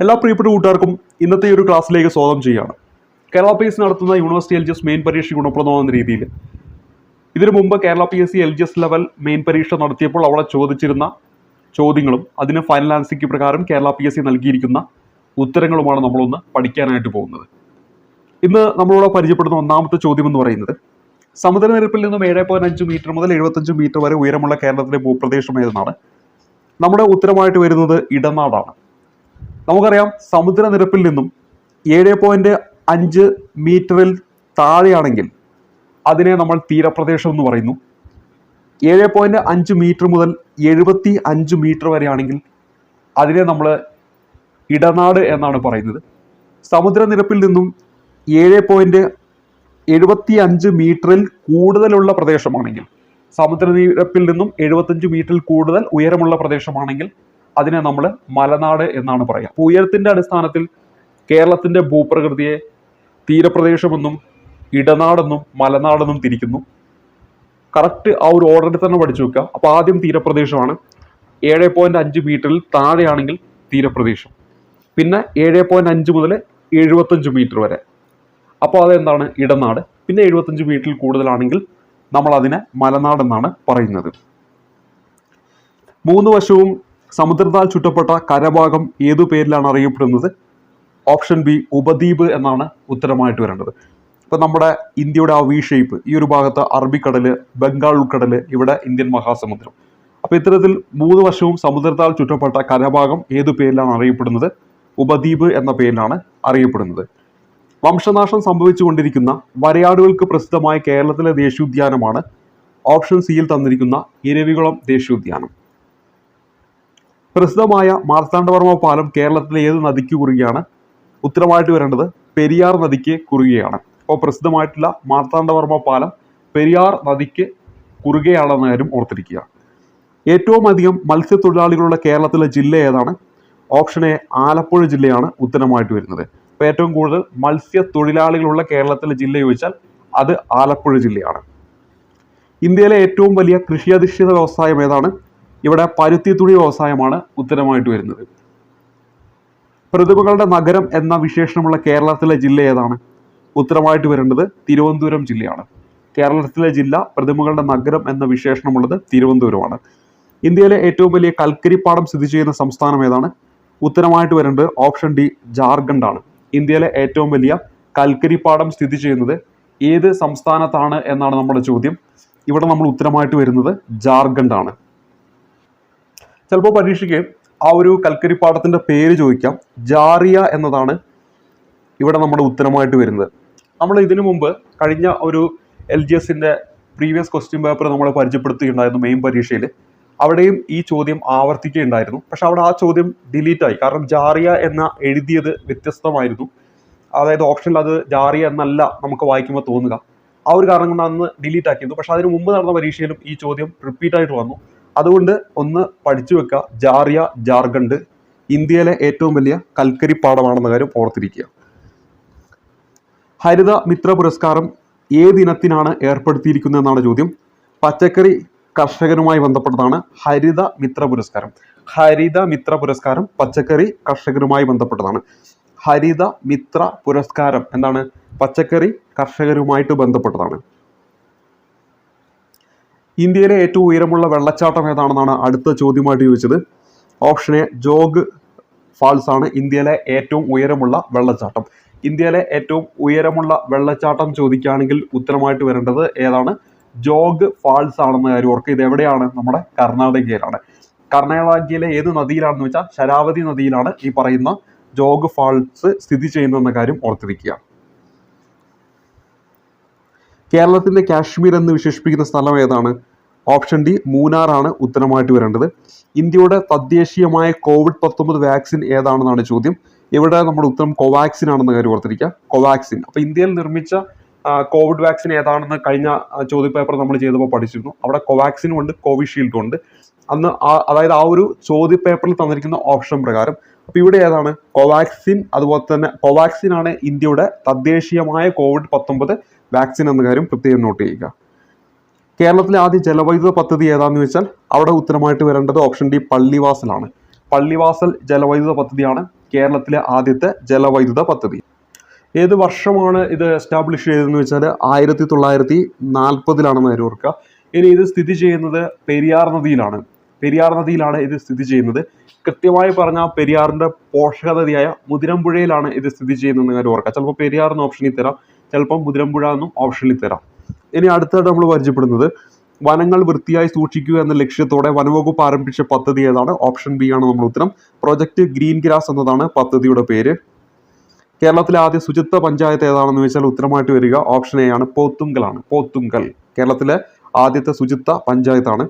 എല്ലാ പ്രിയപ്പെട്ട കൂട്ടുകാർക്കും ഇന്നത്തെ ഈ ഒരു ക്ലാസ്സിലേക്ക് സ്വാഗതം ചെയ്യുകയാണ്. കേരള പി എസ് സി നടത്തുന്ന യൂണിവേഴ്സിറ്റി LGS മെയിൻ പരീക്ഷ ഗുണപ്രദമാകുന്ന രീതിയിൽ ഇതിനു മുമ്പ് Kerala P S C LGS level main പരീക്ഷ നടത്തിയപ്പോൾ അവിടെ ചോദിച്ചിരുന്ന ചോദ്യങ്ങളും അതിന് ഫൈനൽ ആൻസർ പ്രകാരം കേരള പി എസ് സി നൽകിയിരിക്കുന്ന ഉത്തരങ്ങളുമാണ് നമ്മളൊന്ന് പഠിക്കാനായിട്ട് പോകുന്നത്. ഇന്ന് നമ്മളിവിടെ പരിചയപ്പെടുന്ന ഒന്നാമത്തെ ചോദ്യം എന്ന് പറയുന്നത്, സമുദ്രനിരപ്പിൽ നിന്നും 7.5 മീറ്റർ മുതൽ 75 മീറ്റർ വരെ ഉയരമുള്ള കേരളത്തിലെ ഭൂപ്രദേശം ഏതെന്നാണ്. നമ്മുടെ ഉത്തരമായിട്ട് വരുന്നത് ഇടനാടാണ്. നമുക്കറിയാം, സമുദ്രനിരപ്പിൽ നിന്നും 7.5 മീറ്ററിൽ താഴെയാണെങ്കിൽ അതിനെ നമ്മൾ തീരപ്രദേശം എന്ന് പറയുന്നു. 7.5 മീറ്റർ മുതൽ 75 മീറ്റർ വരെയാണെങ്കിൽ അതിനെ നമ്മൾ ഇടനാട് എന്നാണ് പറയുന്നത്. സമുദ്രനിരപ്പിൽ നിന്നും 7.75 മീറ്ററിൽ കൂടുതലുള്ള പ്രദേശമാണെങ്കിൽ, സമുദ്രനിരപ്പിൽ നിന്നും 75 മീറ്ററിൽ കൂടുതൽ ഉയരമുള്ള പ്രദേശമാണെങ്കിൽ അതിനെ നമ്മൾ മലനാട് എന്നാണ് പറയുക. ഉയരത്തിന്റെ അടിസ്ഥാനത്തിൽ കേരളത്തിന്റെ ഭൂപ്രകൃതിയെ തീരപ്രദേശമെന്നും ഇടനാടെന്നും മലനാടെന്നും തിരിക്കുന്നു. കറക്റ്റ് ആ ഒരു ഓർഡറിൽ തന്നെ പഠിച്ചു വെക്കുക. അപ്പോൾ ആദ്യം തീരപ്രദേശമാണ്. 7.5 മീറ്ററിൽ താഴെയാണെങ്കിൽ തീരപ്രദേശം, പിന്നെ 7.5 മുതൽ 75 മീറ്റർ വരെ, അപ്പോൾ അതെന്താണ്? ഇടനാട്. പിന്നെ 75 മീറ്ററിൽ കൂടുതലാണെങ്കിൽ നമ്മൾ അതിനെ മലനാട് എന്നാണ് പറയുന്നത്. മൂന്ന് വശവും സമുദ്രത്താൽ ചുറ്റപ്പെട്ട കരഭാഗം ഏതു പേരിലാണ് അറിയപ്പെടുന്നത്? ഓപ്ഷൻ ബി, ഉപദ്വീപ് എന്നാണ് ഉത്തരമായിട്ട് വരേണ്ടത്. ഇപ്പം നമ്മുടെ ഇന്ത്യയുടെ ആ വി ഷേപ്പ്, ഈ ഒരു ഭാഗത്ത് അറബിക്കടല്, ബംഗാൾ ഉൾക്കടല്, ഇവിടെ ഇന്ത്യൻ മഹാസമുദ്രം. അപ്പോൾ ഇത്തരത്തിൽ മൂന്ന് വശവും സമുദ്രത്താൽ ചുറ്റപ്പെട്ട കരഭാഗം ഏതു പേരിലാണ് അറിയപ്പെടുന്നത്? ഉപദ്വീപ് എന്ന പേരിലാണ് അറിയപ്പെടുന്നത്. വംശനാശം സംഭവിച്ചുകൊണ്ടിരിക്കുന്ന വരയാടുകൾക്ക് പ്രസിദ്ധമായ കേരളത്തിലെ ദേശീയോദ്യാനമാണ് ഓപ്ഷൻ സിയിൽ തന്നിരിക്കുന്ന ഇരവികുളം ദേശീയോദ്യാനം. പ്രസിദ്ധമായ മാർത്താണ്ഡവർമ്മ പാലം കേരളത്തിലെ ഏത് നദിക്ക് കുറുകെയാണ്? ഉത്തരമായിട്ട് വരേണ്ടത് പെരിയാർ നദിക്ക് കുറുകെയാണ്. അപ്പോൾ പ്രസിദ്ധമായിട്ടുള്ള മാർത്താണ്ഡവർമ്മ പാലം പെരിയാർ നദിക്ക് കുറുകെയാണെന്ന കാര്യം ഓർത്തിരിക്കുക. ഏറ്റവും അധികം മത്സ്യത്തൊഴിലാളികളുള്ള കേരളത്തിലെ ജില്ല ഏതാണ്? ഓപ്ഷൻ എ, ആലപ്പുഴ ജില്ലയാണ് ഉത്തരമായിട്ട് വരുന്നത്. അപ്പോൾ ഏറ്റവും കൂടുതൽ മത്സ്യത്തൊഴിലാളികളുള്ള കേരളത്തിലെ ജില്ല ചോദിച്ചാൽ അത് ആലപ്പുഴ ജില്ലയാണ്. ഇന്ത്യയിലെ ഏറ്റവും വലിയ കൃഷിയധിഷ്ഠിത വ്യവസായം ഏതാണ്? ഇവിടെ പരുത്തി തുണി വ്യവസായമാണ് ഉത്തരമായിട്ട് വരുന്നത്. പ്രതിമകളുടെ നഗരം എന്ന വിശേഷണമുള്ള കേരളത്തിലെ ജില്ല ഏതാണ്? ഉത്തരമായിട്ട് വരേണ്ടത് തിരുവനന്തപുരം ജില്ലയാണ്. കേരളത്തിലെ ജില്ല പ്രതിമകളുടെ നഗരം എന്ന വിശേഷണമുള്ളത് തിരുവനന്തപുരമാണ്. ഇന്ത്യയിലെ ഏറ്റവും വലിയ കൽക്കരിപ്പാടം സ്ഥിതി ചെയ്യുന്ന സംസ്ഥാനം ഏതാണ്? ഉത്തരമായിട്ട് വരേണ്ടത് ഓപ്ഷൻ ഡി, ജാർഖണ്ഡ് ആണ്. ഇന്ത്യയിലെ ഏറ്റവും വലിയ കൽക്കരിപ്പാടം സ്ഥിതി ചെയ്യുന്നത് ഏത് സംസ്ഥാനത്താണ് എന്നാണ് നമ്മുടെ ചോദ്യം. ഇവിടെ നമ്മൾ ഉത്തരമായിട്ട് വരുന്നത് ജാർഖണ്ഡ് ആണ്. ചിലപ്പോൾ പരീക്ഷയ്ക്ക് ആ ഒരു കൽക്കരിപ്പാടത്തിന്റെ പേര് ചോദിക്കാം. ജാറിയ എന്നതാണ് ഇവിടെ നമ്മുടെ ഉത്തരമായിട്ട് വരുന്നത്. നമ്മൾ ഇതിനു മുമ്പ് കഴിഞ്ഞ ഒരു LGSന്റെ പ്രീവിയസ് ക്വസ്റ്റ്യൻ പേപ്പർ നമ്മൾ പരിചയപ്പെടുത്തുകയുണ്ടായിരുന്നു മെയിൻ പരീക്ഷയിൽ. അവിടെയും ഈ ചോദ്യം ആവർത്തിക്കുകയുണ്ടായിരുന്നു. പക്ഷെ അവിടെ ആ ചോദ്യം ഡിലീറ്റ് ആയി. കാരണം ജാറിയ എന്ന എഴുതിയത് വ്യത്യസ്തമായിരുന്നു. അതായത് ഓപ്ഷനിൽ അത് ജാറിയ എന്നല്ല നമുക്ക് വായിക്കുമ്പോൾ തോന്നുക. ആ ഒരു കാരണം കൊണ്ട് അന്ന് ഡിലീറ്റ് ആക്കിയിരുന്നു. പക്ഷെ അതിന് മുമ്പ് നടന്ന പരീക്ഷയിലും ഈ ചോദ്യം റിപ്പീറ്റ് ആയിട്ട് വന്നു. അതുകൊണ്ട് ഒന്ന് പഠിച്ചു വെക്കുക. ജാറിയ, ജാർഖണ്ഡ് ഇന്ത്യയിലെ ഏറ്റവും വലിയ കൽക്കരിപ്പാടമാണെന്ന കാര്യം ഓർത്തിരിക്കുക. ഹരിത മിത്ര പുരസ്കാരം ഏതിനത്തിനാണ് ഏർപ്പെടുത്തിയിരിക്കുന്നതെന്നാണ് ചോദ്യം. പച്ചക്കറി കർഷകരുമായി ബന്ധപ്പെട്ടതാണ് ഹരിത മിത്ര പുരസ്കാരം. ഹരിത മിത്ര പുരസ്കാരം പച്ചക്കറി കർഷകരുമായി ബന്ധപ്പെട്ടതാണ്. ഹരിത മിത്ര പുരസ്കാരം എന്താണ്? പച്ചക്കറി കർഷകരുമായിട്ട് ബന്ധപ്പെട്ടതാണ്. ഇന്ത്യയിലെ ഏറ്റവും ഉയരമുള്ള വെള്ളച്ചാട്ടം ഏതാണെന്നാണ് അടുത്ത ചോദ്യമായിട്ട് ചോദിച്ചത്. ഓപ്ഷൻ എ, ജോഗ് ഫാൾസ് ആണ് ഇന്ത്യയിലെ ഏറ്റവും ഉയരമുള്ള വെള്ളച്ചാട്ടം. ഇന്ത്യയിലെ ഏറ്റവും ഉയരമുള്ള വെള്ളച്ചാട്ടം ചോദിക്കുകയാണെങ്കിൽ ഉത്തരമായിട്ട് വരേണ്ടത് ഏതാണ്? ജോഗ് ഫാൾസ് ആണെന്ന കാര്യം ഓർക്കുക. ഇത് എവിടെയാണ്? നമ്മുടെ കർണാടകയിലാണ്. കർണാടകയിലെ ഏത് നദിയിലാണെന്ന് വെച്ചാൽ ശരാവതി നദിയിലാണ് ഈ പറയുന്ന ജോഗ് ഫാൾസ് സ്ഥിതി ചെയ്യുന്നതെന്ന കാര്യം ഓർത്തിരിക്കുക. കേരളത്തിന്റെ കാശ്മീർ എന്ന് വിശേഷിപ്പിക്കുന്ന സ്ഥലം ഏതാണ്? ഓപ്ഷൻ ഡി, മൂന്നാർ ആണ് ഉത്തരമായിട്ട് വരേണ്ടത്. ഇന്ത്യയുടെ തദ്ദേശീയമായ COVID-19 വാക്സിൻ ഏതാണെന്നാണ് ചോദ്യം. ഇവിടെ നമ്മുടെ ഉത്തരം കോവാക്സിൻ ആണെന്ന കാര്യം ഓർത്തിരിക്കുക. കോവാക്സിൻ. അപ്പോൾ ഇന്ത്യയിൽ നിർമ്മിച്ച കോവിഡ് വാക്സിൻ ഏതാണെന്ന് കഴിഞ്ഞ ചോദ്യപേപ്പർ നമ്മൾ ചെയ്തപ്പോൾ പഠിച്ചിരുന്നു. അവിടെ കോവാക്സിനും ഉണ്ട്, കോവിഷീൽഡും ഉണ്ട്. അന്ന് അതായത് ആ ഒരു ചോദ്യപേപ്പറിൽ തന്നിരിക്കുന്ന ഓപ്ഷൻ പ്രകാരം. അപ്പോൾ ഇവിടെ ഏതാണ്? കോവാക്സിൻ. അതുപോലെ തന്നെ കോവാക്സിൻ ആണ് ഇന്ത്യയുടെ തദ്ദേശീയമായ COVID-19 വാക്സിൻ എന്ന കാര്യം പ്രത്യേകം നോട്ട് ചെയ്യുക. കേരളത്തിലെ ആദ്യ ജലവൈദ്യുത പദ്ധതി ഏതാണെന്ന് വെച്ചാൽ അവിടെ ഉത്തരമായിട്ട് വരേണ്ടത് ഓപ്ഷൻ ഡി, പള്ളിവാസലാണ്. പള്ളിവാസൽ ജലവൈദ്യുത പദ്ധതിയാണ് കേരളത്തിലെ ആദ്യത്തെ ജലവൈദ്യുത പദ്ധതി. ഏത് വർഷമാണ് ഇത് എസ്റ്റാബ്ലിഷ് ചെയ്തതെന്ന് വെച്ചാൽ 1940 കാര്യം ഓർക്കുക. ഇനി ഇത് സ്ഥിതി ചെയ്യുന്നത് പെരിയാർ നദിയിലാണ് ഇത് സ്ഥിതി ചെയ്യുന്നത്. കൃത്യമായി പറഞ്ഞാൽ പെരിയാറിന്റെ പോഷക നദിയായ മുതിരമ്പുഴയിലാണ് ഇത് സ്ഥിതി ചെയ്യുന്നതെന്ന് കാര്യം ഓർക്കുക. ചിലപ്പോൾ പെരിയാർ എന്ന ഓപ്ഷനിൽ തരാം, ചിലപ്പോൾ മുതിരമ്പുഴ എന്നും ഓപ്ഷനിൽ തരാം. ഇനി അടുത്തായിട്ട് നമ്മൾ പരിചയപ്പെടുന്നത് വനങ്ങൾ വൃത്തിയായി സൂക്ഷിക്കുക എന്ന ലക്ഷ്യത്തോടെ വനവകുപ്പ് ആരംഭിച്ച പദ്ധതി ഏതാണ്? ഓപ്ഷൻ ബി ആണ് നമ്മുടെ ഉത്തരം. പ്രോജക്റ്റ് ഗ്രീൻ ഗ്രാസ് എന്നതാണ് പദ്ധതിയുടെ പേര്. കേരളത്തിലെ ആദ്യ ശുചിത്വ പഞ്ചായത്ത് ഏതാണെന്ന് വെച്ചാൽ ഉത്തരമായിട്ട് വരിക ഓപ്ഷൻ എ ആണ്, പോത്തുങ്കലാണ്. പോത്തുങ്കൽ കേരളത്തിലെ ആദ്യത്തെ ശുചിത്വ പഞ്ചായത്താണ്.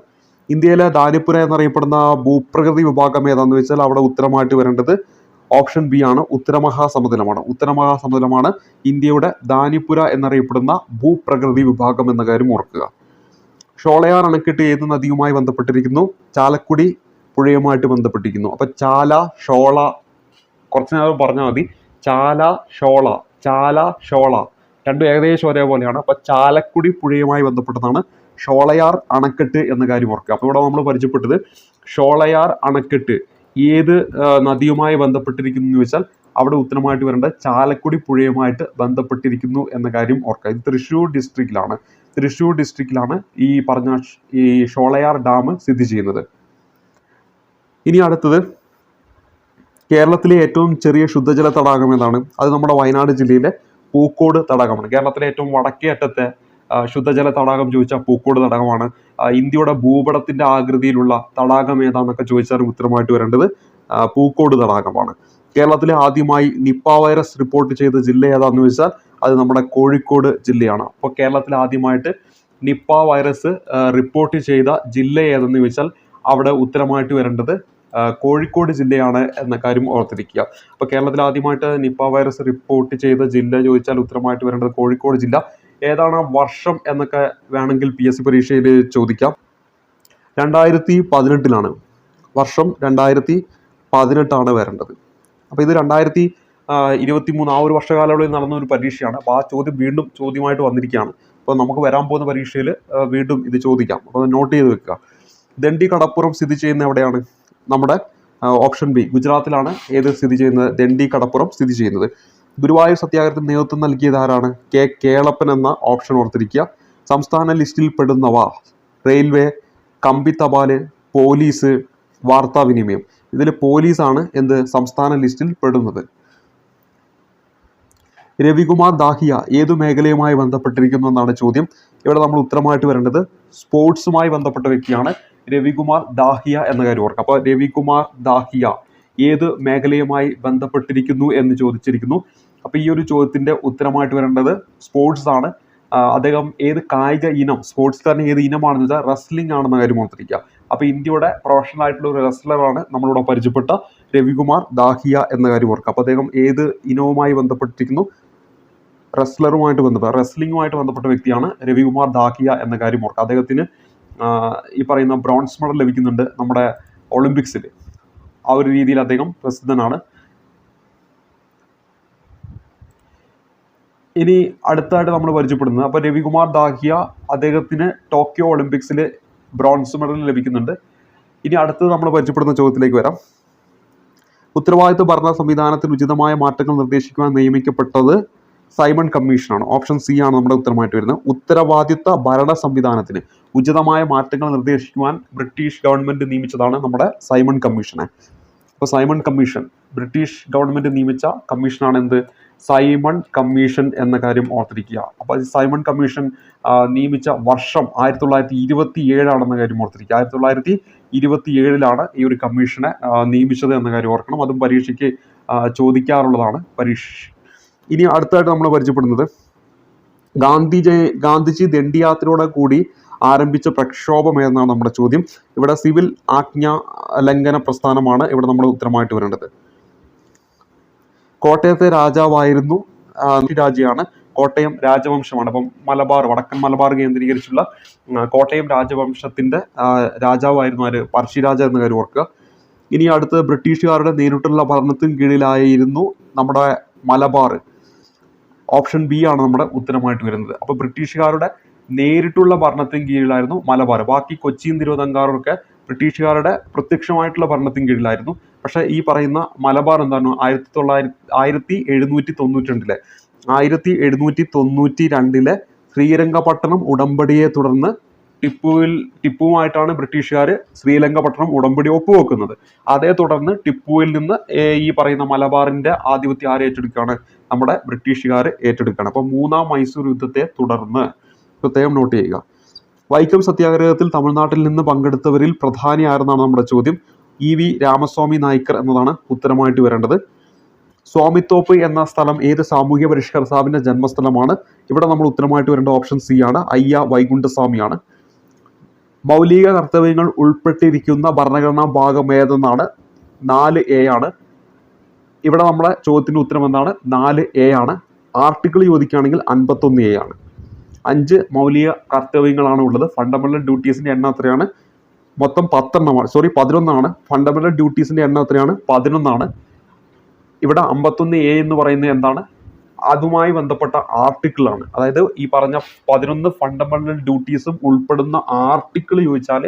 ഇന്ത്യയിലെ ദാനിപുര എന്നറിയപ്പെടുന്ന ഭൂപ്രകൃതി വിഭാഗം ഏതാണെന്ന് വെച്ചാൽ അവിടെ ഉത്തരമായിട്ട് വരേണ്ടത് ഓപ്ഷൻ ബി ആണ്, ഉത്തരമഹാസമുദ്രമാണ് ഇന്ത്യയുടെ ദാനിപുര എന്നറിയപ്പെടുന്ന ഭൂപ്രകൃതി വിഭാഗം എന്ന കാര്യം ഓർക്കുക. ഷോളയാർ അണക്കെട്ട് ഏത് നദിയുമായി ബന്ധപ്പെട്ടിരിക്കുന്നു? ചാലക്കുടി പുഴയുമായിട്ട് ബന്ധപ്പെട്ടിരിക്കുന്നു. അപ്പൊ ചാല ഷോള കുറച്ച് നേരം പറഞ്ഞാൽ മതി. ചാല ഷോള രണ്ടും ഏകദേശം ഒരേപോലെയാണ്. അപ്പൊ ചാലക്കുടി പുഴയുമായി ബന്ധപ്പെട്ടതാണ് ഷോളയാർ അണക്കെട്ട് എന്ന കാര്യം ഓർക്കുക. അപ്പൊ ഇവിടെ നമ്മൾ പരിചയപ്പെട്ടത് ഷോളയാർ അണക്കെട്ട് ഏത് നദിയുമായി ബന്ധപ്പെട്ടിരിക്കുന്നു എന്ന് വെച്ചാൽ അവിടെ ഉത്തരമായിട്ട് വരേണ്ടത് ചാലക്കുടി പുഴയുമായിട്ട് ബന്ധപ്പെട്ടിരിക്കുന്നു എന്ന കാര്യം ഓർക്കുക. ഇത് തൃശ്ശൂർ ഡിസ്ട്രിക്റ്റിലാണ് ഈ പറഞ്ഞ ഈ ഷോളയാർ ഡാം സ്ഥിതി ചെയ്യുന്നത്. ഇനി അടുത്തത് കേരളത്തിലെ ഏറ്റവും ചെറിയ ശുദ്ധജല തടാകം ഏതാണ്? അത് നമ്മുടെ വയനാട് ജില്ലയിലെ പൂക്കോട് തടാകമാണ്. കേരളത്തിലെ ഏറ്റവും വടക്കേ അറ്റത്തെ ശുദ്ധജല തടാകം ചോദിച്ചാൽ പൂക്കോട് തടാകമാണ്. ഇന്ത്യയുടെ ഭൂപടത്തിന്റെ ആകൃതിയിലുള്ള തടാകം ഏതാണെന്നൊക്കെ ചോദിച്ചാലും ഉത്തരമായിട്ട് വരേണ്ടത് പൂക്കോട് തടാകമാണ്. കേരളത്തിലെ ആദ്യമായി നിപ്പ വൈറസ് റിപ്പോർട്ട് ചെയ്ത ജില്ല ഏതാണെന്ന് ചോദിച്ചാൽ അത് നമ്മുടെ കോഴിക്കോട് ജില്ലയാണ്. അപ്പോൾ കേരളത്തിൽ ആദ്യമായിട്ട് നിപ്പ വൈറസ് റിപ്പോർട്ട് ചെയ്ത ജില്ല ഏതെന്ന് ചോദിച്ചാൽ അവിടെ ഉത്തരമായിട്ട് വരേണ്ടത് കോഴിക്കോട് ജില്ലയാണ് എന്ന കാര്യം ഓർത്തിരിക്കുക. അപ്പോൾ കേരളത്തിൽ ആദ്യമായിട്ട് നിപ്പ വൈറസ് റിപ്പോർട്ട് ചെയ്ത ജില്ല ചോദിച്ചാൽ ഉത്തരമായിട്ട് വരേണ്ടത് കോഴിക്കോട് ജില്ല. ഏതാണ് വർഷം എന്നൊക്കെ വേണമെങ്കിൽ PSC പരീക്ഷയിൽ ചോദിക്കാം. 2018 വർഷം 2018 വരേണ്ടത്. അപ്പോൾ ഇത് 2023 ആ ഒരു വർഷകാലയളവിൽ നടന്ന ഒരു പരീക്ഷയാണ്. അപ്പോൾ ആ ചോദ്യം വീണ്ടും ചോദ്യമായിട്ട് വന്നിരിക്കുകയാണ്. അപ്പോൾ നമുക്ക് വരാൻ പോകുന്ന പരീക്ഷയിൽ വീണ്ടും ഇത് ചോദിക്കാം. അപ്പോൾ നോട്ട് ചെയ്ത് വെക്കുക. ദണ്ഡി കടപ്പുറം സ്ഥിതി ചെയ്യുന്ന എവിടെയാണ്? നമ്മുടെ ഓപ്ഷൻ ബി, ഗുജറാത്തിലാണ് ഏത് സ്ഥിതി ചെയ്യുന്നത്? ദണ്ഡി കടപ്പുറം സ്ഥിതി ചെയ്യുന്നത്. ഗുരുവായൂർ സത്യാഗ്രഹത്തിന് നേതൃത്വം നൽകിയത് ആരാണ്? കേളപ്പൻ എന്ന ഓപ്ഷൻ ഓർത്തിരിക്കുക. സംസ്ഥാന ലിസ്റ്റിൽ പെടുന്നവ റെയിൽവേ, കമ്പി തപാല്, പോലീസ്, വാർത്താവിനിമയം. ഇതിൽ പോലീസാണ് എന്ത് സംസ്ഥാന ലിസ്റ്റിൽ പെടുന്നത്. രവികുമാർ ദാഹിയ ഏതു മേഖലയുമായി ബന്ധപ്പെട്ടിരിക്കുന്നു എന്നാണ് ചോദ്യം. ഇവിടെ നമ്മൾ ഉത്തരമായിട്ട് വരേണ്ടത് സ്പോർട്സുമായി ബന്ധപ്പെട്ട വ്യക്തിയാണ് രവികുമാർ ദാഹിയ എന്ന കാര്യം ഓർക്കുക. അപ്പോൾ രവികുമാർ ദാഹിയ ഏത് മേഖലയുമായി ബന്ധപ്പെട്ടിരിക്കുന്നു എന്ന് ചോദിച്ചിരിക്കുന്നു. അപ്പോൾ ഈ ഒരു ചോദ്യത്തിന്റെ ഉത്തരമായിട്ട് വരേണ്ടത് സ്പോർട്സ് ആണ്. അദ്ദേഹം ഏത് കായിക ഇനം, സ്പോർട്സുകാരൻ ഏത് ഇനമാണെന്ന് വെച്ചാൽ റെസ്ലിംഗ് ആണെന്ന കാര്യം ഓർത്തിരിക്കുക. അപ്പോൾ ഇന്ത്യയുടെ പ്രൊഫഷണൽ ആയിട്ടുള്ള ഒരു റെസ്ലറാണ് നമ്മളിവിടെ പരിചയപ്പെട്ട രവികുമാർ ദാഹിയ എന്ന കാര്യം ഓർക്കുക. അപ്പോൾ അദ്ദേഹം ഏത് ഇനവുമായി ബന്ധപ്പെട്ടിരിക്കുന്നു? റെസ്ലിംഗുമായിട്ട് ബന്ധപ്പെട്ട വ്യക്തിയാണ് രവികുമാർ ദാഹിയ എന്ന കാര്യം ഓർക്കുക. അദ്ദേഹത്തിന് ഈ പറയുന്ന ബ്രോൺസ് മെഡൽ ലഭിക്കുന്നുണ്ട് നമ്മുടെ ഒളിമ്പിക്സിൽ. ആ ഒരു രീതിയിൽ അദ്ദേഹം പ്രസിദ്ധനാണ്. ഇനി അടുത്തായിട്ട് നമ്മൾ പരിചയപ്പെടുന്നത്, അപ്പോൾ രവികുമാർ ദാഹിയ അദ്ദേഹത്തിന് ടോക്കിയോ ഒളിമ്പിക്സിൽ ബ്രോൺസ് മെഡൽ ലഭിക്കുന്നുണ്ട്. ഇനി അടുത്തത് നമ്മൾ പരിചയപ്പെടുന്ന ചോദ്യത്തിലേക്ക് വരാം. ഉത്തരവാദിത്വ ഭരണ സംവിധാനത്തിൽ ഉചിതമായ മാറ്റങ്ങൾ നിർദ്ദേശിക്കുവാൻ നിയമിക്കപ്പെട്ടത് സൈമൺ കമ്മീഷനാണ്. ഓപ്ഷൻ സി ആണ് നമ്മുടെ ഉത്തരമായിട്ട് വരുന്നത്. ഉത്തരവാദിത്വ ഭരണ സംവിധാനത്തിന് ഉചിതമായ മാറ്റങ്ങൾ നിർദ്ദേശിക്കുവാൻ ബ്രിട്ടീഷ് ഗവൺമെന്റ് നിയമിച്ചതാണ് നമ്മുടെ സൈമൺ കമ്മീഷനെ. അപ്പോൾ സൈമൺ കമ്മീഷൻ ബ്രിട്ടീഷ് ഗവൺമെന്റ് നിയമിച്ച കമ്മീഷനാണ് എന്ത്? സൈമൺ കമ്മീഷൻ എന്ന കാര്യം ഓർത്തിരിക്കുക. അപ്പോൾ സൈമൺ കമ്മീഷൻ നിയമിച്ച വർഷം 1927 കാര്യം ഓർത്തിരിക്കുക. 1927 ഈ ഒരു കമ്മീഷനെ നിയമിച്ചത് എന്ന കാര്യം ഓർക്കണം. അതും പരീക്ഷയ്ക്ക് ചോദിക്കാറുള്ളതാണ് പരീക്ഷ. ഇനി അടുത്തായിട്ട് നമ്മൾ പരിചയപ്പെടുന്നത് ഗാന്ധിജി ദണ്ഡിയാത്രയോടെ കൂടി ആരംഭിച്ച പ്രക്ഷോഭം ഏതെന്നാണ് നമ്മുടെ ചോദ്യം. ഇവിടെ സിവിൽ ആജ്ഞ ലംഘന പ്രസ്ഥാനമാണ് ഇവിടെ നമ്മുടെ ഉത്തരമായിട്ട് വരേണ്ടത്. കോട്ടയത്തെ രാജാവായിരുന്നു രാജ്യമാണ് കോട്ടയം രാജവംശമാണ്. അപ്പം വടക്കൻ മലബാർ കേന്ദ്രീകരിച്ചുള്ള കോട്ടയം രാജവംശത്തിന്റെ രാജാവായിരുന്നു ആര്? പഴശ്ശിരാജ എന്ന കാര്യം ഓർക്കുക. ഇനി അടുത്ത് ബ്രിട്ടീഷുകാരുടെ നേരിട്ടുള്ള ഭരണത്തിന് കീഴിലായിരുന്നു നമ്മുടെ മലബാർ. ഓപ്ഷൻ ബി ആണ് നമ്മുടെ ഉത്തരമായിട്ട് വരുന്നത്. അപ്പോൾ ബ്രിട്ടീഷുകാരുടെ നേരിട്ടുള്ള ഭരണത്തിന് കീഴിലായിരുന്നു മലബാർ. ബാക്കി കൊച്ചിയും തിരുവിതാംകൂറുമൊക്കെ ബ്രിട്ടീഷുകാരുടെ പ്രത്യക്ഷമായിട്ടുള്ള ഭരണത്തിന് കീഴിലായിരുന്നു. പക്ഷേ ഈ പറയുന്ന മലബാർ എന്താണ് 1792 ശ്രീരംഗപട്ടണം ഉടമ്പടിയെ തുടർന്ന് ടിപ്പുവുമായിട്ടാണ് ബ്രിട്ടീഷുകാർ ശ്രീരംഗപട്ടണം ഉടമ്പടി ഒപ്പുവെക്കുന്നത്. അതേ തുടർന്ന് ടിപ്പുവിൽ നിന്ന് ഈ പറയുന്ന മലബാറിന്റെ ആധിപത്യം ആര് ഏറ്റെടുക്കുകയാണ്? നമ്മുടെ ബ്രിട്ടീഷുകാർ ഏറ്റെടുക്കുകയാണ്. അപ്പോൾ മൂന്നാം മൈസൂർ യുദ്ധത്തെ തുടർന്ന് പ്രത്യേകം നോട്ട് ചെയ്യുക. വൈക്കം സത്യാഗ്രഹത്തിൽ തമിഴ്നാട്ടിൽ നിന്ന് പങ്കെടുത്തവരിൽ പ്രധാനി ആരെന്നാണ് നമ്മുടെ ചോദ്യം. EV രാമസ്വാമി നായ്ക്കർ എന്നതാണ് ഉത്തരമായിട്ട് വരേണ്ടത്. സ്വാമിത്തോപ്പ് എന്ന സ്ഥലം ഏത് സാമൂഹ്യ പരിഷ്കർത്താവിന്റെ ജന്മസ്ഥലമാണ്? ഇവിടെ നമ്മൾ ഉത്തരമായിട്ട് വരേണ്ട ഓപ്ഷൻ സി ആണ്, അയ്യ വൈകുണ്ഠസ്വാമിയാണ്. മൗലിക കർത്തവ്യങ്ങൾ ഉൾപ്പെട്ടിരിക്കുന്ന ഭരണഘടനാ ഭാഗം ഏതെന്നാണ്? 4A ആണ്. ഇവിടെ നമ്മുടെ ചോദ്യത്തിന്റെ ഉത്തരം എന്താണ്? 4A ആണ്. ആർട്ടിക്കിൾ ചോദിക്കുകയാണെങ്കിൽ 51A ആണ്. 5 മൗലിക കർത്തവ്യങ്ങളാണ് ഉള്ളത്. ഫണ്ടമെന്റൽ ഡ്യൂട്ടീസിന്റെ എണ്ണം എത്രയാണ്? മൊത്തം 11ആണ്. ഫണ്ടമെന്റൽ ഡ്യൂട്ടീസിന്റെ എണ്ണം എത്രയാണ്? 11ആണ്. ഇവിടെ 51A എന്ന് പറയുന്നത് എന്താണ്? അതുമായി ബന്ധപ്പെട്ട ആർട്ടിക്കിളാണ്. അതായത് ഈ പറഞ്ഞ 11 ഫണ്ടമെന്റൽ ഡ്യൂട്ടീസും ഉൾപ്പെടുന്ന ആർട്ടിക്കിൾ ചോദിച്ചാൽ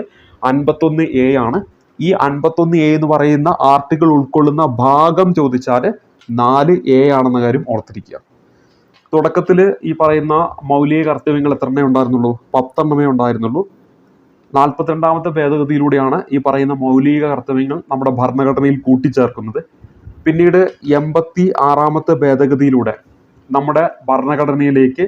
51A ആണ്. ഈ 51A എന്ന് പറയുന്ന ആർട്ടിക്കിൾ ഉൾക്കൊള്ളുന്ന ഭാഗം ചോദിച്ചാൽ 4A ആണെന്ന കാര്യം ഓർത്തിരിക്കുക. തുടക്കത്തിൽ ഈ പറയുന്ന മൗലിക കർത്തവ്യങ്ങൾ എത്രണ്ണേ ഉണ്ടായിരുന്നുള്ളൂ? 10 ഉണ്ടായിരുന്നുള്ളൂ. 42ാമത്തെ ഭേദഗതിയിലൂടെയാണ് ഈ പറയുന്ന മൗലിക കർത്തവ്യങ്ങൾ നമ്മുടെ ഭരണഘടനയിൽ കൂട്ടിച്ചേർക്കുന്നത്. പിന്നീട് 86ാമത്തെ ഭേദഗതിയിലൂടെ നമ്മുടെ ഭരണഘടനയിലേക്ക്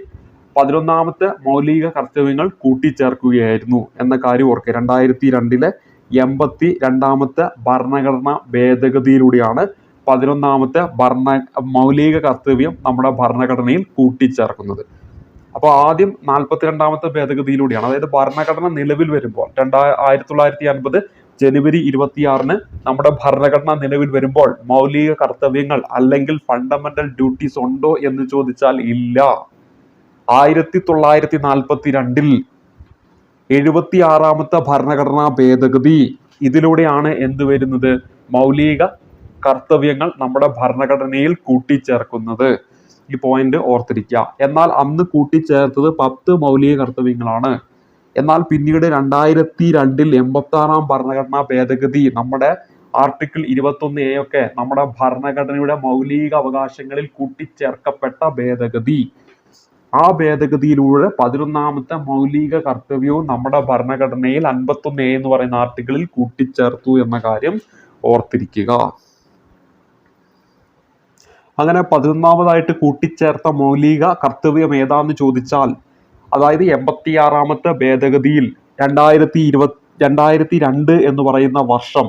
11ാമത്തെ മൗലിക കർത്തവ്യങ്ങൾ കൂട്ടിച്ചേർക്കുകയായിരുന്നു എന്ന കാര്യം ഓർക്കുക. 2002 82ാമത്തെ ഭരണഘടനാ ഭേദഗതിയിലൂടെയാണ് 11ാമത്തെ മൗലിക കർത്തവ്യം നമ്മുടെ ഭരണഘടനയിൽ കൂട്ടിച്ചേർക്കുന്നത്. അപ്പോൾ ആദ്യം 42ാമത്തെ ഭേദഗതിയിലൂടെയാണ്, അതായത് ഭരണഘടന നിലവിൽ വരുമ്പോൾ 1950 ജനുവരി 26 നമ്മുടെ ഭരണഘടന നിലവിൽ വരുമ്പോൾ മൗലിക കർത്തവ്യങ്ങൾ അല്ലെങ്കിൽ ഫണ്ടമെന്റൽ ഡ്യൂട്ടീസ് ഉണ്ടോ എന്ന് ചോദിച്ചാൽ ഇല്ല. 1942 76ാമത്തെ ഭരണഘടനാ ഭേദഗതി ഇതിലൂടെയാണ് എന്ത് വരുന്നത്? മൗലിക കർത്തവ്യങ്ങൾ നമ്മുടെ ഭരണഘടനയിൽ കൂട്ടിച്ചേർക്കുന്നത്. ഈ പോയിന്റ് ഓർത്തിരിക്കുക. എന്നാൽ അന്ന് കൂട്ടിച്ചേർത്തത് 10 മൗലിക കർത്തവ്യങ്ങളാണ്. എന്നാൽ പിന്നീട് 2002 86ാം ഭരണഘടനാ ഭേദഗതി നമ്മുടെ ആർട്ടിക്കിൾ 21A ഒക്കെ നമ്മുടെ ഭരണഘടനയുടെ മൗലിക അവകാശങ്ങളിൽ കൂട്ടിച്ചേർക്കപ്പെട്ട ഭേദഗതി. ആ ഭേദഗതിയിലൂടെ 11ാമത്തെ മൗലിക കർത്തവ്യവും നമ്മുടെ ഭരണഘടനയിൽ 51A എന്ന് പറയുന്ന ആർട്ടിക്കിളിൽ കൂട്ടിച്ചേർത്തു എന്ന കാര്യം ഓർത്തിരിക്കുക. അങ്ങനെ 11ാമതായിട്ട് കൂട്ടിച്ചേർത്ത മൗലിക കർത്തവ്യം ഏതാന്ന് ചോദിച്ചാൽ, അതായത് 86ാമത്തെ ഭേദഗതിയിൽ 2002 എന്ന് പറയുന്ന വർഷം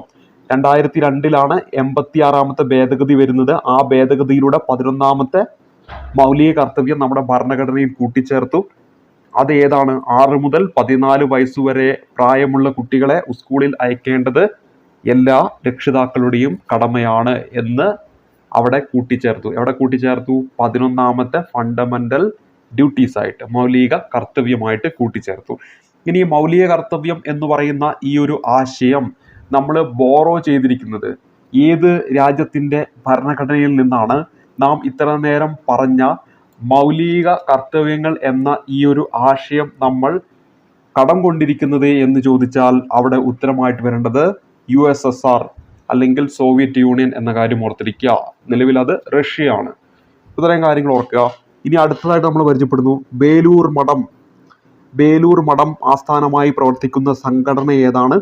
2002ലാണ് 86ാമത്തെ ഭേദഗതി വരുന്നത്. ആ ഭേദഗതിയിലൂടെ 11ാമത്തെ മൗലിക കർത്തവ്യം നമ്മുടെ ഭരണഘടനയിൽ കൂട്ടിച്ചേർത്തു. അത് ഏതാണ്? 6 മുതൽ 14 വയസ്സുവരെ പ്രായമുള്ള കുട്ടികളെ സ്കൂളിൽ അയക്കേണ്ടത് എല്ലാ രക്ഷിതാക്കളുടെയും കടമയാണ് എന്ന് അവിടെ കൂട്ടിച്ചേർത്തു. എവിടെ കൂട്ടിച്ചേർത്തു? 11ാമത്തെ ഫണ്ടമെന്റൽ ഡ്യൂട്ടീസ് ആയിട്ട്, മൗലിക കർത്തവ്യമായിട്ട് കൂട്ടിച്ചേർത്തു. ഇനി മൗലിക കർത്തവ്യം എന്ന് പറയുന്ന ഈ ഒരു ആശയം നമ്മൾ ബോറോ ചെയ്തിരിക്കുന്നത് ഏത് രാജ്യത്തിന്റെ ഭരണഘടനയിൽ നിന്നാണ്? നാം ഇത്ര നേരം പറഞ്ഞ മൗലിക കർത്തവ്യങ്ങൾ എന്ന ഈ ഒരു ആശയം നമ്മൾ കടം കൊണ്ടിരിക്കുന്നത് എന്ന് ചോദിച്ചാൽ അവിടെ ഉത്തരമായിട്ട് വരേണ്ടത് USSR അല്ലെങ്കിൽ സോവിയറ്റ് യൂണിയൻ എന്ന കാര്യം ഓർത്തിരിക്കുക. നിലവിൽ അത് റഷ്യയാണ്. ഇത്രയും കാര്യങ്ങൾ ഓർക്കുക. ഇനി അടുത്തതായിട്ട് നമ്മൾ പരിചയപ്പെടുന്നു ബേലൂർ മഠം ആസ്ഥാനമായി പ്രവർത്തിക്കുന്ന സംഘടന ഏതാണ്?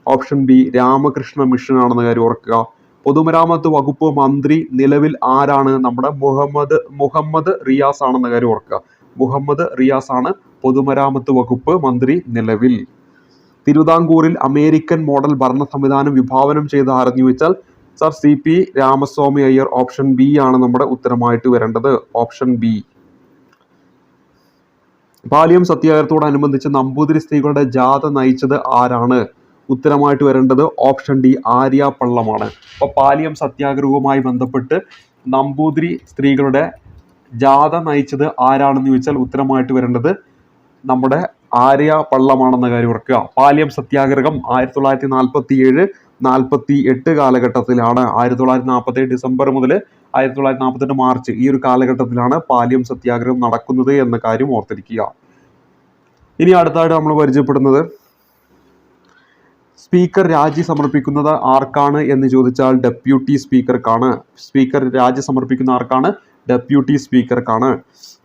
ഓപ്ഷൻ ബി രാമകൃഷ്ണ മിഷൻ ആണെന്ന കാര്യം ഓർക്കുക. പൊതുമരാമത്ത് വകുപ്പ് മന്ത്രി നിലവിൽ ആരാണ്? നമ്മുടെ മുഹമ്മദ് റിയാസ് ആണെന്ന കാര്യം ഓർക്കുക. മുഹമ്മദ് റിയാസ് ആണ് പൊതുമരാമത്ത് വകുപ്പ് മന്ത്രി നിലവിൽ. തിരുവിതാംകൂറിൽ അമേരിക്കൻ മോഡൽ ഭരണ സംവിധാനം വിഭാവനം ചെയ്ത ആരെന്ന് ചോദിച്ചാൽ sir CP Ramaswamy Iyer. Option B ആണ് നമ്മുടെ ഉത്തരമായിട്ട് വരേണ്ടത്. Option B. പാലിയം സത്യാഗ്രഹത്തോടനുബന്ധിച്ച് നമ്പൂതിരി സ്ത്രീകളുടെ ജാഥ നയിച്ചത് ആരാണ്? ഉത്തരമായിട്ട് വരേണ്ടത് ഓപ്ഷൻ ഡി ആര്യ പള്ളമാണ്. അപ്പോൾ പാലിയം സത്യാഗ്രഹവുമായി ബന്ധപ്പെട്ട് നമ്പൂതിരി സ്ത്രീകളുടെ ജാഥ നയിച്ചത് ആരാണെന്ന് ചോദിച്ചാൽ ഉത്തരമായിട്ട് വരേണ്ടത് നമ്മുടെ ആര്യ പള്ളമാണെന്ന കാര്യം ഓർക്കുക. പാലിയം സത്യാഗ്രഹം 1947-48 കാലഘട്ടത്തിലാണ്. 1947 ഡിസംബർ മുതൽ 1948 മാർച്ച് ഈ ഒരു കാലഘട്ടത്തിലാണ് പാലിയം സത്യാഗ്രഹം നടക്കുന്നത് എന്ന കാര്യം ഓർത്തിരിക്കുക. ഇനി അടുത്തായിട്ട് നമ്മൾ പരിചയപ്പെടുന്നത് സ്പീക്കർ രാജി സമർപ്പിക്കുന്നത് ആർക്കാണ് എന്ന് ചോദിച്ചാൽ ഡെപ്യൂട്ടി സ്പീക്കർക്കാണ്. സ്പീക്കർ രാജി സമർപ്പിക്കുന്ന ആർക്കാണ്? ഡെപ്യൂട്ടി സ്പീക്കർക്കാണ്.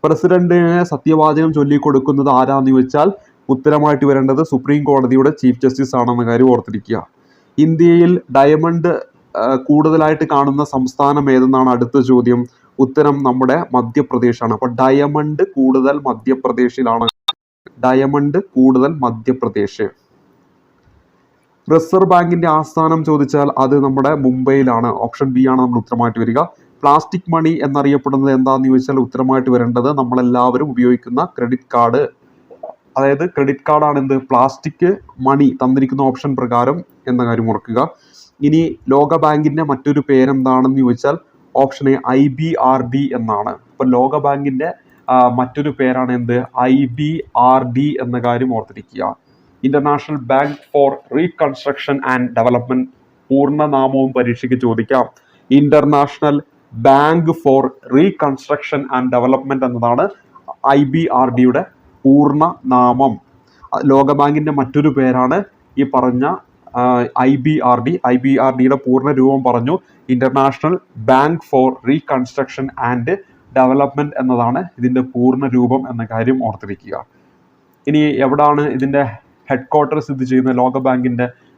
പ്രസിഡന്റിന് സത്യവാചകം ചൊല്ലിക്കൊടുക്കുന്നത് ആരാന്ന് ചോദിച്ചാൽ ഉത്തരമായിട്ട് വരേണ്ടത് സുപ്രീം കോടതിയുടെ ചീഫ് ജസ്റ്റിസ് ആണെന്ന കാര്യം ഓർത്തിരിക്കുക. ഇന്ത്യയിൽ ഡയമണ്ട് കൂടുതലായിട്ട് കാണുന്ന സംസ്ഥാനം ഏതെന്നാണ് അടുത്ത ചോദ്യം. ഉത്തരം നമ്മുടെ മധ്യപ്രദേശാണ്. അപ്പോൾ ഡയമണ്ട് കൂടുതൽ മധ്യപ്രദേശിലാണ്. ഡയമണ്ട് കൂടുതൽ മധ്യപ്രദേശ്. റിസർവ് ബാങ്കിന്റെ ആസ്ഥാനം ചോദിച്ചാൽ അത് നമ്മുടെ മുംബൈയിലാണ്. ഓപ്ഷൻ ബി ആണ് നമ്മൾ ഉത്തരമായിട്ട് വരിക. പ്ലാസ്റ്റിക് മണി എന്നറിയപ്പെടുന്നത് എന്താണെന്ന് ചോദിച്ചാൽ ഉത്തരമായിട്ട് വരേണ്ടത് നമ്മളെല്ലാവരും ഉപയോഗിക്കുന്ന ക്രെഡിറ്റ് കാർഡ്. അതായത് ക്രെഡിറ്റ് കാർഡാണ് എന്ത്? പ്ലാസ്റ്റിക് മണി തന്നിരിക്കുന്ന ഓപ്ഷൻ പ്രകാരം എന്ന കാര്യം ഓർക്കുക. ഇനി ലോക ബാങ്കിന്റെ മറ്റൊരു പേരെന്താണെന്ന് ചോദിച്ചാൽ ഓപ്ഷൻ എ IBRD എന്നാണ്. അപ്പൊ ലോക ബാങ്കിന്റെ മറ്റൊരു പേരാണ് എന്ത്? IBRD എന്ന കാര്യം ഓർത്തിരിക്കുക. International bank for reconstruction and development പൂർണ്ണനാമവും പരീക്ഷയ്ക്ക് ചോദിക്കാം. International bank for reconstruction and development എന്നതാണ് IBRDയുടെ പൂർണ്ണ നാമം. ലോകബാങ്കിന്റെ മറ്റൊരു പേരാണ് ഈ പറഞ്ഞ IBRD. IBRDയുടെ പൂർണ്ണ രൂപം പറഞ്ഞു. International bank for reconstruction and development എന്നതാണ് ഇതിന്റെ പൂർണ്ണ രൂപം എന്ന കാര്യം ഓർത്തിരിക്കുക. ഇനി എവിടാണ് ഇതിന്റെ ഹെഡ് ക്വാർട്ടർ സ്ഥിതി ചെയ്യുന്നത്?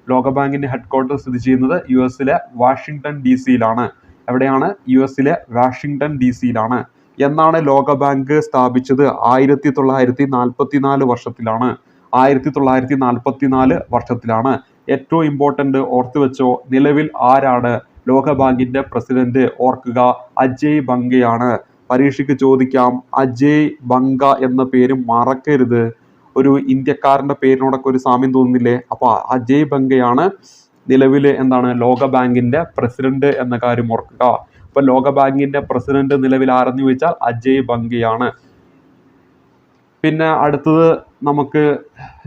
ലോകബാങ്കിന്റെ ഹെഡ് ക്വാർട്ടർ സ്ഥിതി ചെയ്യുന്നത് US വാഷിംഗ്ടൺ DC-യിലാണ്. എവിടെയാണ്? US വാഷിംഗ്ടൺ DC-യിലാണ്. എന്നാണ് ലോകബാങ്ക് സ്ഥാപിച്ചത്? 1944 വർഷത്തിലാണ്. 1944 വർഷത്തിലാണ്. ഏറ്റവും ഇമ്പോർട്ടന്റ് ഓർത്തു വെച്ചോ, നിലവിൽ ആരാണ് ലോകബാങ്കിന്റെ പ്രസിഡന്റ്? ഓർക്കുക, അജയ് ബംഗയാണ്. പരീക്ഷയ്ക്ക് ചോദിക്കാം. അജയ് ബംഗ എന്ന പേര് മറക്കരുത്. ഒരു ഇന്ത്യക്കാരന്റെ പേരിനോടൊക്കെ ഒരു സാമ്യം തോന്നുന്നില്ലേ? അപ്പൊ അജയ് ബംഗയാണ് നിലവില് എന്താണ് ലോകബാങ്കിന്റെ പ്രസിഡന്റ് എന്ന കാര്യം ഓർക്കുക. അപ്പൊ ലോകബാങ്കിന്റെ പ്രസിഡന്റ് നിലവിൽ ആരെന്ന് ചോദിച്ചാൽ അജയ് ബംഗയാണ്. പിന്നെ അടുത്തത് നമുക്ക്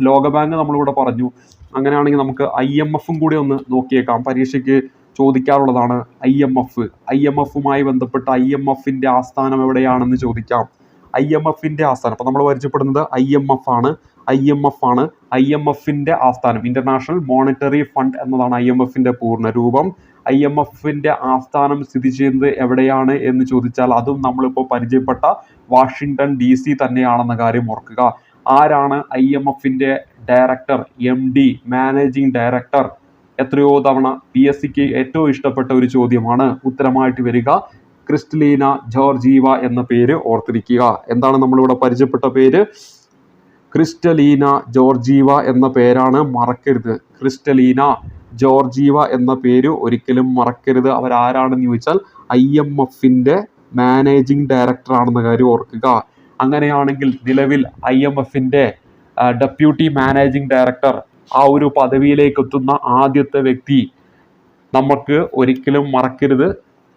ലോകബാങ്ക് നമ്മളിവിടെ പറഞ്ഞു. അങ്ങനെയാണെങ്കിൽ നമുക്ക് IMF-ഉം കൂടി ഒന്ന് നോക്കിയേക്കാം. പരീക്ഷയ്ക്ക് ചോദിക്കാറുള്ളതാണ് IMF-മായി ബന്ധപ്പെട്ട് IMF-ന്റെ ആസ്ഥാനം എവിടെയാണെന്ന് ചോദിക്കാം. IMF-ന്റെ ആസ്ഥാനം അപ്പൊ നമ്മൾ പരിചയപ്പെടുന്നത് IMF ആണ്. IMF-ന്റെ ആസ്ഥാനം ഇന്റർനാഷണൽ മോണിറ്ററി ഫണ്ട് എന്നതാണ് IMF-ന്റെ പൂർണ്ണ രൂപം. IMF-ന്റെ ആസ്ഥാനം സ്ഥിതി ചെയ്യുന്നത് എവിടെയാണ് എന്ന് ചോദിച്ചാൽ അതും നമ്മളിപ്പോൾ പരിചയപ്പെട്ട വാഷിംഗ്ടൺ DC തന്നെയാണെന്ന കാര്യം ഓർക്കുക. ആരാണ് IMF-ന്റെ ഡയറക്ടർ? MD, managing director. എത്രയോ തവണ PSC-ക്ക് ഏറ്റവും ഇഷ്ടപ്പെട്ട ഒരു ചോദ്യമാണ്. ഉത്തരമായിട്ട് വരിക ക്രിസ്റ്റലീന ജോർജീവ എന്ന പേര് ഓർത്തിരിക്കുക. എന്താണ് നമ്മളിവിടെ പരിചയപ്പെട്ട പേര്? ക്രിസ്റ്റലീന ജോർജീവ എന്ന പേരാണ്. മറക്കരുത്. ക്രിസ്റ്റലീന ജോർജീവ എന്ന പേര് ഒരിക്കലും മറക്കരുത്. അവരാരാണെന്ന് ചോദിച്ചാൽ IMF-ന്റെ മാനേജിംഗ് ഡയറക്ടർ ആണെന്ന കാര്യം ഓർക്കുക. അങ്ങനെയാണെങ്കിൽ നിലവിൽ IMF-ന്റെ ഡെപ്യൂട്ടി മാനേജിംഗ് ഡയറക്ടർ ആ ഒരു പദവിയിലേക്ക് എത്തുന്ന ആദ്യത്തെ വ്യക്തി നമുക്ക് ഒരിക്കലും മറക്കരുത്,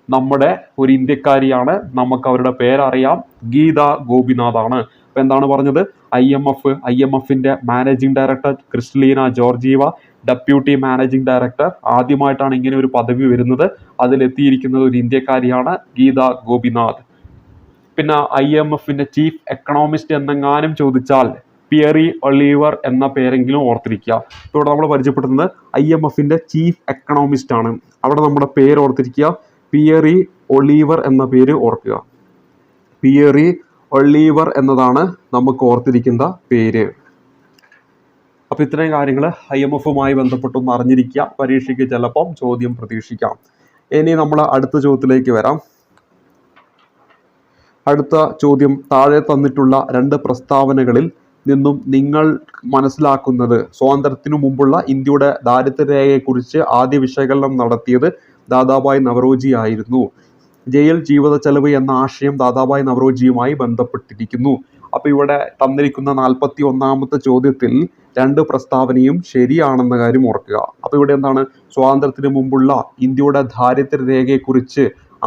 നമ്മുടെ ഒരു ഇന്ത്യക്കാരിയാണ്. നമുക്ക് അവരുടെ പേരറിയാം, ഗീത ഗോപിനാഥ് ആണ്. അപ്പൊ എന്താണ് പറഞ്ഞത്? IMF-ന്റെ managing director Kristalina Georgieva, deputy managing director. ആദ്യമായിട്ടാണ് ഇങ്ങനെ ഒരു പദവി വരുന്നത്. അതിലെത്തിയിരിക്കുന്നത് ഒരു ഇന്ത്യക്കാരിയാണ്, ഗീത ഗോപിനാഥ്. പിന്നെ IMF-ന്റെ ചീഫ് എക്കണോമിസ്റ്റ് എന്നെങ്ങാനും ചോദിച്ചാൽ പിയറി ഒളീവർ എന്ന പേരെങ്കിലും ഓർത്തിരിക്കുക. ഇവിടെ നമ്മൾ പരിചയപ്പെടുന്നത് IMF-ന്റെ ചീഫ് എക്കണോമിസ്റ്റ് ആണ്. അവിടെ നമ്മുടെ പേര് ഓർത്തിരിക്കുക, പിയറി ഒളീവർ എന്ന പേര് ഓർക്കുക. പിയറി ഒളീവർ എന്നതാണ് നമുക്ക് ഓർത്തിരിക്കുന്ന പേര്. അപ്പൊ ഇത്രയും കാര്യങ്ങൾ IMF-മായി ബന്ധപ്പെട്ടൊന്ന് അറിഞ്ഞിരിക്കുക. പരീക്ഷയ്ക്ക് ചിലപ്പം ചോദ്യം പ്രതീക്ഷിക്കാം. ഇനി നമ്മൾ അടുത്ത ചോദ്യത്തിലേക്ക് വരാം. അടുത്ത ചോദ്യം, താഴെ തന്നിട്ടുള്ള 2 പ്രസ്താവനകളിൽ നിന്നും നിങ്ങൾ മനസ്സിലാക്കുന്നത് സ്വാതന്ത്ര്യത്തിനു മുമ്പുള്ള ഇന്ത്യയുടെ ദാരിദ്ര്യരേഖയെക്കുറിച്ച് ആദ്യ വിശകലനം നടത്തിയത് ദാദാഭായ് നവറോജി ആയിരുന്നു. ജയിൽ ജീവിത ചെലവ് എന്ന ആശയം ദാദാഭായ് നവറോജിയുമായി ബന്ധപ്പെട്ടിരിക്കുന്നു. അപ്പൊ ഇവിടെ തന്നിരിക്കുന്ന 41ാമത്തെ ചോദ്യത്തിൽ 2 പ്രസ്താവനയും ശരിയാണെന്ന കാര്യം ഓർക്കുക. അപ്പൊ ഇവിടെ എന്താണ്? സ്വാതന്ത്ര്യത്തിന് മുമ്പുള്ള ഇന്ത്യയുടെ ദാരിദ്ര്യരേഖയെക്കുറിച്ച്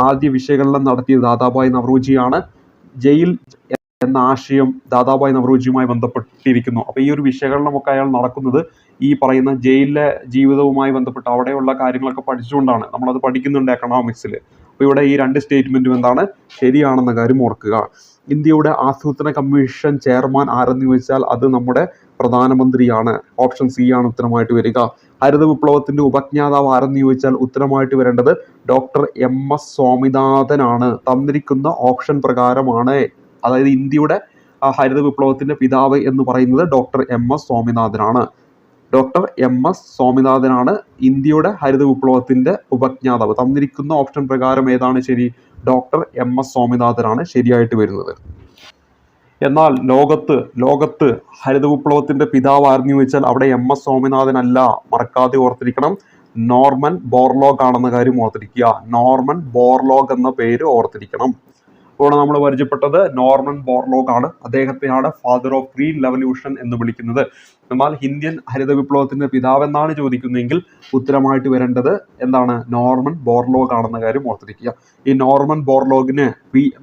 ആദ്യ വിശകലനം നടത്തിയത് ദാദാഭായ് നവറോജിയാണ്. ജയിൽ എന്ന ആശയം ദാദാഭായ് നവറോജിയുമായി ബന്ധപ്പെട്ടിരിക്കുന്നു. അപ്പൊ ഈ ഒരു വിശകലനമൊക്കെ അയാൾ നടക്കുന്നത് ഈ പറയുന്ന ജയിലിലെ ജീവിതവുമായി ബന്ധപ്പെട്ട് അവിടെയുള്ള കാര്യങ്ങളൊക്കെ പഠിച്ചുകൊണ്ടാണ്. നമ്മളത് പഠിക്കുന്നുണ്ട് എക്കണോമിക്സിൽ. അപ്പൊ ഇവിടെ ഈ 2 സ്റ്റേറ്റ്മെന്റും എന്താണ്? ശരിയാണെന്ന കാര്യം ഓർക്കുക. ഇന്ത്യയുടെ ആസൂത്രണ കമ്മീഷൻ ചെയർമാൻ ആരെന്ന് ചോദിച്ചാൽ അത് നമ്മുടെ പ്രധാനമന്ത്രിയാണ്. ഓപ്ഷൻ സി ആണ് ഉത്തരമായിട്ട് വരിക. ഹരിത വിപ്ലവത്തിന്റെ ഉപജ്ഞാതാവ് ആരെന്ന് ചോദിച്ചാൽ ഉത്തരമായിട്ട് വരേണ്ടത് ഡോക്ടർ MS സ്വാമിനാഥനാണ്. തന്നിരിക്കുന്ന ഓപ്ഷൻ പ്രകാരമാണ്, അതായത് ഇന്ത്യയുടെ ഹരിത വിപ്ലവത്തിന്റെ പിതാവ് എന്ന് പറയുന്നത് ഡോക്ടർ MS സ്വാമിനാഥനാണ്. ഡോക്ടർ MS സ്വാമിനാഥനാണ് ഇന്ത്യയുടെ ഹരിത വിപ്ലവത്തിന്റെ ഉപജ്ഞാതാവ്. തന്നിരിക്കുന്ന ഓപ്ഷൻ പ്രകാരം ഏതാണ് ശരി? ഡോക്ടർ MS സ്വാമിനാഥനാണ് ശരിയായിട്ട് വരുന്നത്. എന്നാൽ ലോകത്ത് ഹരിത വിപ്ലവത്തിന്റെ പിതാവ് ആരെന്ന് ചോദിച്ചാൽ അവിടെ MS സ്വാമിനാഥൻ അല്ല, മറക്കാതെ ഓർത്തിരിക്കണം, നോർമൻ ബോർലോഗ് ആണെന്ന കാര്യം ഓർത്തിരിക്കുക. നോർമൻ ബോർലോഗ് എന്ന പേര് ഓർത്തിരിക്കണം. ഇപ്പോൾ നമ്മൾ പരിചയപ്പെട്ടത് നോർമൻ ബോർലോഗ് ആണ്. അദ്ദേഹത്തെയാണ് ഫാദർ ഓഫ് ഗ്രീൻ റെവല്യൂഷൻ എന്ന് വിളിക്കുന്നത്. എന്നാൽ ഇന്ത്യൻ ഹരിത വിപ്ലവത്തിന്റെ പിതാവ് എന്നാണ് ചോദിക്കുന്നതെങ്കിൽ ഉത്തരമായിട്ട് വരേണ്ടത് എന്താണ്? നോർമൻ ബോർലോഗ് ആണെന്ന കാര്യം ഓർത്തിരിക്കുക. ഈ നോർമൻ ബോർലോഗിന്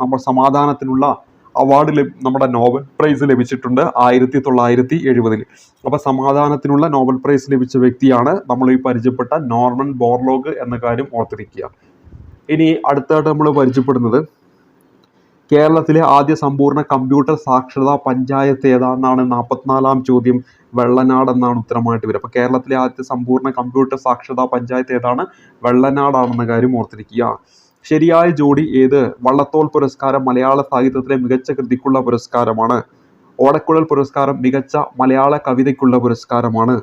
നമ്മൾ സമാധാനത്തിനുള്ള അവാർഡ് നമ്മുടെ നോബൽ പ്രൈസ് ലഭിച്ചിട്ടുണ്ട് 1970. അപ്പൊ സമാധാനത്തിനുള്ള നോബൽ പ്രൈസ് ലഭിച്ച വ്യക്തിയാണ് നമ്മൾ ഈ പരിചയപ്പെട്ട നോർമൻ ബോർലോഗ് എന്ന കാര്യം ഓർത്തിരിക്കുക. ഇനി അടുത്തായിട്ട് നമ്മൾ പരിചയപ്പെടുന്നത് കേരളത്തിലെ ആദ്യ സമ്പൂർണ്ണ കമ്പ്യൂട്ടർ സാക്ഷരതാ പഞ്ചായത്ത് ഏതാണെന്നാണ് 44-ാം ചോദ്യം. വെള്ളനാട് എന്നാണ് ഉത്തരമായിട്ട് വരിക. അപ്പൊ കേരളത്തിലെ ആദ്യത്തെ സമ്പൂർണ്ണ കമ്പ്യൂട്ടർ സാക്ഷരതാ പഞ്ചായത്ത് ഏതാണ്? വെള്ളനാടാണെന്ന കാര്യം ഓർത്തിരിക്കുക. ശരിയായ ജോഡി ഏത്? വള്ളത്തോൾ പുരസ്കാരം മലയാള സാഹിത്യത്തിലെ മികച്ച കൃതിക്കുള്ള പുരസ്കാരമാണ്. ഓടക്കുഴൽ പുരസ്കാരം മികച്ച മലയാള കവിതയ്ക്കുള്ള പുരസ്കാരമാണ്.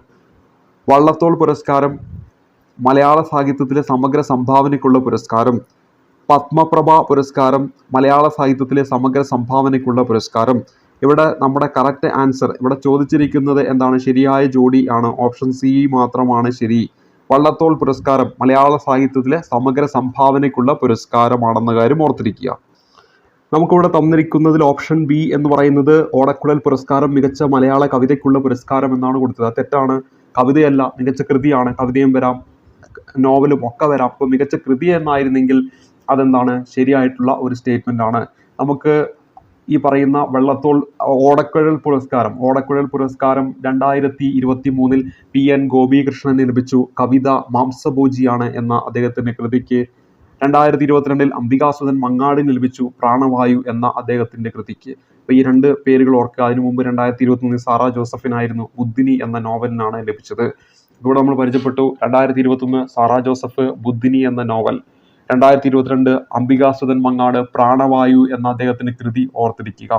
വള്ളത്തോൾ പുരസ്കാരം മലയാള സാഹിത്യത്തിലെ സമഗ്ര സംഭാവനയ്ക്കുള്ള പുരസ്കാരം. പത്മപ്രഭ പുരസ്കാരം മലയാള സാഹിത്യത്തിലെ സമഗ്ര സംഭാവനയ്ക്കുള്ള പുരസ്കാരം. ഇവിടെ നമ്മുടെ കറക്റ്റ് ആൻസർ ഇവിടെ ചോദിച്ചിരിക്കുന്നത് എന്താണ്? ശരിയായ ജോഡി ആണ്. ഓപ്ഷൻ സി മാത്രമാണ് ശരി. വള്ളത്തോൾ പുരസ്കാരം മലയാള സാഹിത്യത്തിലെ സമഗ്ര സംഭാവനയ്ക്കുള്ള പുരസ്കാരമാണെന്ന കാര്യം ഓർത്തിരിക്കുക. നമുക്കിവിടെ തന്നിരിക്കുന്നതിൽ ഓപ്ഷൻ ബി എന്ന് പറയുന്നത് ഓടക്കുഴൽ പുരസ്കാരം മികച്ച മലയാള കവിതയ്ക്കുള്ള പുരസ്കാരം എന്നാണ് കൊടുത്തത്. അത് തെറ്റാണ്. കവിതയല്ല, മികച്ച കൃതിയാണ്. കവിതയും വരാം, നോവലും ഒക്കെ വരാം. അപ്പോൾ മികച്ച കൃതി എന്നായിരുന്നെങ്കിൽ അതെന്താണ്? ശരിയായിട്ടുള്ള ഒരു സ്റ്റേറ്റ്മെന്റ് ആണ്. നമുക്ക് ഈ പറയുന്ന ഓടക്കുഴൽ പുരസ്കാരം 2023 PN ഗോപികൃഷ്ണന് ലഭിച്ചു. കവിത മാംസഭോജിയാണ് എന്ന അദ്ദേഹത്തിന്റെ കൃതിക്ക്. 2022 അംബികാസുധൻ മങ്ങാടിന് ലഭിച്ചു പ്രാണവായു എന്ന അദ്ദേഹത്തിന്റെ കൃതിക്ക്. അപ്പൊ ഈ രണ്ട് പേരുകൾ ഓർക്കുക. അതിനു മുമ്പ് 2023 സാറാ ജോസഫിനായിരുന്നു ബുദ്ധിനി എന്ന നോവലിനാണ് ലഭിച്ചത്. ഇവിടെ നമ്മൾ പരിചയപ്പെട്ടു 2021 സാറാ ജോസഫ് ബുദ്ധിനി എന്ന നോവൽ, 2022 അംബികാസുധൻ മങ്ങാട് പ്രാണവായു എന്ന അദ്ദേഹത്തിന്റെ കൃതി ഓർത്തിരിക്കുക.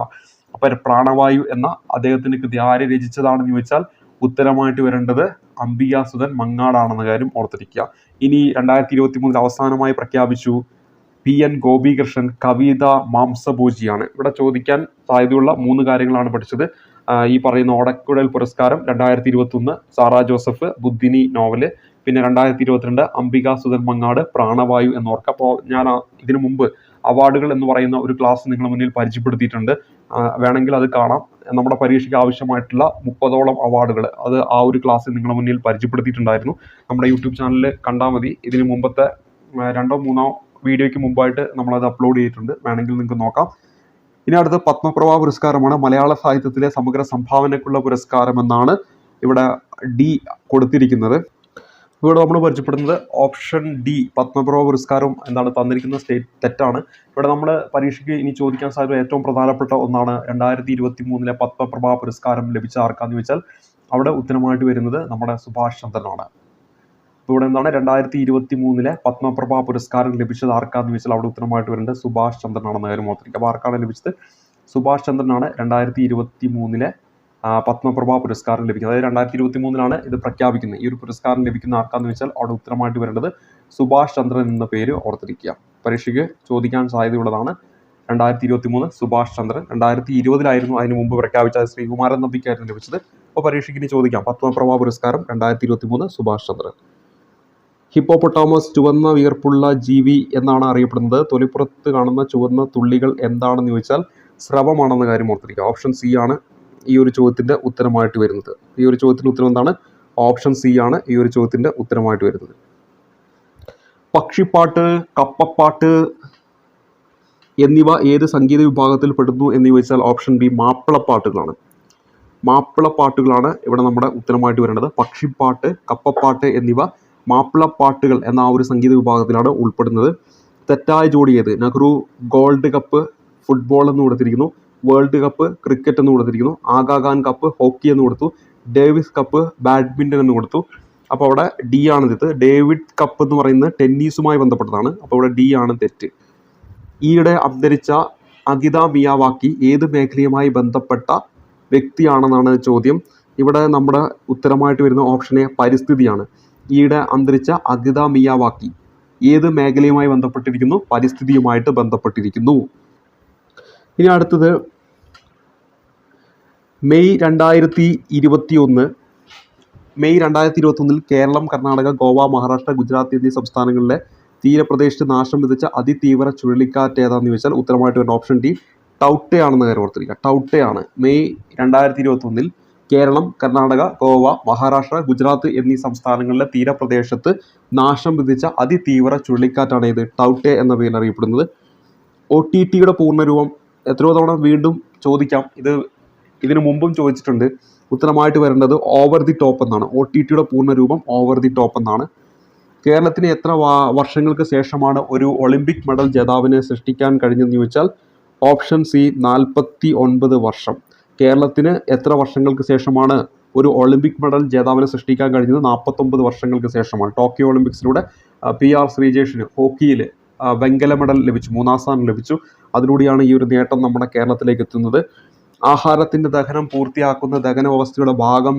അപ്പൊ പ്രാണവായു എന്ന അദ്ദേഹത്തിന്റെ കൃതി ആര് രചിച്ചതാണെന്ന് ചോദിച്ചാൽ ഉത്തരമായിട്ട് വരേണ്ടത് അംബികാസുധൻ മങ്ങാടാണെന്ന കാര്യം ഓർത്തിരിക്കുക. ഇനി 2023 അവസാനമായി പ്രഖ്യാപിച്ചു PN ഗോപികൃഷ്ണൻ കവിത മാംസഭോജിയാണ്. ഇവിടെ ചോദിക്കാൻ സാധ്യതയുള്ള 3 കാര്യങ്ങളാണ് പഠിച്ചത്. ഈ പറയുന്ന ഓടക്കുഴൽ പുരസ്കാരം 2021 സാറാ ജോസഫ് ബുദ്ധിനി നോവല്, പിന്നെ 2022 അംബികാസുധൻ മങ്ങാട് പ്രാണവായു എന്നോർക്കുക. അപ്പോൾ ഞാൻ ഇതിനു മുമ്പ് അവാർഡുകൾ എന്ന് പറയുന്ന ഒരു ക്ലാസ് നിങ്ങളുടെ മുന്നിൽ പരിചയപ്പെടുത്തിയിട്ടുണ്ട്. വേണമെങ്കിൽ അത് കാണാം. നമ്മുടെ പരീക്ഷയ്ക്ക് ആവശ്യമായിട്ടുള്ള 30ഓളം അവാർഡുകൾ അത് ആ ഒരു ക്ലാസ്സിൽ നിങ്ങളുടെ മുന്നിൽ പരിചയപ്പെടുത്തിയിട്ടുണ്ടായിരുന്നു. നമ്മുടെ യൂട്യൂബ് ചാനലിൽ കണ്ടാൽ മതി. ഇതിന് മുമ്പത്തെ 2-3 വീഡിയോയ്ക്ക് മുമ്പായിട്ട് നമ്മളത് അപ്ലോഡ് ചെയ്തിട്ടുണ്ട്. വേണമെങ്കിൽ നിങ്ങൾക്ക് നോക്കാം. ഇനി അടുത്ത പത്മപ്രഭ പുരസ്കാരമാണ്. മലയാള സാഹിത്യത്തിലെ സമഗ്ര സംഭാവനയ്ക്കുള്ള പുരസ്കാരം എന്നാണ് ഇവിടെ ഡി കൊടുത്തിരിക്കുന്നത്. ഇവിടെ നമ്മൾ പരിചയപ്പെടുന്നത് ഓപ്ഷൻ ഡി പത്മപ്രഭ പുരസ്കാരം എന്താണ് തന്നിരിക്കുന്ന തെറ്റാണ്. ഇവിടെ നമ്മൾ പരീക്ഷയ്ക്ക് ഇനി ചോദിക്കാൻ സാധ്യത ഏറ്റവും പ്രധാനപ്പെട്ട ഒന്നാണ് 2023 പത്മപ്രഭ പുരസ്കാരം ലഭിച്ച ആർക്കാന്ന് ചോദിച്ചാൽ അവിടെ ഉത്തരമായിട്ട് വരുന്നത് നമ്മുടെ സുഭാഷ് ചന്ദ്രനാണ്. ഇവിടെ എന്താണ് 2023 പത്മപ്രഭ പുരസ്കാരം ലഭിച്ചത് ആർക്കാന്ന് ചോദിച്ചാൽ അവിടെ ഉത്തരമായിട്ട് വരുന്നത് സുഭാഷ് ചന്ദ്രനാണെന്ന കാര്യം ഓർത്തിരിക്കുക. അപ്പോൾ ആർക്കാണ് ലഭിച്ചത്? സുഭാഷ് ചന്ദ്രനാണ് 2023 പത്മപ്രഭ പുരസ്കാരം ലഭിക്കുന്നത്. അതായത് 2023 ഇത് പ്രഖ്യാപിക്കുന്നത്. ഈ ഒരു പുരസ്കാരം ലഭിക്കുന്ന ആർക്കാന്ന് വെച്ചാൽ അവിടെ ഉത്തരമായിട്ട് വരേണ്ടത് സുഭാഷ് ചന്ദ്രൻ എന്ന പേര് ഓർത്തിരിക്കുക. പരീക്ഷയ്ക്ക് ചോദിക്കാൻ സാധ്യതയുള്ളതാണ്. 2023 സുഭാഷ് ചന്ദ്രൻ. 2020 അതിന് മുമ്പ് പ്രഖ്യാപിച്ച ശ്രീകുമാരൻ നമ്പിക്കായിരുന്നു ലഭിച്ചത്. അപ്പോൾ പരീക്ഷയ്ക്ക് ഇനി ചോദിക്കാം പത്മപ്രഭ പുരസ്കാരം 2023 സുഭാഷ് ചന്ദ്രൻ. ഹിപ്പോപ്പൊട്ടാമസ് ചുവന്ന വിയർപ്പുള്ള ജീവി എന്നാണ് അറിയപ്പെടുന്നത്. തൊലിപ്പുറത്ത് കാണുന്ന ചുവന്ന തുള്ളികൾ എന്താണെന്ന് ചോദിച്ചാൽ സ്രവമാണെന്ന കാര്യം ഓർത്തിരിക്കുക. ഓപ്ഷൻ സി ആണ് ഈ ഒരു ചോദ്യത്തിന്റെ ഉത്തരമായിട്ട് വരുന്നത്. ഈ ഒരു ചോദ്യത്തിന്റെ ഉത്തരം എന്താണ്? ഓപ്ഷൻ സി ആണ് ഈ ഒരു ചോദ്യത്തിന്റെ ഉത്തരമായിട്ട് വരുന്നത്. പക്ഷിപ്പാട്ട്, കപ്പപ്പാട്ട് എന്നിവ ഏത് സംഗീത വിഭാഗത്തിൽ പെടുന്നു എന്ന് ചോദിച്ചാൽ ഓപ്ഷൻ ബി മാപ്പിളപ്പാട്ടുകളാണ്. മാപ്പിളപ്പാട്ടുകളാണ് ഇവിടെ നമ്മുടെ ഉത്തരമായിട്ട് വരേണ്ടത്. പക്ഷിപ്പാട്ട്, കപ്പപ്പാട്ട് എന്നിവ മാപ്പിളപ്പാട്ടുകൾ എന്ന ആ ഒരു സംഗീത വിഭാഗത്തിലാണ് ഉൾപ്പെടുന്നത്. തെറ്റായ ജോഡി ഏത്? നെഹ്റു ഗോൾഡ് കപ്പ് ഫുട്ബോൾ എന്ന് കൊടുത്തിരിക്കുന്നു. വേൾഡ് കപ്പ് ക്രിക്കറ്റ് എന്ന് കൊടുത്തിരിക്കുന്നു, ആഗാ ഖാൻ കപ്പ് ഹോക്കി എന്ന് കൊടുത്തു, ഡേവിസ് കപ്പ് ബാഡ്മിൻ്റൺ എന്ന് കൊടുത്തു. അപ്പോൾ അവിടെ ഡി ആണ് ഇത്. ഡേവിഡ് കപ്പ് എന്ന് പറയുന്നത് ടെന്നീസുമായി ബന്ധപ്പെട്ടതാണ്. അപ്പോൾ ഇവിടെ ഡി ആണ് തെറ്റ്. ഈയിടെ അന്തരിച്ച അകിത മിയാവാക്കി ഏത് മേഖലയുമായി ബന്ധപ്പെട്ട വ്യക്തിയാണെന്നാണ് ചോദ്യം. ഇവിടെ നമ്മുടെ ഉത്തരമായിട്ട് വരുന്ന ഓപ്ഷൻ എ പരിസ്ഥിതിയാണ്. ഈയിടെ അന്തരിച്ച അകിത മിയാവാക്കി ഏത് മേഖലയുമായി ബന്ധപ്പെട്ടിരിക്കുന്നു? പരിസ്ഥിതിയുമായിട്ട് ബന്ധപ്പെട്ടിരിക്കുന്നു. ഇനി അടുത്തത് മെയ് 2021 കേരളം, കർണാടക, ഗോവ, മഹാരാഷ്ട്ര, ഗുജറാത്ത് എന്നീ സംസ്ഥാനങ്ങളിലെ തീരപ്രദേശത്ത് നാശം വിതച്ച അതിതീവ്ര ചുഴലിക്കാറ്റ് ഏതാണെന്ന് ചോദിച്ചാൽ ഉത്തരമായിട്ട് വരുന്ന ഓപ്ഷൻ ഡി ടൗട്ടെ ആണെന്ന് കാര്യം ഓർത്തിരിക്കുക. ടൗട്ടെ ആണ്. മെയ് 2021 കേരളം, കർണാടക, ഗോവ, മഹാരാഷ്ട്ര, ഗുജറാത്ത് എന്നീ സംസ്ഥാനങ്ങളിലെ തീരപ്രദേശത്ത് നാശം വിതച്ച അതിതീവ്ര ചുഴലിക്കാറ്റാണ് ഇത് ടൗട്ടെ എന്ന പേരിൽ അറിയപ്പെടുന്നത്. OTTയുടെ പൂർണ്ണരൂപം എത്രയോ തവണ വീണ്ടും ചോദിക്കാം. ഇതിനു മുമ്പും ചോദിച്ചിട്ടുണ്ട്. ഉത്തരമായിട്ട് വരേണ്ടത് ഓവർ ദി ടോപ്പ് എന്നാണ്. OTTയുടെ പൂർണ്ണരൂപം ഓവർ ദി ടോപ്പ് എന്നാണ്. കേരളത്തിന് എത്ര വർഷങ്ങൾക്ക് ശേഷമാണ് ഒരു ഒളിമ്പിക് മെഡൽ ജേതാവിനെ സൃഷ്ടിക്കാൻ കഴിഞ്ഞതെന്ന് ചോദിച്ചാൽ ഓപ്ഷൻ സി 49 വർഷം. കേരളത്തിന് എത്ര വർഷങ്ങൾക്ക് ശേഷമാണ് ഒരു ഒളിമ്പിക് മെഡൽ ജേതാവിനെ സൃഷ്ടിക്കാൻ കഴിഞ്ഞത്? 49 വർഷങ്ങൾക്ക് ശേഷമാണ്. ടോക്കിയോ ഒളിമ്പിക്സിലൂടെ PR ശ്രീജേഷിന് ഹോക്കിയിൽ വെങ്കല മെഡൽ ലഭിച്ചു, 3ാം സ്ഥാനം ലഭിച്ചു. അതിലൂടെയാണ് ഈ ഒരു നേട്ടം നമ്മുടെ കേരളത്തിലേക്ക് എത്തുന്നത്. ആഹാരത്തിൻ്റെ ദഹനം പൂർത്തിയാക്കുന്ന ദഹന വ്യവസ്ഥയുടെ ഭാഗം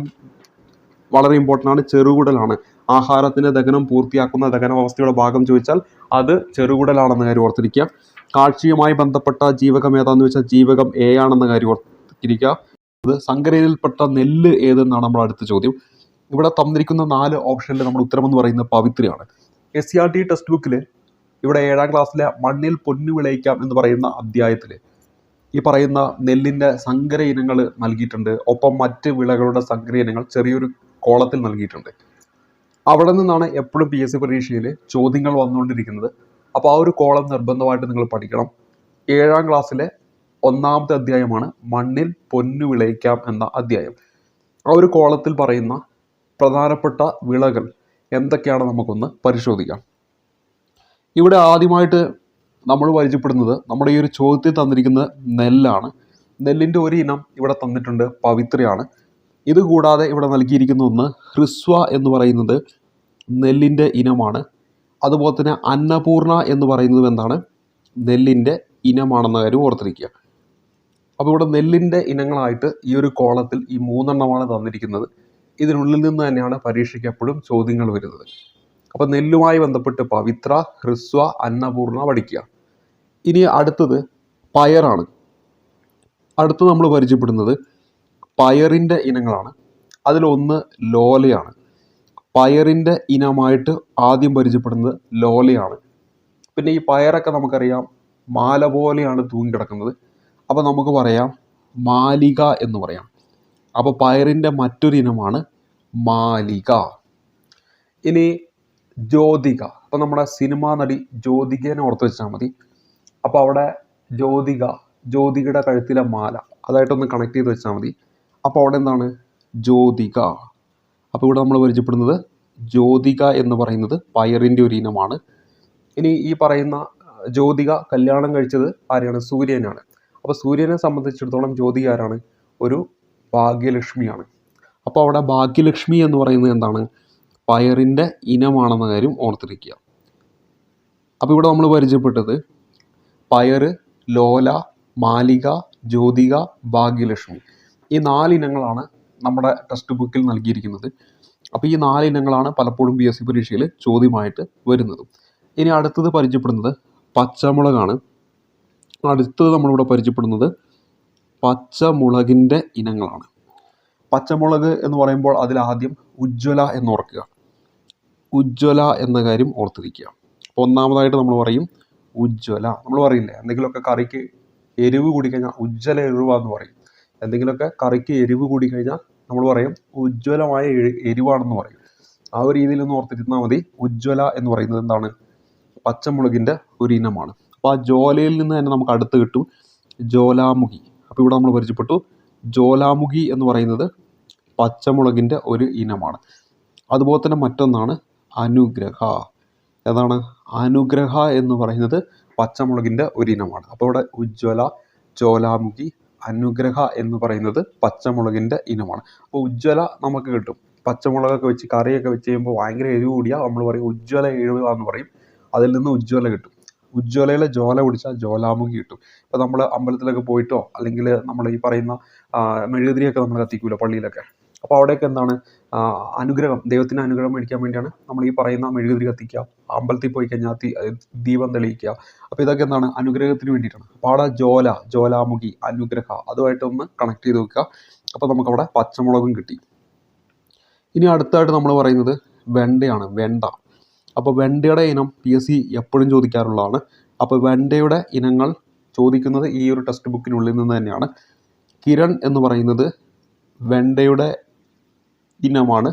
വളരെ ഇമ്പോർട്ടൻ്റ് ആണ്, ചെറുകുടലാണ്. ആഹാരത്തിൻ്റെ ദഹനം പൂർത്തിയാക്കുന്ന ദഹന വ്യവസ്ഥയുടെ ഭാഗം ചോദിച്ചാൽ അത് ചെറുകുടലാണെന്ന കാര്യം ഓർത്തിരിക്കുക. കാഴ്ചയുമായി ബന്ധപ്പെട്ട ജീവകം ഏതാണെന്ന് ചോദിച്ചാൽ ജീവകം A ആണെന്ന കാര്യം ഓർത്തിരിക്കുക. ഇത് സങ്കരയിൽപ്പെട്ട നെല്ല് ഏതെന്നാണ് നമ്മുടെ അടുത്ത ചോദ്യം. ഇവിടെ തന്നിരിക്കുന്ന 4 ഓപ്ഷനിൽ നമ്മൾ ഉത്തരമെന്ന് പറയുന്നത് പവിത്രയാണ്. SCRT ടെക്സ്റ്റ് ബുക്കിൽ ഇവിടെ 7ാം ക്ലാസ്സിലെ മണ്ണിൽ പൊന്നു വിളയിക്കാം എന്ന് പറയുന്ന അധ്യായത്തിൽ ഈ പറയുന്ന നെല്ലിൻ്റെ സങ്കര ഇനങ്ങൾ നൽകിയിട്ടുണ്ട്. ഒപ്പം മറ്റ് വിളകളുടെ സങ്കര ഇനങ്ങൾ ചെറിയൊരു കോളത്തിൽ നൽകിയിട്ടുണ്ട്. അവിടെ നിന്നാണ് എപ്പോഴും PSC പരീക്ഷയിൽ ചോദ്യങ്ങൾ വന്നുകൊണ്ടിരിക്കുന്നത്. അപ്പോൾ ആ ഒരു കോളം നിർബന്ധമായിട്ട് നിങ്ങൾ പഠിക്കണം. 7ാം ക്ലാസ്സിലെ 1ാമത്തെ അധ്യായമാണ് മണ്ണിൽ പൊന്നു വിളയിക്കാം എന്ന അധ്യായം. ആ ഒരു കോളത്തിൽ പറയുന്ന പ്രധാനപ്പെട്ട വിളകൾ എന്തൊക്കെയാണ് നമുക്കൊന്ന് പരിശോധിക്കാം. ഇവിടെ ആദ്യമായിട്ട് നമ്മൾ പരിചയപ്പെടുന്നത് നമ്മുടെ ഈ ഒരു ചോദ്യത്തിൽ തന്നിരിക്കുന്ന നെല്ലാണ്. നെല്ലിൻ്റെ ഒരു ഇനം ഇവിടെ തന്നിട്ടുണ്ട്, പവിത്രയാണ്. ഇതുകൂടാതെ ഇവിടെ നൽകിയിരിക്കുന്ന ഒന്ന് ഹ്രസ്വ എന്ന് പറയുന്നത് നെല്ലിൻ്റെ ഇനമാണ്. അതുപോലെ തന്നെ അന്നപൂർണ എന്ന് പറയുന്നത് എന്താണ്? നെല്ലിൻ്റെ ഇനമാണെന്ന കാര്യം ഓർത്തിരിക്കുക. അപ്പോൾ ഇവിടെ നെല്ലിൻ്റെ ഇനങ്ങളായിട്ട് ഈ ഒരു കോളത്തിൽ ഈ 3 എണ്ണമാണ് തന്നിരിക്കുന്നത്. ഇതിനുള്ളിൽ നിന്ന് തന്നെയാണ് പരീക്ഷയ്ക്ക് എപ്പോഴും ചോദ്യങ്ങൾ വരുന്നത്. അപ്പോൾ നെല്ലുമായി ബന്ധപ്പെട്ട് പവിത്ര, ഹ്രസ്വ, അന്നപൂർണ പഠിക്കുക. ഇനി അടുത്തത് പയറാണ്. അടുത്ത് നമ്മൾ പരിചയപ്പെടുന്നത് പയറിൻ്റെ ഇനങ്ങളാണ്. അതിലൊന്ന് ലോലയാണ്. പയറിൻ്റെ ഇനമായിട്ട് ആദ്യം പരിചയപ്പെടുന്നത് ലോലയാണ്. പിന്നെ ഈ പയറൊക്കെ നമുക്കറിയാം മാല പോലെയാണ് തൂങ്ങിക്കിടക്കുന്നത്. അപ്പോൾ നമുക്ക് പറയാം മാലിക എന്ന് പറയാം. അപ്പോൾ പയറിൻ്റെ മറ്റൊരു ഇനമാണ് മാലിക. ഇനി ജ്യോതിക. അപ്പോൾ നമ്മുടെ സിനിമാ നടി ജ്യോതികേനെ ഓർത്ത് വെച്ചാൽ മതി. അപ്പോൾ അവിടെ ജ്യോതികയുടെ കഴുത്തിലെ മാല അതായിട്ടൊന്ന് കണക്ട് ചെയ്ത് വെച്ചാൽ മതി. അപ്പോൾ അവിടെ എന്താണ്? ജ്യോതിക. അപ്പോൾ ഇവിടെ നമ്മൾ പരിചയപ്പെടുന്നത് ജ്യോതിക എന്ന് പറയുന്നത് പയറിൻ്റെ ഒരു ഇനമാണ്. ഇനി ഈ പറയുന്ന ജ്യോതിക കല്യാണം കഴിച്ചത് ആരെയാണ്? സൂര്യനാണ്. അപ്പോൾ സൂര്യനെ സംബന്ധിച്ചിടത്തോളം ജ്യോതിക ആരാണ്? ഒരു ഭാഗ്യലക്ഷ്മിയാണ്. അപ്പോൾ അവിടെ ഭാഗ്യലക്ഷ്മി എന്ന് പറയുന്നത് എന്താണ്? പയറിൻ്റെ ഇനമാണെന്ന കാര്യം ഓർത്തിരിക്കുക. അപ്പോൾ ഇവിടെ നമ്മൾ പരിചയപ്പെട്ടത് പയർ, ലോല, മാലിക, ജ്യോതിക, ഭാഗ്യലക്ഷ്മി. ഈ 4 ഇനങ്ങളാണ് നമ്മുടെ ടെക്സ്റ്റ് ബുക്കിൽ നൽകിയിരിക്കുന്നത്. അപ്പോൾ ഈ 4 ഇനങ്ങളാണ് പലപ്പോഴും PSC പരീക്ഷയിൽ ചോദ്യമായിട്ട് വരുന്നത്. ഇനി അടുത്തത് പരിചയപ്പെടുന്നത് പച്ചമുളകാണ്. അടുത്തത് നമ്മളിവിടെ പരിചയപ്പെടുന്നത് പച്ചമുളകിൻ്റെ ഇനങ്ങളാണ്. പച്ചമുളക് എന്ന് പറയുമ്പോൾ അതിലാദ്യം ഉജ്ജ്വല എന്ന് ഓർക്കുക. ഉജ്ജ്വല എന്ന കാര്യം ഓർത്തിരിക്കുക. അപ്പോൾ ഒന്നാമതായിട്ട് നമ്മൾ പറയും ഉജ്ജ്വല. നമ്മൾ പറയില്ലേ എന്തെങ്കിലുമൊക്കെ കറിക്ക് എരിവ് കൂടിക്കഴിഞ്ഞാൽ ഉജ്ജ്വല എരിവാന്ന് പറയും. എന്തെങ്കിലുമൊക്കെ കറിക്ക് എരിവ് കൂടിക്കഴിഞ്ഞാൽ നമ്മൾ പറയും ഉജ്ജ്വലമായ എരിവാണെന്ന് പറയും. ആ ഒരു രീതിയിലൊന്ന് ഓർത്തിരുന്നാൽ മതി. ഉജ്ജ്വല എന്ന് പറയുന്നത് എന്താണ്? പച്ചമുളകിൻ്റെ ഒരു ഇനമാണ്. അപ്പോൾ ആ ജോലയിൽ നിന്ന് തന്നെ നമുക്ക് അടുത്ത് കിട്ടും ജ്വാലാമുഖി. അപ്പോൾ ഇവിടെ നമ്മൾ പരിചയപ്പെട്ടു ജ്വാലാമുഖി എന്ന് പറയുന്നത് പച്ചമുളകിൻ്റെ ഒരു ഇനമാണ്. അതുപോലെ തന്നെ മറ്റൊന്നാണ് അനുഗ്രഹ. ഏതാണ്? അനുഗ്രഹ എന്ന് പറയുന്നത് പച്ചമുളകിൻ്റെ ഒരു ഇനമാണ്. അപ്പോൾ ഇവിടെ ഉജ്ജ്വല, ജ്വാലാമുഖി, അനുഗ്രഹ എന്ന് പറയുന്നത് പച്ചമുളകിൻ്റെ ഇനമാണ്. അപ്പോൾ ഉജ്ജ്വല നമുക്ക് കിട്ടും. പച്ചമുളകൊക്കെ വെച്ച് കറിയൊക്കെ വെച്ച് കഴിയുമ്പോൾ ഭയങ്കര എരിവ് കൂടിയാൽ നമ്മൾ പറയും ഉജ്ജ്വല എരിവ് എന്ന് പറയും. അതിൽ നിന്ന് ഉജ്ജ്വല കിട്ടും. ഉജ്ജ്വലയിലെ ജോല കുടിച്ചാൽ ജ്വാലാമുഖി കിട്ടും. ഇപ്പോൾ നമ്മൾ അമ്പലത്തിലൊക്കെ പോയിട്ടോ അല്ലെങ്കിൽ നമ്മൾ ഈ പറയുന്ന മെഴുകുതിരിയൊക്കെ നമ്മൾ കത്തിക്കൂല പള്ളിയിലൊക്കെ. അപ്പോൾ അവിടെയൊക്കെ എന്താണ് അനുഗ്രഹം, ദൈവത്തിൻ്റെ അനുഗ്രഹം മേടിക്കാൻ വേണ്ടിയാണ് നമ്മൾ ഈ പറയുന്ന മെഴുകുതിരി കത്തിക്കുക. അമ്പലത്തിൽ പോയി കഴിഞ്ഞാൽ ദീപം തെളിയിക്കുക. അപ്പോൾ ഇതൊക്കെ എന്താണ് അനുഗ്രഹത്തിന് വേണ്ടിയിട്ടാണ്. അപ്പോൾ അവിടെ ജ്വാലാമുഖി, അനുഗ്രഹ അതുമായിട്ടൊന്ന് കണക്ട് ചെയ്ത് വെക്കുക. അപ്പോൾ നമുക്കവിടെ പച്ചമുളകും കിട്ടി. ഇനി അടുത്തായിട്ട് നമ്മൾ പറയുന്നത് വെണ്ടയാണ്. വെണ്ട. അപ്പോൾ വെണ്ടയുടെ ഇനം PSC എപ്പോഴും ചോദിക്കാറുള്ളതാണ്. അപ്പോൾ വെണ്ടയുടെ ഇനങ്ങൾ ചോദിക്കുന്നത് ഈ ഒരു ടെക്സ്റ്റ് ബുക്കിനുള്ളിൽ നിന്ന് തന്നെയാണ്. കിരൺ എന്ന് പറയുന്നത് വെണ്ടയുടെ ഇനമാണ്.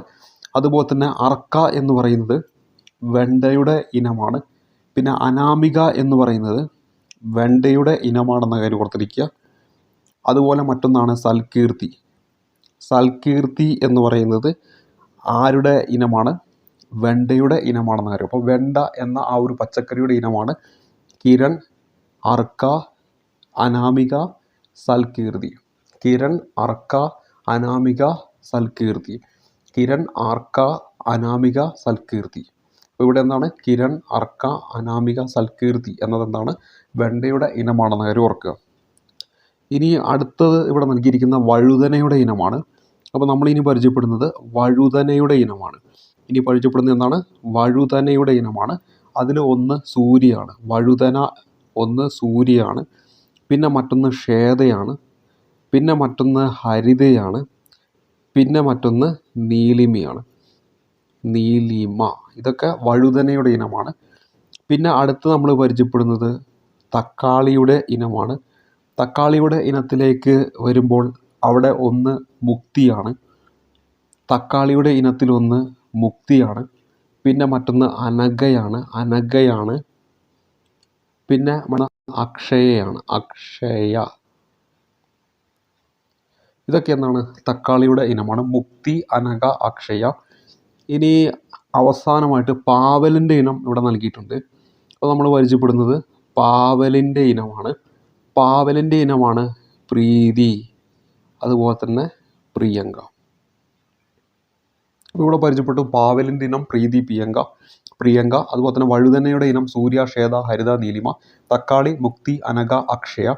അതുപോലെ തന്നെ അർക്ക എന്ന് പറയുന്നത് വെണ്ടയുടെ ഇനമാണ്. പിന്നെ അനാമിക എന്ന് പറയുന്നത് വെണ്ടയുടെ ഇനമാണെന്ന കാര്യം ഓർത്തിരിക്കുക. അതുപോലെ മറ്റൊന്നാണ് സൽകീർത്തി. സൽകീർത്തി എന്ന് പറയുന്നത് ആരുടെ ഇനമാണ്? വെണ്ടയുടെ ഇനമാണെന്ന കാര്യം. അപ്പോൾ വെണ്ട എന്ന ആ ഒരു പച്ചക്കറിയുടെ ഇനമാണ് കിരൺ, അർക്ക, അനാമിക, സൽകീർത്തി. കിരൺ, അർക്ക, അനാമിക, സൽകീർത്തി. കിരൺ, അർക്ക, അനാമിക, സൽകീർത്തി. അപ്പോൾ ഇവിടെ എന്താണ്? കിരൺ, അർക്ക, അനാമിക, സൽകീർത്തി എന്നതെന്താണ്? വെണ്ടയുടെ ഇനമാണെന്ന കാര്യം ഓർക്കുക. ഇനി അടുത്തത് ഇവിടെ നൽകിയിരിക്കുന്ന വഴുതനയുടെ ഇനമാണ്. അപ്പോൾ നമ്മളിനി പരിചയപ്പെടുന്നത് വഴുതനയുടെ ഇനമാണ്. ഇനി പരിചയപ്പെടുന്നത് എന്താണ്? വഴുതനയുടെ ഇനമാണ്. അതിൽ ഒന്ന് സൂര്യയാണ്. വഴുതന ഒന്ന് സൂര്യയാണ്. പിന്നെ മറ്റൊന്ന് ശ്വേതയാണ്. പിന്നെ മറ്റൊന്ന് ഹരിതയാണ്. പിന്നെ മറ്റൊന്ന് നീലിമയാണ്. നീലിമ. ഇതൊക്കെ വഴുതനയുടെ ഇനമാണ്. പിന്നെ അടുത്ത് നമ്മൾ പരിചയപ്പെടുന്നത് തക്കാളിയുടെ ഇനമാണ്. തക്കാളിയുടെ ഇനത്തിലേക്ക് വരുമ്പോൾ അവിടെ ഒന്ന് മുക്തിയാണ്. തക്കാളിയുടെ ഇനത്തിലൊന്ന് മുക്തിയാണ്. പിന്നെ മറ്റൊന്ന് അനഘയാണ്. പിന്നെ അക്ഷയയാണ്. അക്ഷയ. ഇതൊക്കെ എന്താണ്? തക്കാളിയുടെ ഇനമാണ്. മുക്തി, അനഘ, അക്ഷയ. ഇനി അവസാനമായിട്ട് പാവലിൻ്റെ ഇനം ഇവിടെ നൽകിയിട്ടുണ്ട്. അപ്പോൾ നമ്മൾ പരിചയപ്പെടുന്നത് പാവലിൻ്റെ ഇനമാണ്. പാവലിൻ്റെ ഇനമാണ് പ്രീതി, അതുപോലെ തന്നെ പ്രിയങ്ക. അപ്പോൾ ഇവിടെ പരിചയപ്പെട്ടു പാവലിൻ്റെ ഇനം പ്രീതി, പ്രിയങ്ക. അതുപോലെ തന്നെ വഴുതനയുടെ ഇനം സൂര്യ, ശ്വേത, ഹരിത, നീലിമ. തക്കാളി മുക്തി, അനഘ, അക്ഷയ.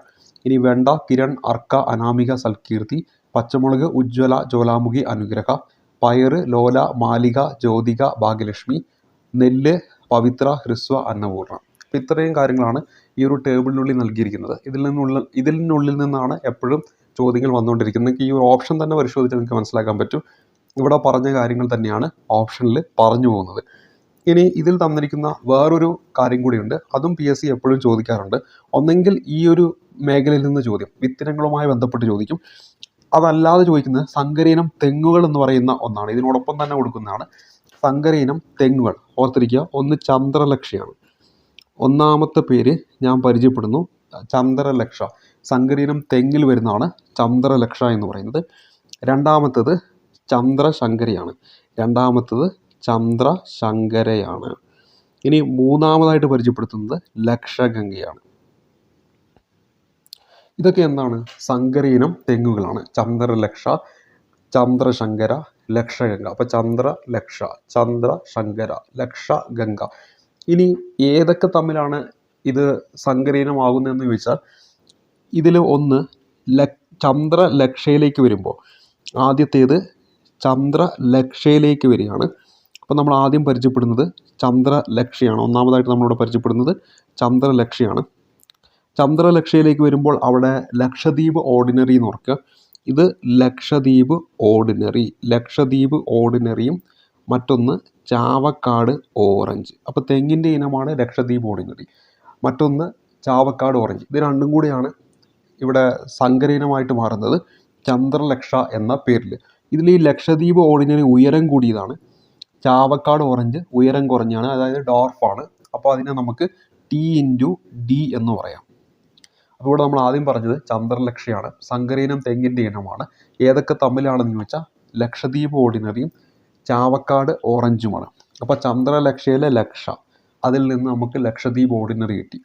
ഇനി വെണ്ട കിരൺ, അർക്ക, അനാമിക, സൽകീർത്തി. പച്ചമുളക് ഉജ്ജ്വല, ജ്വാലാമുഖി, അനുഗ്രഹ. പയറ് ലോല, മാലിക, ജ്യോതിക, ഭാഗ്യലക്ഷ്മി. നെല്ല് പവിത്ര, ഹ്രസ്വ, അന്നപൂർണ്ണ. അപ്പോൾ ഇത്രയും കാര്യങ്ങളാണ് ഈ ഒരു ടേബിളിനുള്ളിൽ നൽകിയിരിക്കുന്നത്. ഇതിനുള്ളിൽ നിന്നാണ് എപ്പോഴും ചോദ്യങ്ങൾ വന്നുകൊണ്ടിരിക്കുന്നത്. നിങ്ങൾക്ക് ഈ ഒരു ഓപ്ഷൻ തന്നെ പരിശോധിച്ച് നിങ്ങൾക്ക് മനസ്സിലാക്കാൻ പറ്റും. ഇവിടെ പറഞ്ഞ കാര്യങ്ങൾ തന്നെയാണ് ഓപ്ഷനിൽ പറഞ്ഞു പോകുന്നത്. ഇനി ഇതിൽ തന്നിരിക്കുന്ന വേറൊരു കാര്യം കൂടിയുണ്ട്. അതും PSC എപ്പോഴും ചോദിക്കാറുണ്ട്. ഒന്നെങ്കിൽ ഈ ഒരു മേഖലയിൽ നിന്ന് ചോദ്യം വിത്തിനങ്ങളുമായി ബന്ധപ്പെട്ട് ചോദിക്കും. അതല്ലാതെ ചോദിക്കുന്നത് സങ്കരയിനം തെങ്ങുകൾ എന്ന് പറയുന്ന ഒന്നാണ്. ഇതിനോടൊപ്പം തന്നെ കൊടുക്കുന്നതാണ് സങ്കരയിനം തെങ്ങുകൾ. ഓർത്തിരിക്കുക. ഒന്ന് ചന്ദ്രലക്ഷയാണ്. ഒന്നാമത്തെ പേര് ഞാൻ പരിചയപ്പെടുന്നു, ചന്ദ്രലക്ഷ. സങ്കരയിനം തെങ്ങിൽ വരുന്നതാണ് ചന്ദ്രലക്ഷ എന്ന് പറയുന്നത്. രണ്ടാമത്തത് ചന്ദ്രശങ്കരയാണ്. ഇനി മൂന്നാമതായിട്ട് പരിചയപ്പെടുത്തുന്നത് ലക്ഷഗംഗയാണ്. ഇതൊക്കെ എന്താണ്? സങ്കരയിനം തെങ്ങുകളാണ്. ചന്ദ്രലക്ഷ, ചന്ദ്രശങ്കര, ലക്ഷഗംഗ. അപ്പോൾ ചന്ദ്രലക്ഷ, ചന്ദ്രശങ്കര, ലക്ഷഗംഗ. ഇനി ഏതൊക്കെ തമ്മിലാണ് ഇത് സങ്കരയിനമാകുന്നതെന്ന് ചോദിച്ചാൽ ഇതിൽ ഒന്ന് ചന്ദ്രലക്ഷയിലേക്ക് വരുമ്പോൾ ആദ്യത്തേത് ചന്ദ്രലക്ഷയിലേക്ക് വരികയാണ്. അപ്പോൾ നമ്മൾ ആദ്യം പരിചയപ്പെടുന്നത് ചന്ദ്രലക്ഷയാണ്. ഒന്നാമതായിട്ട് നമ്മളിവിടെ പരിചയപ്പെടുന്നത് ചന്ദ്രലക്ഷയാണ്. ചന്ദ്രലക്ഷയിലേക്ക് വരുമ്പോൾ അവിടെ ലക്ഷദ്വീപ് ഓർഡിനറി എന്ന് ഓർക്കുക. ഇത് ലക്ഷദ്വീപ് ഓർഡിനറിയും മറ്റൊന്ന് ചാവക്കാട് ഓറഞ്ച്. അപ്പോൾ തെങ്ങിൻ്റെ ഇനമാണ് ലക്ഷദ്വീപ് ഓർഡിനറി, മറ്റൊന്ന് ചാവക്കാട് ഓറഞ്ച്. ഇത് രണ്ടും കൂടിയാണ് ഇവിടെ സങ്കരയിനമായിട്ട് മാറുന്നത് ചന്ദ്രലക്ഷ എന്ന പേരിൽ. ഇതിൽ ഈ ലക്ഷദ്വീപ് ഓർഡിനറി ഉയരം കൂടിയതാണ്. ചാവക്കാട് ഓറഞ്ച് ഉയരം കുറഞ്ഞാണ്, അതായത് ഡോർഫാണ്. അപ്പോൾ അതിനെ നമുക്ക് T/D എന്ന് പറയാം. അപ്പോൾ ഇവിടെ നമ്മൾ ആദ്യം പറഞ്ഞത് ചന്ദ്രലക്ഷയാണ്. സങ്കരയിനം തെങ്ങിൻ്റെ ഇനമാണ്. ഏതൊക്കെ തമ്മിലാണെന്ന് ചോദിച്ചാൽ ലക്ഷദ്വീപ് ഓർഡിനറിയും ചാവക്കാട് ഓറഞ്ചുമാണ്. അപ്പോൾ ചന്ദ്രലക്ഷയിലെ ലക്ഷ, അതിൽ നിന്ന് നമുക്ക് ലക്ഷദ്വീപ് ഓർഡിനറി കിട്ടി.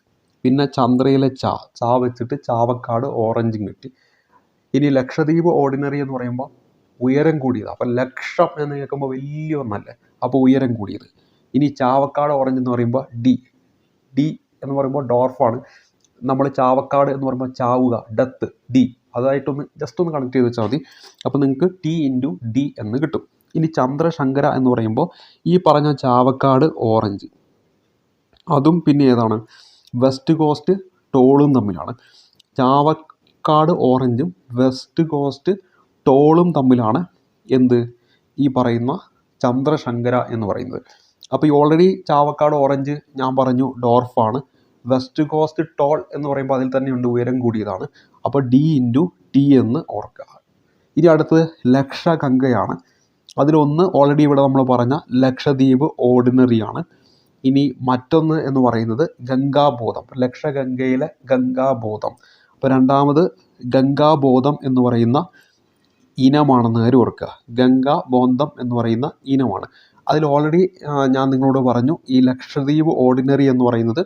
പിന്നെ ചന്ദ്രയിലെ ചാ വെച്ചിട്ട് ചാവക്കാട് ഓറഞ്ചും കിട്ടി. ഇനി ലക്ഷദ്വീപ് ഓർഡിനറി എന്ന് പറയുമ്പോൾ ഉയരം കൂടിയത്. അപ്പം ലക്ഷം എന്ന് കേൾക്കുമ്പോൾ വലിയ ഒന്നല്ലേ, അപ്പോൾ ഉയരം കൂടിയത്. ഇനി ചാവക്കാട് ഓറഞ്ച് എന്ന് പറയുമ്പോൾ ഡി എന്ന് പറയുമ്പോൾ ഡോർഫാണ്. നമ്മൾ ചാവക്കാട് എന്ന് പറയുമ്പോൾ ചാവുക, ഡെത്ത്, ഡി അതായിട്ടൊന്ന് ജസ്റ്റ് ഒന്ന് കണക്ട് ചെയ്ത് വെച്ചാൽ മതി. അപ്പോൾ നിങ്ങൾക്ക് T×D എന്ന് കിട്ടും. ഇനി ചന്ദ്രശങ്കര എന്ന് പറയുമ്പോൾ ഈ പറഞ്ഞ ചാവക്കാട് ഓറഞ്ച് അതും പിന്നെ ഏതാണ് വെസ്റ്റ് കോസ്റ്റ് ടോളും തമ്മിലാണ്. ചാവക്കാട് ഓറഞ്ചും വെസ്റ്റ് കോസ്റ്റ് ടോളും തമ്മിലാണ് എന്ത് ഈ പറയുന്ന ചന്ദ്രശങ്കര എന്ന് പറയുന്നത്. അപ്പോൾ ഈ ഓൾറെഡി ചാവക്കാട് ഓറഞ്ച് ഞാൻ പറഞ്ഞു ഡോർഫാണ്. വെസ്റ്റ് കോസ്റ്റ് ടോൾ എന്ന് പറയുമ്പോൾ അതിൽ തന്നെയുണ്ട് ഉയരം കൂടിയതാണ്. അപ്പോൾ D×T എന്ന് ഓർക്കുക. ഇനി അടുത്തത് ലക്ഷഗംഗയാണ്. അതിലൊന്ന് ഓൾറെഡി ഇവിടെ നമ്മൾ പറഞ്ഞ ലക്ഷദ്വീപ് ഓർഡിനറിയാണ്. ഇനി മറ്റൊന്ന് എന്ന് പറയുന്നത് ഗംഗാബോധം, ലക്ഷഗംഗയിലെ ഗംഗാബോധം. അപ്പോൾ രണ്ടാമത് ഗംഗാബോധം എന്ന് പറയുന്ന ഇനമാണെന്ന് കാര്യം ഓർക്കുക. ഗംഗാബോധം എന്ന് പറയുന്ന ഇനമാണ്. അതിൽ ഓൾറെഡി ഞാൻ നിങ്ങളോട് പറഞ്ഞു ഈ ലക്ഷദ്വീപ് ഓർഡിനറി എന്ന് പറയുന്നത്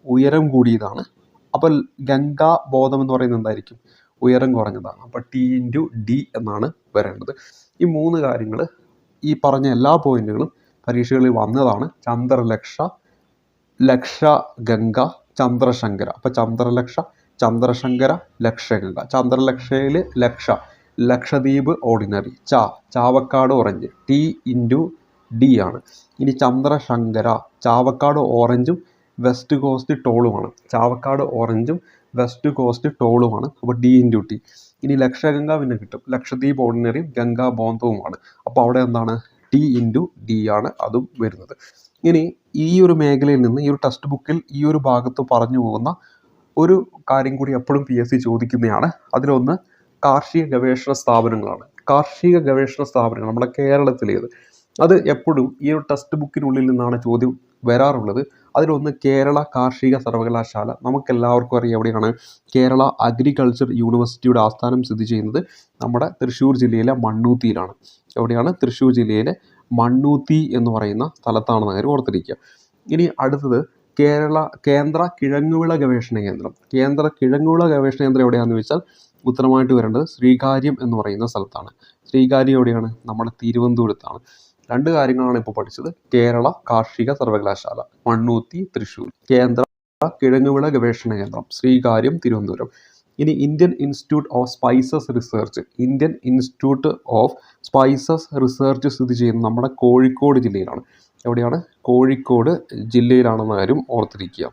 ഉയരം കൂടിയതാണ്. അപ്പോൾ ഗംഗാബോധം എന്ന് പറയുന്നത് എന്തായിരിക്കും, ഉയരം കുറഞ്ഞതാണ്. അപ്പോൾ T×D എന്നാണ് വരേണ്ടത്. ഈ മൂന്ന് കാര്യങ്ങൾ, ഈ പറഞ്ഞ എല്ലാ പോയിന്റുകളും പരീക്ഷകളിൽ വന്നതാണ്. ചന്ദ്രലക്ഷ, ലക്ഷഗംഗ, ചന്ദ്രശങ്കര. അപ്പോൾ ചന്ദ്രലക്ഷ, ചന്ദ്രശങ്കര, ലക്ഷഗംഗ. ചന്ദ്രലക്ഷയിൽ Lakshadweep ordinary, Chavakkad orange, T×D ആണ്. ഇനി ചന്ദ്രശങ്കര ചാവക്കാട് ഓറഞ്ചും വെസ്റ്റ് കോസ്റ്റ് ടോളുമാണ്. ചാവക്കാട് ഓറഞ്ചും വെസ്റ്റ് കോസ്റ്റ് ടോളുമാണ്. അപ്പോൾ D×T. ഇനി ലക്ഷഗംഗ പിന്നെ കിട്ടും, ലക്ഷദ്വീപ് ഓർഡിനറിയും ഗംഗാബോധവുമാണ്. അപ്പോൾ അവിടെ എന്താണ് T×D ആണ് അതും വരുന്നത്. ഇനി ഈ ഒരു മേഖലയിൽ നിന്ന് ഈ ഒരു ടെക്സ്റ്റ് ബുക്കിൽ ഈ ഒരു ഭാഗത്ത് പറഞ്ഞു പോകുന്ന ഒരു കാര്യം കൂടി എപ്പോഴും PSC ചോദിക്കുന്നതാണ്. അതിലൊന്ന് കാർഷിക ഗവേഷണ സ്ഥാപനങ്ങളാണ്. കാർഷിക ഗവേഷണ സ്ഥാപനങ്ങൾ നമ്മുടെ കേരളത്തിലേത്, അത് എപ്പോഴും ഈ ഒരു ടെക്സ്റ്റ് ബുക്കിനുള്ളിൽ നിന്നാണ് ചോദ്യം വരാറുള്ളത്. അതിലൊന്ന് കേരള കാർഷിക സർവകലാശാല. നമുക്കെല്ലാവർക്കും അറിയാം എവിടെയാണ് കേരള അഗ്രികൾച്ചർ യൂണിവേഴ്സിറ്റിയുടെ ആസ്ഥാനം സ്ഥിതി ചെയ്യുന്നത് നമ്മുടെ തൃശ്ശൂർ ജില്ലയിലെ മണ്ണൂത്തിയിലാണ്. എവിടെയാണ്, തൃശ്ശൂർ ജില്ലയിലെ മണ്ണൂത്തി എന്ന് പറയുന്ന സ്ഥലത്താണെന്ന് കാര്യം ഓർത്തിരിക്കുക. ഇനി അടുത്തത് കേന്ദ്ര കിഴങ്ങുവിള ഗവേഷണ കേന്ദ്രം. കേന്ദ്ര കിഴങ്ങുവിള ഗവേഷണ കേന്ദ്രം എവിടെയാണെന്ന് വെച്ചാൽ ഉത്തരമായിട്ട് വരേണ്ടത് ശ്രീകാര്യം എന്ന് പറയുന്ന സ്ഥലത്താണ്. ശ്രീകാര്യം എവിടെയാണ്, നമ്മുടെ തിരുവനന്തപുരത്താണ്. രണ്ട് കാര്യങ്ങളാണ് ഇപ്പോൾ പഠിച്ചത്. കേരള കാർഷിക സർവകലാശാല മണ്ണൂത്തി തൃശ്ശൂർ, കേന്ദ്ര കിഴങ്ങുവിള ഗവേഷണ കേന്ദ്രം ശ്രീകാര്യം തിരുവനന്തപുരം. ഇനി Indian institute of spices research, Indian institute of spices research സ്ഥിതി ചെയ്യുന്നത് നമ്മുടെ കോഴിക്കോട് ജില്ലയിലാണ്. എവിടെയാണ്, കോഴിക്കോട് ജില്ലയിലാണെന്ന കാര്യം ഓർത്തിരിക്കുക.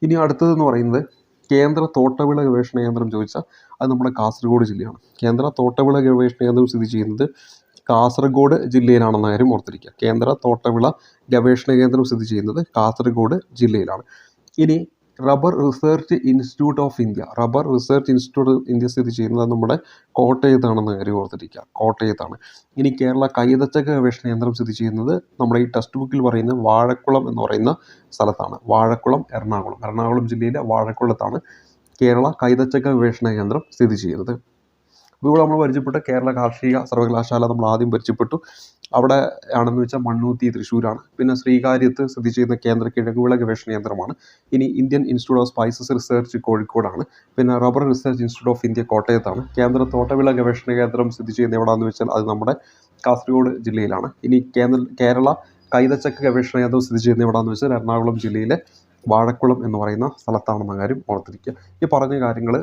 ഇനി അടുത്തതെന്ന് പറയുന്നത് കേന്ദ്ര തോട്ടവിള ഗവേഷണ കേന്ദ്രം ചോദിച്ചാൽ അത് നമ്മുടെ കാസർഗോഡ് ജില്ലയാണ്. കേന്ദ്ര തോട്ടവിള ഗവേഷണ കേന്ദ്രം സ്ഥിതി ചെയ്യുന്നത് കാസർഗോഡ് ജില്ലയിലാണെന്ന കാര്യം ഓർത്തിരിക്കുക. കേന്ദ്ര തോട്ടവിള ഗവേഷണ കേന്ദ്രം സ്ഥിതി ചെയ്യുന്നത് കാസർഗോഡ് ജില്ലയിലാണ്. ഇനി rubber research institute of India, rubber research institute of India സ്ഥിതി ചെയ്യുന്നത് നമ്മുടെ കോട്ടയത്താണെന്ന കാര്യം ഓർത്തിരിക്കുക, കോട്ടയത്താണ്. ഇനി കേരള കൈതച്ചക്ക ഗവേഷണ കേന്ദ്രം സ്ഥിതി ചെയ്യുന്നത് നമ്മുടെ ഈ ടെക്സ്റ്റ് ബുക്കിൽ പറയുന്ന വാഴക്കുളം എന്ന് പറയുന്ന സ്ഥലത്താണ്. വാഴക്കുളം എറണാകുളം ജില്ലയിലെ വാഴക്കുളത്താണ് കേരള കൈതച്ചക്ക ഗവേഷണ കേന്ദ്രം സ്ഥിതി ചെയ്യുന്നത്. ഇപ്പോൾ നമ്മൾ പരിചയപ്പെട്ട കേരള കാർഷിക സർവകലാശാല നമ്മൾ ആദ്യം പരിചയപ്പെട്ടു. അവിടെ ആണെന്ന് വെച്ചാൽ മണ്ണൂത്തി തൃശ്ശൂരാണ്. പിന്നെ ശ്രീകാര്യത്ത് സ്ഥിതി ചെയ്യുന്ന കേന്ദ്ര കിഴങ്ങുവിള ഗവേഷണ കേന്ദ്രമാണ്. ഇനി Indian institute of spices research കോഴിക്കോടാണ്. പിന്നെ rubber research institute of India കോട്ടയത്താണ്. കേന്ദ്ര തോട്ടവിള ഗവേഷണ കേന്ദ്രം സ്ഥിതി ചെയ്യുന്നത് എവിടെയാണെന്ന് വെച്ചാൽ അത് നമ്മുടെ കാസർഗോഡ് ജില്ലയിലാണ്. ഇനി കേരള കൈതച്ചക്ക ഗവേഷണ കേന്ദ്രം സ്ഥിതി ചെയ്യുന്നത് എവിടെയാണെന്ന് വെച്ചാൽ എറണാകുളം ജില്ലയിലെ വാഴക്കുളം എന്ന് പറയുന്ന സ്ഥലത്താണെന്ന കാര്യം ഓർത്തിരിക്കുക. ഈ പറഞ്ഞ കാര്യങ്ങൾ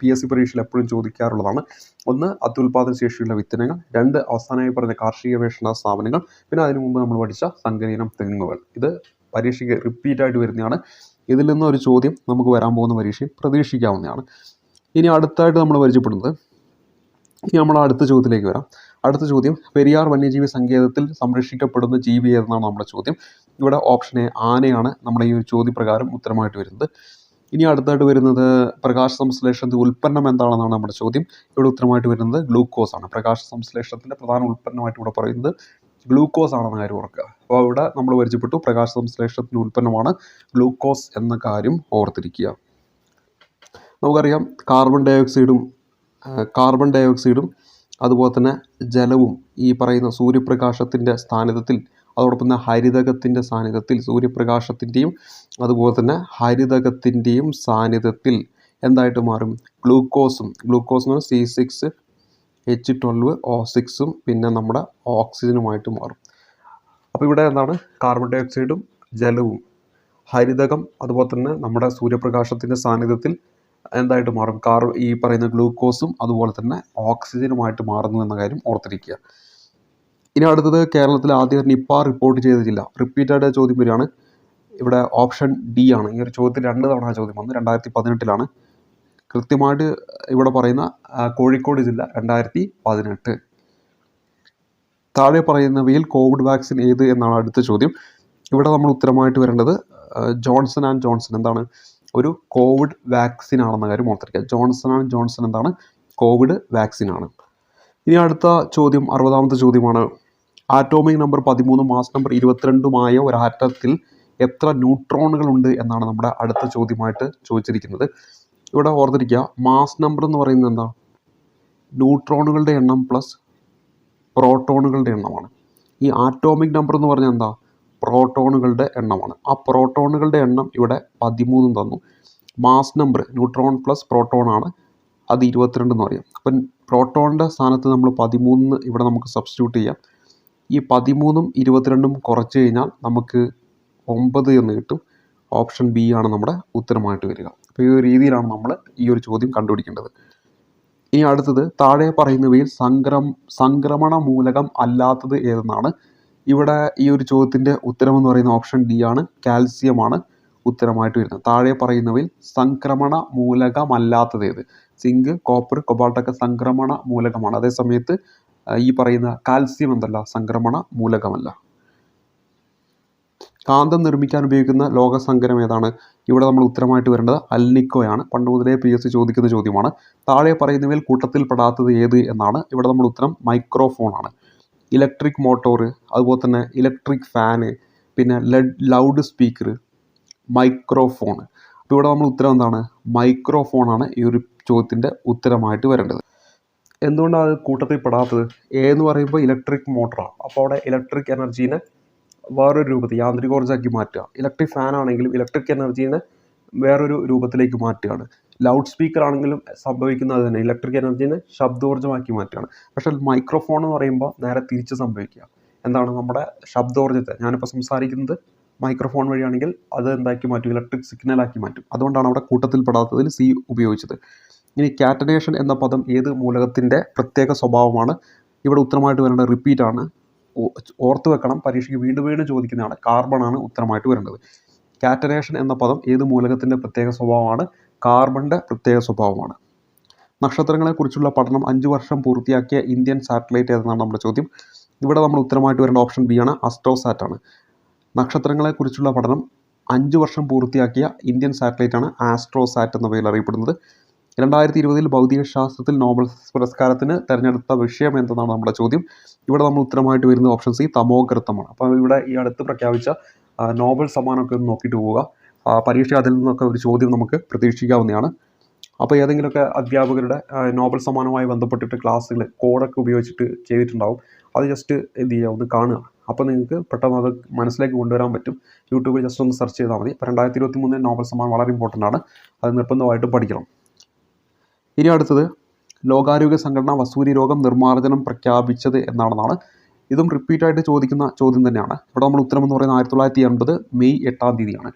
PSC പരീക്ഷയിൽ എപ്പോഴും ചോദിക്കാറുള്ളതാണ്. ഒന്ന്, അത്യുൽപാദന ശേഷിയുള്ള വിത്തിനങ്ങൾ. രണ്ട്, അവസാനമായി പറഞ്ഞ കാർഷിക ഗവേഷണ സ്ഥാപനങ്ങൾ. പിന്നെ അതിനു മുമ്പ് നമ്മൾ പഠിച്ച സങ്കരയിനം തെങ്ങുകൾ. ഇത് പരീക്ഷയ്ക്ക് റിപ്പീറ്റായിട്ട് വരുന്നതാണ്. ഇതിൽ നിന്ന് ഒരു ചോദ്യം നമുക്ക് വരാൻ പോകുന്ന പരീക്ഷയിൽ പ്രതീക്ഷിക്കാവുന്നതാണ്. ഇനി അടുത്തായിട്ട് നമ്മൾ പരിചയപ്പെടുന്നത്, ഇനി നമ്മൾ അടുത്ത ചോദ്യത്തിലേക്ക് വരാം. അടുത്ത ചോദ്യം, പെരിയാർ വന്യജീവി സങ്കേതത്തിൽ സംരക്ഷിക്കപ്പെടുന്ന ജീവി ഏതെന്നാണ് നമ്മുടെ ചോദ്യം. ഇവിടെ ഓപ്ഷൻ എ ആനയാണ് നമ്മുടെ ഈ ഒരു ചോദ്യപ്രകാരം ഉത്തരമായിട്ട് വരുന്നത്. ഇനി അടുത്തായിട്ട് വരുന്നത് പ്രകാശ സംശ്ലേഷണത്തിൻ്റെ ഉൽപ്പന്നം എന്താണെന്നാണ് നമ്മുടെ ചോദ്യം. ഇവിടെ ഉത്തരമായിട്ട് വരുന്നത് ഗ്ലൂക്കോസ് ആണ്. പ്രകാശ സംശ്ലേഷണത്തിൻ്റെ പ്രധാന ഉൽപ്പന്നമായിട്ട് ഇവിടെ പറയുന്നത് ഗ്ലൂക്കോസ് ആണെന്ന കാര്യം ഓർക്കുക. അപ്പോൾ ഇവിടെ നമ്മൾ പരിചയപ്പെട്ടു പ്രകാശ സംശ്ലേഷണത്തിൻ്റെ ഉൽപ്പന്നമാണ് ഗ്ലൂക്കോസ് എന്ന കാര്യം ഓർത്തിരിക്കുക. നമുക്കറിയാം കാർബൺ ഡൈ ഓക്സൈഡും അതുപോലെ തന്നെ ജലവും ഈ പറയുന്ന സൂര്യപ്രകാശത്തിൻ്റെ സാന്നിധ്യത്തിൽ, അതോടൊപ്പം തന്നെ ഹരിതകത്തിൻ്റെ സാന്നിധ്യത്തിൽ, സൂര്യപ്രകാശത്തിൻ്റെയും അതുപോലെ തന്നെ ഹരിതകത്തിൻ്റെയും സാന്നിധ്യത്തിൽ എന്തായിട്ട് മാറും? ഗ്ലൂക്കോസ് എന്ന് പറഞ്ഞാൽ C6H12O6 പിന്നെ നമ്മുടെ ഓക്സിജനുമായിട്ട് മാറും. അപ്പോൾ ഇവിടെ എന്താണ്? കാർബൺ ഡൈ ഓക്സൈഡും ജലവും ഹരിതകം അതുപോലെ തന്നെ നമ്മുടെ സൂര്യപ്രകാശത്തിൻ്റെ സാന്നിധ്യത്തിൽ എന്തായിട്ട് മാറും? ഈ പറയുന്ന ഗ്ലൂക്കോസും അതുപോലെ തന്നെ ഓക്സിജനുമായിട്ട് മാറുന്നു എന്ന കാര്യം ഓർത്തിരിക്കുക. ഇനി അടുത്തത് കേരളത്തിൽ ആദ്യം നിപ്പ റിപ്പോർട്ട് ചെയ്ത ജില്ല. റിപ്പീറ്റഡ് ചോദ്യം വരികയാണ്. ഇവിടെ ഓപ്ഷൻ ഡി ആണ്. ഈ ഒരു ചോദ്യത്തിൽ 2 തവണ ചോദ്യം വന്നു. 2018 കൃത്യമായിട്ട് ഇവിടെ പറയുന്ന കോഴിക്കോട് ജില്ല 2018. താഴെ പറയുന്നവയിൽ കോവിഡ് വാക്സിൻ ഏത് എന്നാണ് അടുത്ത ചോദ്യം. ഇവിടെ നമ്മൾ ഉത്തരമായിട്ട് വരേണ്ടത് ജോൺസൺ ആൻഡ് ജോൺസൺ എന്താണ്? ഒരു കോവിഡ് വാക്സിൻ ആണെന്ന കാര്യം ഓർത്തിരിക്കുക. ജോൺസൺ ആൻഡ് ജോൺസൺ എന്താണ്? കോവിഡ് വാക്സിൻ ആണ്. ഇനി അടുത്ത ചോദ്യം 60ാമത്തെ ചോദ്യമാണ്. ആറ്റോമിക് നമ്പർ 13 മാസ് നമ്പർ 22 ഒരു ആറ്റത്തിൽ എത്ര ന്യൂട്രോണുകളുണ്ട് എന്നാണ് നമ്മുടെ അടുത്ത ചോദ്യമായിട്ട് ചോദിച്ചിരിക്കുന്നത്. ഇവിടെ ഓർത്തിരിക്കുക, മാസ് നമ്പർ എന്ന് പറയുന്നത് എന്താ? ന്യൂട്രോണുകളുടെ എണ്ണം പ്ലസ് പ്രോട്ടോണുകളുടെ എണ്ണമാണ്. ഈ ആറ്റോമിക് നമ്പർ എന്ന് പറഞ്ഞാൽ എന്താ? പ്രോട്ടോണുകളുടെ എണ്ണമാണ്. ആ പ്രോട്ടോണുകളുടെ എണ്ണം ഇവിടെ 13 തന്നു. Mass number neutron plus proton ആണ്, അത് 22 എന്ന് പറയാം. അപ്പം പ്രോട്ടോണിൻ്റെ സ്ഥാനത്ത് നമ്മൾ 13 ഇവിടെ നമുക്ക് സബ്സ്റ്റിറ്റ്യൂട്ട് ചെയ്യാം. ഈ 13ഉം 22ഉം കുറച്ച് കഴിഞ്ഞാൽ നമുക്ക് 9 എന്ന് കിട്ടും. ഓപ്ഷൻ ബി ആണ് നമ്മുടെ ഉത്തരമായിട്ട് വരിക. അപ്പോൾ ഈ ഒരു രീതിയിലാണ് നമ്മൾ ഈ ഒരു ചോദ്യം കണ്ടുപിടിക്കേണ്ടത്. ഇനി അടുത്തത് താഴെ പറയുന്നവയിൽ സംക്രമണ മൂലകം അല്ലാത്തത് ഏതെന്നാണ്. ഇവിടെ ഈ ഒരു ചോദ്യത്തിൻ്റെ ഉത്തരം എന്ന് പറയുന്ന ഓപ്ഷൻ ഡി ആണ്. കാൽസ്യമാണ് ഉത്തരമായിട്ട് വരുന്നത്. താഴെ പറയുന്നവയിൽ സംക്രമണ മൂലകമല്ലാത്തത് ഏത്? സിങ്ക്, കോപ്പർ, കൊബാൾട്ടൊക്കെ സംക്രമണ മൂലകമാണ്. അതേസമയത്ത് ഈ പറയുന്ന കാൽസ്യം എന്തല്ല? സംക്രമണ മൂലകമല്ല. കാന്തം നിർമ്മിക്കാൻ ഉപയോഗിക്കുന്ന ലോഹസങ്കരം ഏതാണ്? ഇവിടെ നമ്മൾ ഉത്തരമായിട്ട് വരേണ്ടത് അൽനിക്കോയാണ്. പണ്ട് മുതലേ PSC ചോദിക്കുന്ന ചോദ്യമാണ്. താഴെ പറയുന്നവയിൽ കൂട്ടത്തിൽ പെടാത്തത് ഏത് എന്നാണ്. ഇവിടെ നമ്മൾ ഉത്തരം മൈക്രോഫോൺ ആണ്. ഇലക്ട്രിക് മോട്ടോർ, അതുപോലെ തന്നെ ഇലക്ട്രിക് ഫാന്, പിന്നെ ലൗഡ് സ്പീക്കർ, മൈക്രോഫോൺ. അപ്പോൾ ഇവിടെ നമ്മൾ ഉത്തരം എന്താണ്? മൈക്രോഫോണാണ് ഈ ഒരു ചോദ്യത്തിൻ്റെ ഉത്തരമായിട്ട് വരേണ്ടത്. എന്തുകൊണ്ടാണ് അത് കൂട്ടത്തിൽ പെടാത്തത്? എന്ന് പറയുമ്പോൾ ഇലക്ട്രിക് മോട്ടറാണ്. അപ്പോൾ അവിടെ ഇലക്ട്രിക് എനർജീനെ വേറൊരു രൂപത്തിൽ യാന്ത്രികോർജ്ജമാക്കി മാറ്റുക. ഇലക്ട്രിക് ഫാൻ ആണെങ്കിലും ഇലക്ട്രിക് എനർജീനെ വേറൊരു രൂപത്തിലേക്ക് മാറ്റുകയാണ്. ലൗഡ് സ്പീക്കർ ആണെങ്കിലും സംഭവിക്കുന്നത് തന്നെ ഇലക്ട്രിക് എനർജീനെ ശബ്ദോർജ്ജമാക്കി മാറ്റുകയാണ്. പക്ഷേ മൈക്രോഫോൺ എന്ന് പറയുമ്പോൾ നേരെ തിരിച്ച് സംഭവിക്കുക. എന്താണ്? നമ്മുടെ ശബ്ദോർജ്ജത്തെ, ഞാനിപ്പോൾ സംസാരിക്കുന്നത് മൈക്രോഫോൺ വഴിയാണെങ്കിൽ അത് എന്താക്കി മാറ്റും? ഇലക്ട്രിക് സിഗ്നലാക്കി മാറ്റും. അതുകൊണ്ടാണ് അവിടെ കൂട്ടത്തിൽ പെടാത്തതിൽ സി ഉപയോഗിച്ചത്. ഇനി കാറ്റനേഷൻ എന്ന പദം ഏത് മൂലകത്തിൻ്റെ പ്രത്യേക സ്വഭാവമാണ്? ഇവിടെ ഉത്തരമായിട്ട് വരേണ്ട റിപ്പീറ്റ് ആണ്. ഓർത്ത് വെക്കണം, പരീക്ഷയ്ക്ക് വീണ്ടും വീണ്ടും ചോദിക്കുന്നതാണ്. കാർബൺ ആണ് ഉത്തരമായിട്ട് വരേണ്ടത്. കാറ്റനേഷൻ എന്ന പദം ഏത് മൂലകത്തിൻ്റെ പ്രത്യേക സ്വഭാവമാണ്? കാർബണിൻ്റെ പ്രത്യേക സ്വഭാവമാണ്. നക്ഷത്രങ്ങളെക്കുറിച്ചുള്ള പഠനം 5 വർഷം പൂർത്തിയാക്കിയ ഇന്ത്യൻ സാറ്റലൈറ്റ് ഏതെന്നാണ് നമ്മുടെ ചോദ്യം. ഇവിടെ നമ്മൾ ഉത്തരമായിട്ട് വരേണ്ട ഓപ്ഷൻ ബി ആണ്. അസ്ട്രോസാറ്റ് ആണ്. നക്ഷത്രങ്ങളെക്കുറിച്ചുള്ള പഠനം 5 വർഷം പൂർത്തിയാക്കിയ ഇന്ത്യൻ സാറ്റലൈറ്റ് ആണ് ആസ്ട്രോസാറ്റ് എന്ന പേരിൽ അറിയപ്പെടുന്നത്. 2020 ഭൗതികശാസ്ത്രത്തിൽ നോബൽ പുരസ്കാരത്തിന് തിരഞ്ഞെടുത്ത വിഷയം എന്തെന്നാണ് നമ്മുടെ ചോദ്യം. ഇവിടെ നമ്മൾ ഉത്തരമായിട്ട് വരുന്ന ഓപ്ഷൻ സി തമോഗർത്തമാണ്. അപ്പോൾ ഇവിടെ ഈ അടുത്ത് പ്രഖ്യാപിച്ച നോബൽ സമ്മാനമൊക്കെ ഒന്ന് നോക്കിയിട്ട് പോവുക. പരീക്ഷ അതിൽ നിന്നൊക്കെ ഒരു ചോദ്യം നമുക്ക് പ്രതീക്ഷിക്കാവുന്നതാണ്. അപ്പോൾ ഏതെങ്കിലുമൊക്കെ അധ്യാപകരുടെ നോബൽ സമ്മാനവുമായി ബന്ധപ്പെട്ടിട്ട് ക്ലാസ്സുകൾ കോഡൊക്കെ ഉപയോഗിച്ചിട്ട് ചെയ്തിട്ടുണ്ടാവും. അത് ജസ്റ്റ് എന്ത് ചെയ്യുക, ഒന്ന് കാണുക. അപ്പോൾ നിങ്ങൾക്ക് പെട്ടെന്ന് അത് മനസ്സിലേക്ക് കൊണ്ടുവരാൻ പറ്റും. യൂട്യൂബിൽ ജസ്റ്റ് ഒന്ന് സെർച്ച് ചെയ്താൽ മതി. ഇപ്പോൾ 2023 നോബൽ സമ്മാനം വളരെ ഇമ്പോർട്ടൻ്റ് ആണ്. അത് നിർബന്ധമായിട്ടും പഠിക്കണം. ഇനി അടുത്തത് ലോകാരോഗ്യ സംഘടന വസൂരി രോഗം നിർമ്മാർജ്ജനം പ്രഖ്യാപിച്ചത് എന്നാണെന്നാണ്. ഇതും റിപ്പീറ്റായിട്ട് ചോദിക്കുന്ന ചോദ്യം തന്നെയാണ്. ഇവിടെ നമ്മൾ ഉത്തരം എന്ന് പറയുന്നത് 1980 മെയ് 8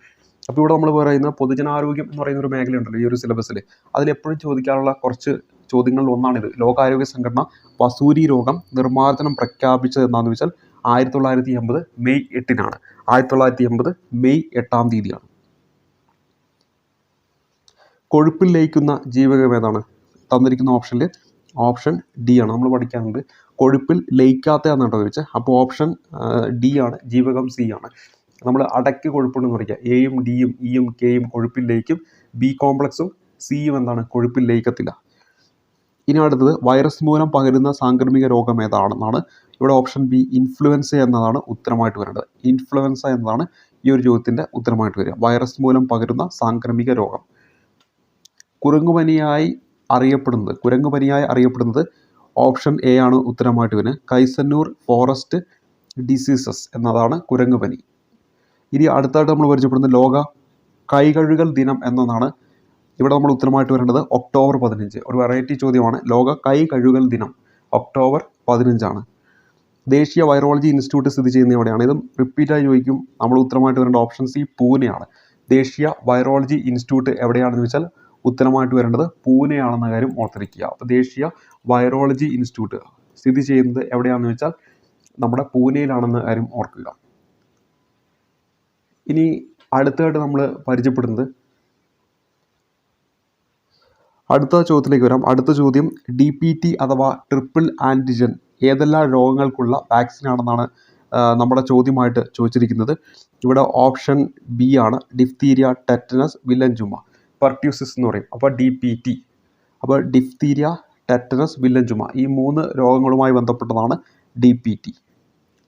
അപ്പോൾ ഇവിടെ നമ്മൾ പറയുന്ന പൊതുജനാരോഗ്യം എന്ന് പറയുന്ന ഒരു മേഖലയുണ്ടല്ലോ ഈ ഒരു സിലബസിൽ, അതിലെപ്പോഴും ചോദിക്കാനുള്ള കുറച്ച് ചോദ്യങ്ങളിൽ ഒന്നാണിത്. ലോകാരോഗ്യ സംഘടന വസൂരി രോഗം നിർമ്മാർജ്ജനം പ്രഖ്യാപിച്ചത് എന്താണെന്ന് വെച്ചാൽ 1980 മെയ് 8 1980 മെയ് 8 കൊഴുപ്പിൽ ലയിക്കുന്ന ജീവകം ഏതാണ്? തന്നിരിക്കുന്ന ഓപ്ഷനിൽ ഓപ്ഷൻ ഡി ആണ്. നമ്മൾ പഠിക്കാനുണ്ട് കൊഴുപ്പിൽ ലയിക്കാത്ത എന്നാണ് ചോദിച്ചത്. അപ്പോൾ ഓപ്ഷൻ ഡി ആണ്. ജീവകം സി ആണ്. നമ്മൾ അടയ്ക്ക് കൊഴുപ്പുണ്ടെന്ന് പഠിക്കുക. എയും ഡിയും ഇയും കെയും കൊഴുപ്പിൽ ലയിക്കും. ബി കോംപ്ലക്സും സിയും എന്താണ്? കൊഴുപ്പിൽ ലയിക്കത്തില്ല. ഇനി അടുത്തത് വൈറസ് മൂലം പകരുന്ന സാംക്രമിക രോഗം ഏതാണെന്നാണ്. ഇവിടെ ഓപ്ഷൻ ബി ഇൻഫ്ലുവൻസ എന്നതാണ് ഉത്തരമായിട്ട് വരേണ്ടത്. ഇൻഫ്ലുവൻസ എന്നതാണ് ഈ ഒരു ചോദ്യത്തിൻ്റെ ഉത്തരമായിട്ട് വരിക. വൈറസ് മൂലം പകരുന്ന സാംക്രമിക രോഗം. കുരങ്ങുപനിയായി അറിയപ്പെടുന്നത് ഓപ്ഷൻ എ ആണ് ഉത്തരമായിട്ട് വരുന്നത്. കൈസന്നൂർ ഫോറസ്റ്റ് ഡിസീസസ് എന്നതാണ് കുരങ്ങുപനി. ഇനി അടുത്തായിട്ട് നമ്മൾ പരിചയപ്പെടുന്നത് ലോക കൈകഴുകൽ ദിനം എന്നതാണ്. ഇവിടെ നമ്മൾ ഉത്തരമായിട്ട് വരേണ്ടത് ഒക്ടോബർ 15. ഒരു വെറൈറ്റി ചോദ്യമാണ്. ലോക കൈ കഴുകൽ ദിനം ഒക്ടോബർ 15 ദേശീയ വൈറോളജി ഇൻസ്റ്റിറ്റ്യൂട്ട് സ്ഥിതി ചെയ്യുന്ന എവിടെയാണ്? ഇതും റിപ്പീറ്റായി ചോദിക്കും. നമ്മൾ ഉത്തരമായിട്ട് വരേണ്ട ഓപ്ഷൻ സി പൂനെയാണ്. ദേശീയ വൈറോളജി ഇൻസ്റ്റിറ്റ്യൂട്ട് എവിടെയാണെന്ന് വെച്ചാൽ ഉത്തരമായിട്ട് വരേണ്ടത് പൂനെയാണെന്ന കാര്യം ഓർത്തിരിക്കുക. അപ്പോൾ ദേശീയ വൈറോളജി ഇൻസ്റ്റിറ്റ്യൂട്ട് സ്ഥിതി ചെയ്യുന്നത് എവിടെയാണെന്ന് വെച്ചാൽ നമ്മുടെ പൂനെയിലാണെന്ന കാര്യം ഓർക്കുക. ഇനി അടുത്തതായിട്ട് നമ്മൾ പരിചയപ്പെടുന്നത് അടുത്ത ചോദ്യത്തിലേക്ക് വരാം. അടുത്ത ചോദ്യം DPT അഥവാ ട്രിപ്പിൾ ആൻറ്റിജൻ ഏതെല്ലാം രോഗങ്ങൾക്കുള്ള വാക്സിൻ ആണെന്നാണ് നമ്മുടെ ചോദ്യമായിട്ട് ചോദിച്ചിരിക്കുന്നത്. ഇവിടെ ഓപ്ഷൻ ബി ആണ്. ഡിഫ്തീരിയ, ടെറ്റനസ്, വില്ലൻ ചുമ, പെർട്യൂസിസ് എന്ന് പറയും. അപ്പോൾ DPT. അപ്പോൾ ഡിഫ്തീരിയ, ടെറ്റനസ്, വില്ലൻ ചുമ ഈ 3 രോഗങ്ങളുമായി ബന്ധപ്പെട്ടതാണ് DPT.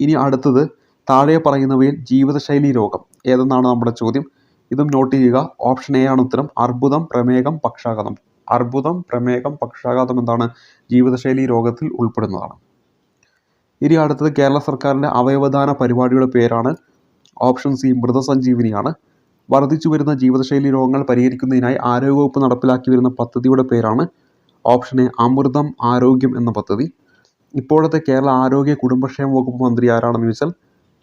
ഇനി അടുത്തത് താഴെ പറയുന്നവയിൽ ജീവിതശൈലി രോഗം ഏതെന്നാണ് നമ്മുടെ ചോദ്യം. ഇതും നോട്ട് ചെയ്യുക. ഓപ്ഷൻ എ ആണ് ഉത്തരം. അർബുദം, പ്രമേഹം, പക്ഷാഘാതം. അർബുദം, പ്രമേഹം, പക്ഷാഘാതം എന്താണ് ജീവിതശൈലി രോഗത്തിൽ ഉൾപ്പെടുന്നതാണ്. ഇനി അടുത്തത് കേരള സർക്കാരിൻ്റെ അവയവദാന പരിപാടിയുടെ പേരാണ്. ഓപ്ഷൻ സി മൃതസഞ്ജീവനിയാണ്. വർദ്ധിച്ചു വരുന്ന ജീവിതശൈലി രോഗങ്ങൾ പരിഹരിക്കുന്നതിനായി ആരോഗ്യവകുപ്പ് നടപ്പിലാക്കി വരുന്ന പദ്ധതിയുടെ പേരാണ് ഓപ്ഷൻ എ അമൃതം ആരോഗ്യം എന്ന പദ്ധതി. ഇപ്പോഴത്തെ കേരള ആരോഗ്യ കുടുംബക്ഷേമ വകുപ്പ് മന്ത്രി ആരാണെന്ന് ചോദിച്ചാൽ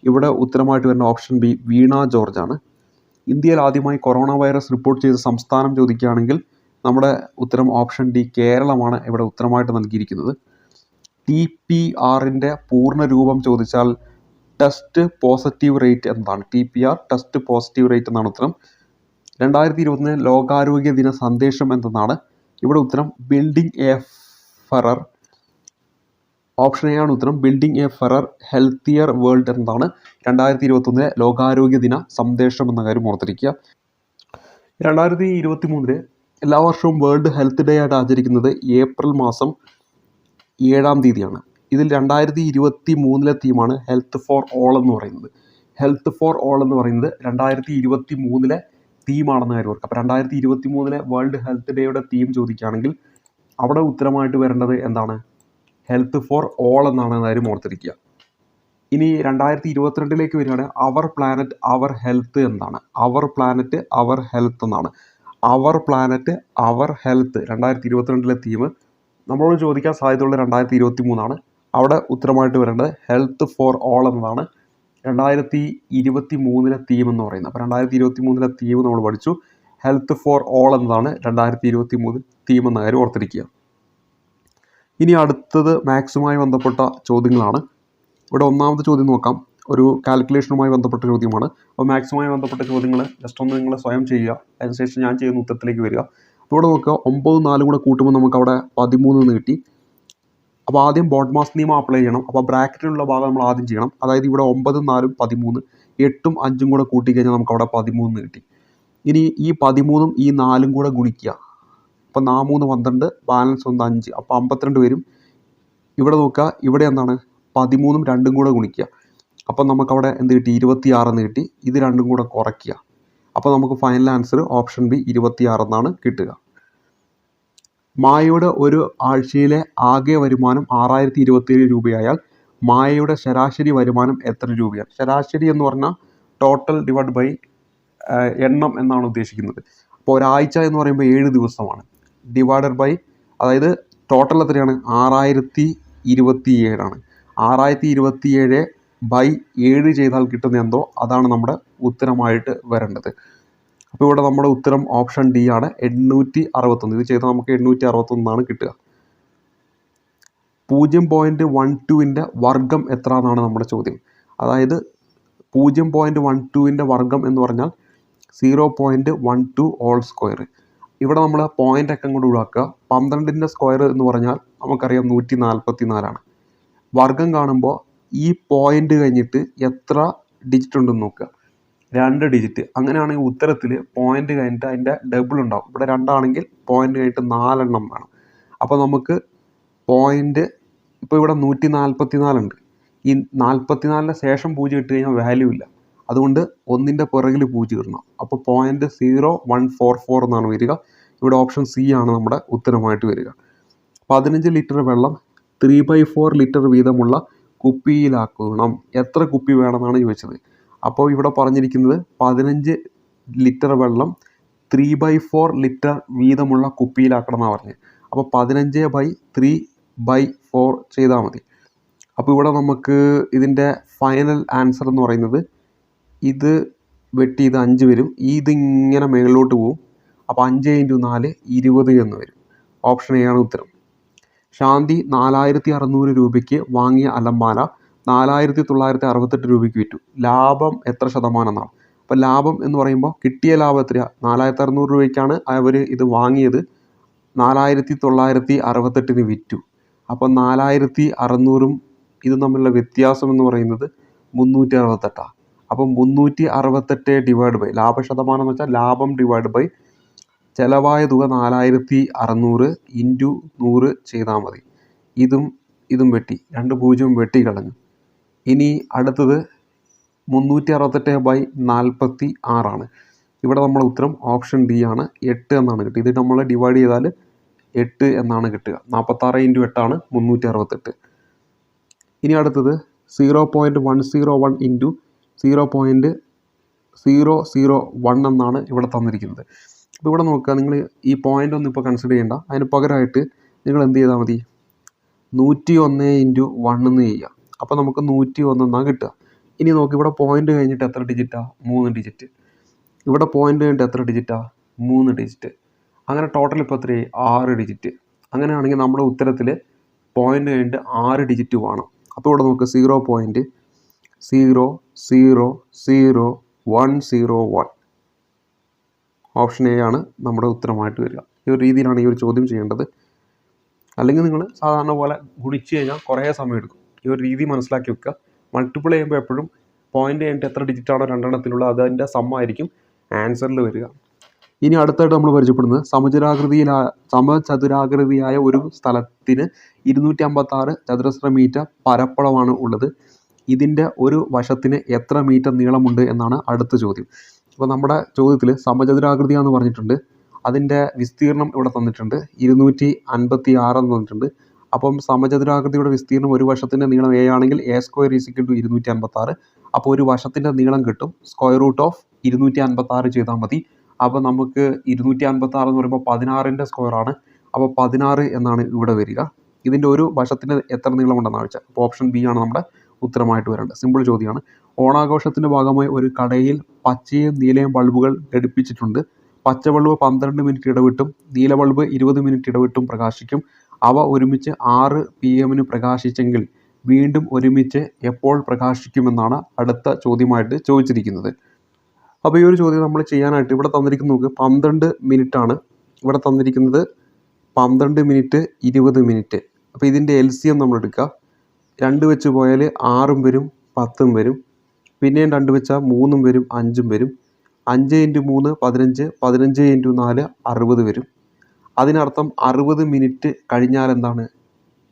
ഇവിടെ ഉത്തരമായിട്ട് വരുന്ന ഓപ്ഷൻ ബി വീണ ജോർജ് ആണ്. ഇന്ത്യയിൽ ആദ്യമായി കൊറോണ വൈറസ് റിപ്പോർട്ട് ചെയ്ത സംസ്ഥാനം ചോദിക്കുകയാണെങ്കിൽ നമ്മുടെ ഉത്തരം ഓപ്ഷൻ ഡി കേരളമാണ് ഇവിടെ ഉത്തരമായിട്ട് നൽകിയിരിക്കുന്നത്. TPRൻ്റെ പൂർണ്ണ രൂപം ചോദിച്ചാൽ ടെസ്റ്റ് പോസിറ്റീവ് റേറ്റ് എന്താണ്? TPR ടെസ്റ്റ് പോസിറ്റീവ് റേറ്റ് എന്നാണ് ഉത്തരം. 2021 ലോകാരോഗ്യ ദിന സന്ദേശം എന്തെന്നാണ്? ഇവിടെ ഉത്തരം building A Ferrer. Option A ആണ് ഉത്തരം. Building A Ferrer healthier world എന്നതാണ് 2021 ലോകാരോഗ്യ ദിന സന്ദേശം എന്ന കാര്യം ഓർത്തിരിക്കുക. 2023 എല്ലാ വർഷവും വേൾഡ് ഹെൽത്ത് ഡേ ആയിട്ട് ആചരിക്കുന്നത് ഏപ്രിൽ മാസം 7-ാം തീയതിയാണ്. ഇതിൽ 2023 തീമാണ് ഹെൽത്ത് ഫോർ ഓൾ എന്ന് പറയുന്നത്. ഹെൽത്ത് ഫോർ ഓൾ എന്ന് പറയുന്നത് 2023 തീമാണെന്ന് കാര്യം ഓർക്കുക. അപ്പോൾ 2023 വേൾഡ് ഹെൽത്ത് ഡേയുടെ തീം ചോദിക്കുകയാണെങ്കിൽ അവിടെ ഉത്തരമായിട്ട് വരേണ്ടത് എന്താണ്? ഹെൽത്ത് ഫോർ ഓൾ എന്നാണ് കാര്യം ഓർത്തിരിക്കുക. ഇനി 2022 വരികയാണ്. അവർ പ്ലാനറ്റ് അവർ ഹെൽത്ത് എന്താണ്? അവർ പ്ലാനറ്റ് അവർ ഹെൽത്ത് എന്നാണ്. Our planet our health 2022 theme. നമ്മളോട് ചോദിക്കാൻ സാധ്യതയുള്ള 2023 അവിടെ ഉത്തരമായിട്ട് വരേണ്ടത് ഹെൽത്ത് ഫോർ ഓൾ എന്നതാണ് 2023 തീം എന്ന് പറയുന്നത്. അപ്പോൾ 2023 തീം നമ്മൾ പഠിച്ചു. ഹെൽത്ത് ഫോർ ഓൾ എന്നതാണ് 2023 തീം എന്ന കാര്യം ഓർത്തിരിക്കുക. ഇനി അടുത്തത് മാത്സുമായി ബന്ധപ്പെട്ട ചോദ്യങ്ങളാണ്. ഇവിടെ ഒന്നാമത്തെ ചോദ്യം നോക്കാം. ഒരു കാൽക്കുലേഷനുമായി ബന്ധപ്പെട്ട ചോദ്യമാണ്. അപ്പോൾ മാത്സുമായി ബന്ധപ്പെട്ട ചോദ്യങ്ങൾ ജസ്റ്റ് ഒന്ന് നിങ്ങൾ സ്വയം ചെയ്യുക. അതിനുശേഷം ഞാൻ ചെയ്യുന്ന ഉത്തരത്തിലേക്ക് വരിക. അപ്പോൾ ഇവിടെ നോക്കുക. 9 4 കൂടെ കൂട്ടുമ്പോൾ നമുക്ക് അവിടെ 13 എന്ന് കിട്ടി. അപ്പോൾ ആദ്യം ബോഡ്മാസ് നിയമം അപ്ലൈ ചെയ്യണം. അപ്പോൾ ബ്രാക്കറ്റിലുള്ള ഭാഗം നമ്മൾ ആദ്യം ചെയ്യണം. അതായത് ഇവിടെ 9 4 13, 8 5 കൂടെ കൂട്ടിക്കഴിഞ്ഞാൽ നമുക്ക് അവിടെ 13 കിട്ടി. ഇനി ഈ 13 ഈ 4 കൂടെ ഗുണിക്കുക. അപ്പോൾ 4 3 12, ബാലൻസ് 1 5, അപ്പോൾ 52 വരും. ഇവിടെ നോക്കുക. ഇവിടെ എന്താണ്? 13 2 കൂടെ ഗുണിക്കുക. അപ്പോൾ നമുക്കവിടെ എന്ത് കിട്ടി? 26 എന്ന് കിട്ടി. ഇത് 2 കൂടെ കുറയ്ക്കുക. അപ്പോൾ നമുക്ക് ഫൈനൽ ആൻസർ ഓപ്ഷൻ ബി 26 എന്നാണ് കിട്ടുക. മായയുടെ ഒരു ആഴ്ചയിലെ ആകെ വരുമാനം 6027 രൂപയായാൽ മായയുടെ ശരാശരി വരുമാനം എത്ര രൂപയാണ്? ശരാശരി എന്ന് പറഞ്ഞാൽ ടോട്ടൽ ഡിവൈഡ് ബൈ എണ്ണം എന്നാണ് ഉദ്ദേശിക്കുന്നത്. അപ്പോൾ ഒരാഴ്ച എന്ന് പറയുമ്പോൾ 7 ദിവസമാണ്. ഡിവൈഡഡ് ബൈ, അതായത് ടോട്ടൽ എത്രയാണ്? 6027 ആണ്. 6027 ബൈ 7 ചെയ്താൽ കിട്ടുന്ന എന്തോ അതാണ് നമ്മുടെ ഉത്തരമായിട്ട് വരേണ്ടത്. അപ്പോൾ ഇവിടെ നമ്മുടെ ഉത്തരം ഓപ്ഷൻ ഡി ആണ് 861. ഇത് ചെയ്താൽ നമുക്ക് 861 കിട്ടുക. 0.12ൻ്റെ വർഗം എത്ര എന്നാണ് നമ്മുടെ ചോദ്യം. അതായത് 0.12ൻ്റെ വർഗം എന്ന് പറഞ്ഞാൽ 0.12 ഹോൾ സ്ക്വയർ. ഇവിടെ നമ്മൾ പോയിൻ്റൊക്കെ അങ്ങോട്ട് ഒഴിവാക്കുക. 12ൻ്റെ സ്ക്വയർ എന്ന് പറഞ്ഞാൽ നമുക്കറിയാം 144 വർഗം കാണുമ്പോൾ ഈ പോയിൻ്റ് കഴിഞ്ഞിട്ട് എത്ര ഡിജിറ്റ് ഉണ്ടെന്ന് നോക്കുക. 2 ഡിജിറ്റ്. അങ്ങനെയാണെങ്കിൽ ഉത്തരത്തിൽ പോയിൻ്റ് കഴിഞ്ഞിട്ട് അതിൻ്റെ ഡബിൾ ഉണ്ടാവും. ഇവിടെ 2 ആണെങ്കിൽ പോയിൻ്റ് കഴിഞ്ഞിട്ട് 4 എണ്ണം വേണം. അപ്പോൾ നമുക്ക് പോയിൻ്റ് ഇപ്പോൾ ഇവിടെ 144 ഉണ്ട്. ഈ 44ന് ശേഷം 0 ഇട്ട് കഴിഞ്ഞാൽ വാല്യൂ ഇല്ല. അതുകൊണ്ട് 1ൻ്റെ പുറകിൽ 0 ഇടണം. അപ്പോൾ 0.0144 എന്നാണ് വരിക. ഇവിടെ ഓപ്ഷൻ സി ആണ് നമ്മുടെ ഉത്തരമായിട്ട് വരിക. 15 ലിറ്റർ വെള്ളം 3/4 ലിറ്റർ വീതമുള്ള കുപ്പിയിലാക്കണം. എത്ര കുപ്പി വേണമെന്നാണ് ചോദിച്ചത്. അപ്പോൾ ഇവിടെ പറഞ്ഞിരിക്കുന്നത് 15 ലിറ്റർ വെള്ളം 3/4 ലിറ്റർ വീതമുള്ള കുപ്പിയിലാക്കണം എന്നാണ് പറഞ്ഞത്. അപ്പോൾ 15/3/4 ചെയ്താൽ മതി. അപ്പോൾ ഇവിടെ നമുക്ക് ഇതിൻ്റെ ഫൈനൽ ആൻസർ എന്ന് പറയുന്നത് ഇത് വെട്ടി ഇത് 5 വരും, ഇതിങ്ങനെ മുകളിലോട്ട് പോവും. അപ്പോൾ 5 × 4 20 എന്ന് വരും. ഓപ്ഷൻ എ ആണ് ഉത്തരം. ശാന്തി 4600 രൂപയ്ക്ക് വാങ്ങിയ അലമാര 4968 രൂപയ്ക്ക് വിറ്റു. ലാഭം എത്ര ശതമാനം എന്നാണ്. അപ്പോൾ ലാഭം എന്ന് പറയുമ്പോൾ കിട്ടിയ ലാഭം എത്രയാണ്? 4600 രൂപയ്ക്കാണ് അവർ ഇത് വാങ്ങിയത്, 4968 വിറ്റു. അപ്പോൾ 4600 ഇതും തമ്മിലുള്ള വ്യത്യാസം എന്ന് പറയുന്നത് 368. അപ്പം 368 ലാഭശതമാനം എന്ന് വെച്ചാൽ ലാഭം ഡിവൈഡ് ബൈ ചിലവായ തുക 4600 × 100 ചെയ്താൽ മതി. ഇതും വെട്ടി, 2 0 വെട്ടി കളഞ്ഞു. ഇനി അടുത്തത് 368/46 ആണ്. ഇവിടെ നമ്മുടെ ഉത്തരം ഓപ്ഷൻ ഡി ആണ്, 8 എന്നാണ് കിട്ടുക. ഇത് നമ്മൾ ഡിവൈഡ് ചെയ്താൽ 8 എന്നാണ് കിട്ടുക. 46 × 8 ആണ് 368. ഇനി അടുത്തത് 0.101 × 0.001 എന്നാണ് ഇവിടെ തന്നിരിക്കുന്നത്. അപ്പോൾ ഇവിടെ നോക്കുക, നിങ്ങൾ ഈ പോയിൻ്റ് ഒന്നും ഇപ്പോൾ കൺസിഡർ ചെയ്യേണ്ട. അതിന് പകരമായിട്ട് നിങ്ങൾ എന്ത് ചെയ്താൽ മതി, 101 × 1 എന്ന് ചെയ്യുക. അപ്പോൾ നമുക്ക് 101 എന്നാണ് കിട്ടുക. ഇനി നോക്കി, ഇവിടെ പോയിൻ്റ് കഴിഞ്ഞിട്ട് എത്ര ഡിജിറ്റാണ്? 3 ഡിജിറ്റ്. ഇവിടെ പോയിൻ്റ് കഴിഞ്ഞിട്ട് എത്ര ഡിജിറ്റാണ്? 3 ഡിജിറ്റ്. അങ്ങനെ ടോട്ടൽ ഇപ്പോൾ എത്രയായി? 6 ഡിജിറ്റ്. അങ്ങനെയാണെങ്കിൽ നമ്മുടെ ഉത്തരത്തിൽ പോയിൻ്റ് കഴിഞ്ഞിട്ട് 6 ഡിജിറ്റ് വേണം. അപ്പോൾ ഇവിടെ നമുക്ക് 0.0000101 ഓപ്ഷൻ എ ആണ് നമ്മുടെ ഉത്തരമായിട്ട് വരിക. ഈ ഒരു രീതിയിലാണ് ഈ ഒരു ചോദ്യം ചെയ്യേണ്ടത്. അല്ലെങ്കിൽ നിങ്ങൾ സാധാരണ പോലെ ഗുണിച്ച് കഴിഞ്ഞാൽ കുറേ സമയം എടുക്കും. ഈ ഒരു രീതി മനസ്സിലാക്കി വെക്കുക. മൾട്ടിപ്പിൾ ചെയ്യുമ്പോൾ എപ്പോഴും പോയിൻ്റ് കഴിഞ്ഞിട്ട് എത്ര ഡിജിറ്റാണോ രണ്ടെണ്ണത്തിലുള്ള അതിൻ്റെ സമ്മായിരിക്കും ആൻസറിൽ വരിക. ഇനി അടുത്തായിട്ട് നമ്മൾ പരിചയപ്പെടുന്നത് സമചതുരാകൃതിയായ ഒരു സ്ഥലത്തിന് 256 ചതുരശ്ര മീറ്റർ പരപ്പളവാണ് ഉള്ളത്. ഇതിൻ്റെ ഒരു വശത്തിന് എത്ര മീറ്റർ നീളമുണ്ട് എന്നാണ് അടുത്ത ചോദ്യം. അപ്പോൾ നമ്മുടെ ചോദ്യത്തിൽ സമചതുരാകൃതിയാണെന്ന് പറഞ്ഞിട്ടുണ്ട്. അതിൻ്റെ വിസ്തീർണം ഇവിടെ തന്നിട്ടുണ്ട്, 256 എന്ന് തന്നിട്ടുണ്ട്. അപ്പം സമചതുരാകൃതിയുടെ വിസ്തീർണം ഒരു വശത്തിൻ്റെ നീളം a ആണെങ്കിൽ a² = 256. അപ്പോൾ ഒരു വശത്തിൻ്റെ നീളം കിട്ടും. √ 256 ചെയ്താൽ മതി. അപ്പോൾ നമുക്ക് 256 എന്ന് പറയുമ്പോൾ 16ൻ്റെ സ്ക്വയറാണ്. അപ്പോൾ 16 എന്നാണ് ഇവിടെ വരിക. ഇതിൻ്റെ ഒരു വശത്തിന് എത്ര നീളമുണ്ടെന്നാണ് വെച്ചാൽ. അപ്പോൾ ഓപ്ഷൻ ബി ആണ് നമ്മുടെ ഉത്തരമായിട്ട് വരേണ്ടത്. സിമ്പിൾ ചോദ്യമാണ്. ഓണാഘോഷത്തിൻ്റെ ഭാഗമായി ഒരു കടയിൽ പച്ചയും നീലയും ബൾബുകൾ ഘടിപ്പിച്ചിട്ടുണ്ട്. പച്ച ബൾബ് 12 മിനിറ്റ് ഇടവിട്ടും നീല ബൾബ് 20 മിനിറ്റ് ഇടവിട്ടും പ്രകാശിക്കും. അവ ഒരുമിച്ച് 6 PM പ്രകാശിച്ചെങ്കിൽ വീണ്ടും ഒരുമിച്ച് എപ്പോൾ പ്രകാശിക്കുമെന്നാണ് അടുത്ത ചോദ്യമായിട്ട് ചോദിച്ചിരിക്കുന്നത്. അപ്പോൾ ഈ ഒരു ചോദ്യം നമ്മൾ ചെയ്യാനായിട്ട് ഇവിടെ തന്നിരിക്കുന്ന നോക്ക് 12 മിനിറ്റ് ആണ്. ഇവിടെ തന്നിരിക്കുന്നത് 12 മിനിറ്റ് 20 മിനിറ്റ്. അപ്പോൾ ഇതിൻ്റെ LCM നമ്മൾ എടുക്കുക. 2 വെച്ച് പോയാൽ 6 വരും, 10 വരും. പിന്നെയും 2 വെച്ചാൽ 3 വരും, 5 വരും. 5 × 3 15, 15 × 4 60 വരും. അതിനർത്ഥം 60 മിനിറ്റ് കഴിഞ്ഞാൽ എന്താണ്,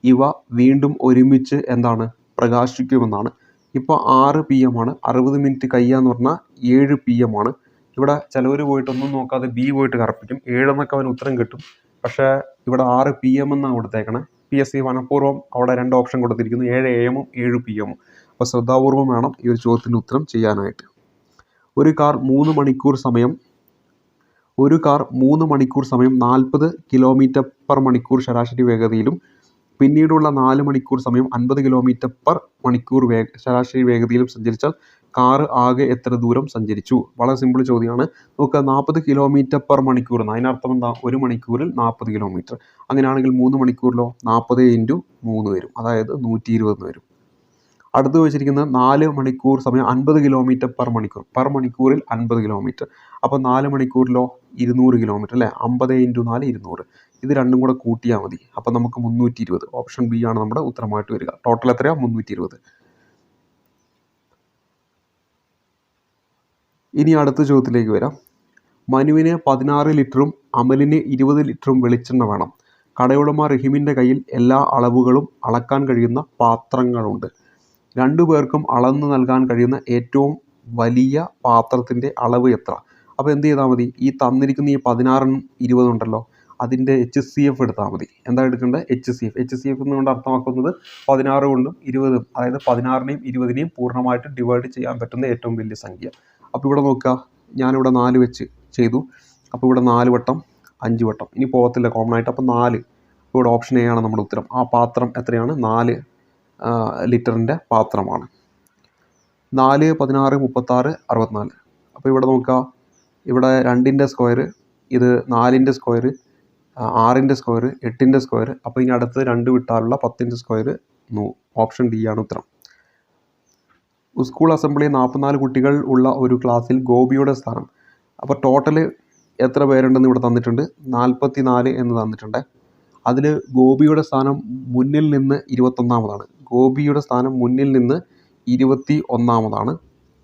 ഇവ വീണ്ടും ഒരുമിച്ച് എന്താണ് പ്രകാശിക്കുമെന്നാണ്. ഇപ്പോൾ 6 PM ആണ്, 60 മിനിറ്റ് കഴിയാന്ന് പറഞ്ഞാൽ 7 PM ആണ്. ഇവിടെ ചിലവർ പോയിട്ടൊന്നും നോക്കാതെ ബി പോയിട്ട് കറപ്പിക്കും. 7 എന്നൊക്കെ അവന് ഉത്തരം കിട്ടും. പക്ഷേ ഇവിടെ 6 PM എന്നാണ് കൊടുത്തേക്കണേ. PSC മനഃപൂർവ്വം അവിടെ 2 ഓപ്ഷൻ കൊടുത്തിരിക്കുന്നു, 7 AM ഉം 7 PM ഉം. അപ്പോൾ ശ്രദ്ധാപൂർവം വേണം ഈ ഒരു ചോദ്യത്തിൻ്റെ ഉത്തരം ചെയ്യാനായിട്ട്. ഒരു കാർ 3 മണിക്കൂർ സമയം 40 km/മണിക്കൂർ ശരാശരി വേഗതയിലും പിന്നീടുള്ള 4 മണിക്കൂർ സമയം 50 km/മണിക്കൂർ ശരാശരി വേഗതയിലും സഞ്ചരിച്ചാൽ കാർ ആകെ എത്ര ദൂരം സഞ്ചരിച്ചു? വളരെ സിമ്പിൾ ചോദ്യമാണ്. നോക്കുക, 40 km/മണിക്കൂർ എന്ന് അതിനർത്ഥം എന്താ? 1 മണിക്കൂറിൽ 40 കിലോമീറ്റർ. അങ്ങനെയാണെങ്കിൽ 3 മണിക്കൂറിലോ 40 × 3 വരും, അതായത് 120 വരും. അടുത്ത് വെച്ചിരിക്കുന്നത് 4 മണിക്കൂർ സമയം 50 km/മണിക്കൂർ, മണിക്കൂറിൽ 50 കിലോമീറ്റർ. അപ്പോൾ 4 മണിക്കൂറിലോ 200 കിലോമീറ്റർ അല്ലേ? 50 × 4 200. ഇത് രണ്ടും കൂടെ കൂട്ടിയാൽ മതി. അപ്പോൾ നമുക്ക് 320. ഓപ്ഷൻ ബി ആണ് നമ്മുടെ ഉത്തരമായിട്ട് വരിക. ടോട്ടൽ എത്രയാണ്? 320. ഇനി അടുത്ത ചോദ്യത്തിലേക്ക് വരാം. മനുവിന് 16 ലിറ്ററും അമലിന് 20 ലിറ്ററും വെളിച്ചെണ്ണ വേണം. കടയുടമ റഹീമിൻ്റെ കയ്യിൽ എല്ലാ അളവുകളും അളക്കാൻ കഴിയുന്ന പാത്രങ്ങളുണ്ട്. 2 പേർക്കും അളന്നു നൽകാൻ കഴിയുന്ന ഏറ്റവും വലിയ പാത്രത്തിൻ്റെ അളവ് എത്ര? അപ്പോൾ എന്ത് ചെയ്താൽ മതി? ഈ തന്നിരിക്കുന്ന ഈ 16 20 ഉണ്ടല്ലോ, അതിൻ്റെ HCF എടുത്താൽ മതി. എന്താ എടുക്കേണ്ടത്? HCF. HCF എന്നുകൊണ്ട് അർത്ഥമാക്കുന്നത് 16 കൊണ്ടും 20, അതായത് 16നെയും 20നെയും പൂർണ്ണമായിട്ട് ഡിവൈഡ് ചെയ്യാൻ പറ്റുന്ന ഏറ്റവും വലിയ സംഖ്യ. അപ്പോൾ ഇവിടെ നോക്കുക, ഞാനിവിടെ 4 വെച്ച് ചെയ്തു. അപ്പോൾ ഇവിടെ 4 വട്ടം 5 വട്ടം ഇനി പോകത്തില്ല കോമൺ ആയിട്ട്. അപ്പോൾ 4. ഇവിടെ ഓപ്ഷൻ എ ആണ് നമ്മുടെ ഉത്തരം. ആ പാത്രം എത്രയാണ്? 4 ലിറ്ററിൻ്റെ പാത്രമാണ്. 4, 16, 36, 64. അപ്പോൾ ഇവിടെ നോക്കുക, ഇവിടെ 2ൻ്റെ സ്ക്വയർ, ഇത് 4ൻ്റെ സ്ക്വയർ, 6ൻ്റെ സ്ക്വയർ, 8ൻ്റെ സ്ക്വയർ. അപ്പോൾ ഇനി അടുത്ത് 2 വിട്ടാലുള്ള 10ൻ്റെ സ്ക്വയർ. ഓപ്ഷൻ ഡി ആണ് ഉത്തരം. സ്കൂൾ അസംബ്ലിയിൽ 44 കുട്ടികൾ ഉള്ള ഒരു ക്ലാസ്സിൽ ഗോപിയുടെ സ്ഥാനം. അപ്പോൾ ടോട്ടൽ എത്ര പേരുണ്ടെന്ന് ഇവിടെ തന്നിട്ടുണ്ട്? 44 എന്ന് തന്നിട്ടുണ്ട്. അതിൽ ഗോപിയുടെ സ്ഥാനം മുന്നിൽ നിന്ന് 21ാമതാണ്. ഗോപിയുടെ സ്ഥാനം മുന്നിൽ നിന്ന് 21ാമതാണ്.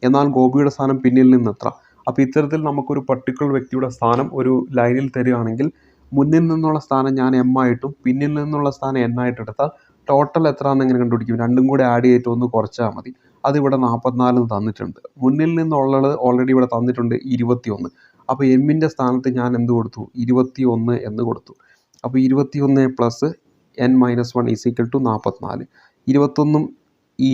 എന്നാൽ ഗോപിയുടെ സ്ഥാനം പിന്നിൽ നിന്ന് എത്ര? അപ്പോൾ ഇത്തരത്തിൽ നമുക്കൊരു പർട്ടിക്കുലർ വ്യക്തിയുടെ സ്ഥാനം ഒരു ലൈനിൽ തരികയാണെങ്കിൽ മുന്നിൽ നിന്നുള്ള സ്ഥാനം ഞാൻ എം ആയിട്ടും പിന്നിൽ നിന്നുള്ള സ്ഥാനം എൻ ആയിട്ട് എടുത്താൽ ടോട്ടൽ എത്ര എന്ന് എങ്ങനെ കണ്ടുപിടിക്കും? രണ്ടും കൂടെ ആഡ് ചെയ്തിട്ട് ഒന്ന് കുറച്ചാൽ മതി. അതിവിടെ 44 തന്നിട്ടുണ്ട്. മുന്നിൽ നിന്നുള്ളത് ഓൾറെഡി ഇവിടെ തന്നിട്ടുണ്ട് 21. അപ്പോൾ എമ്മിൻ്റെ സ്ഥാനത്ത് ഞാൻ എന്ത് കൊടുത്തു? 21 എന്ന് കൊടുത്തു. അപ്പോൾ 21 plus n minus 1 equal to 44. 21ഉം ഈ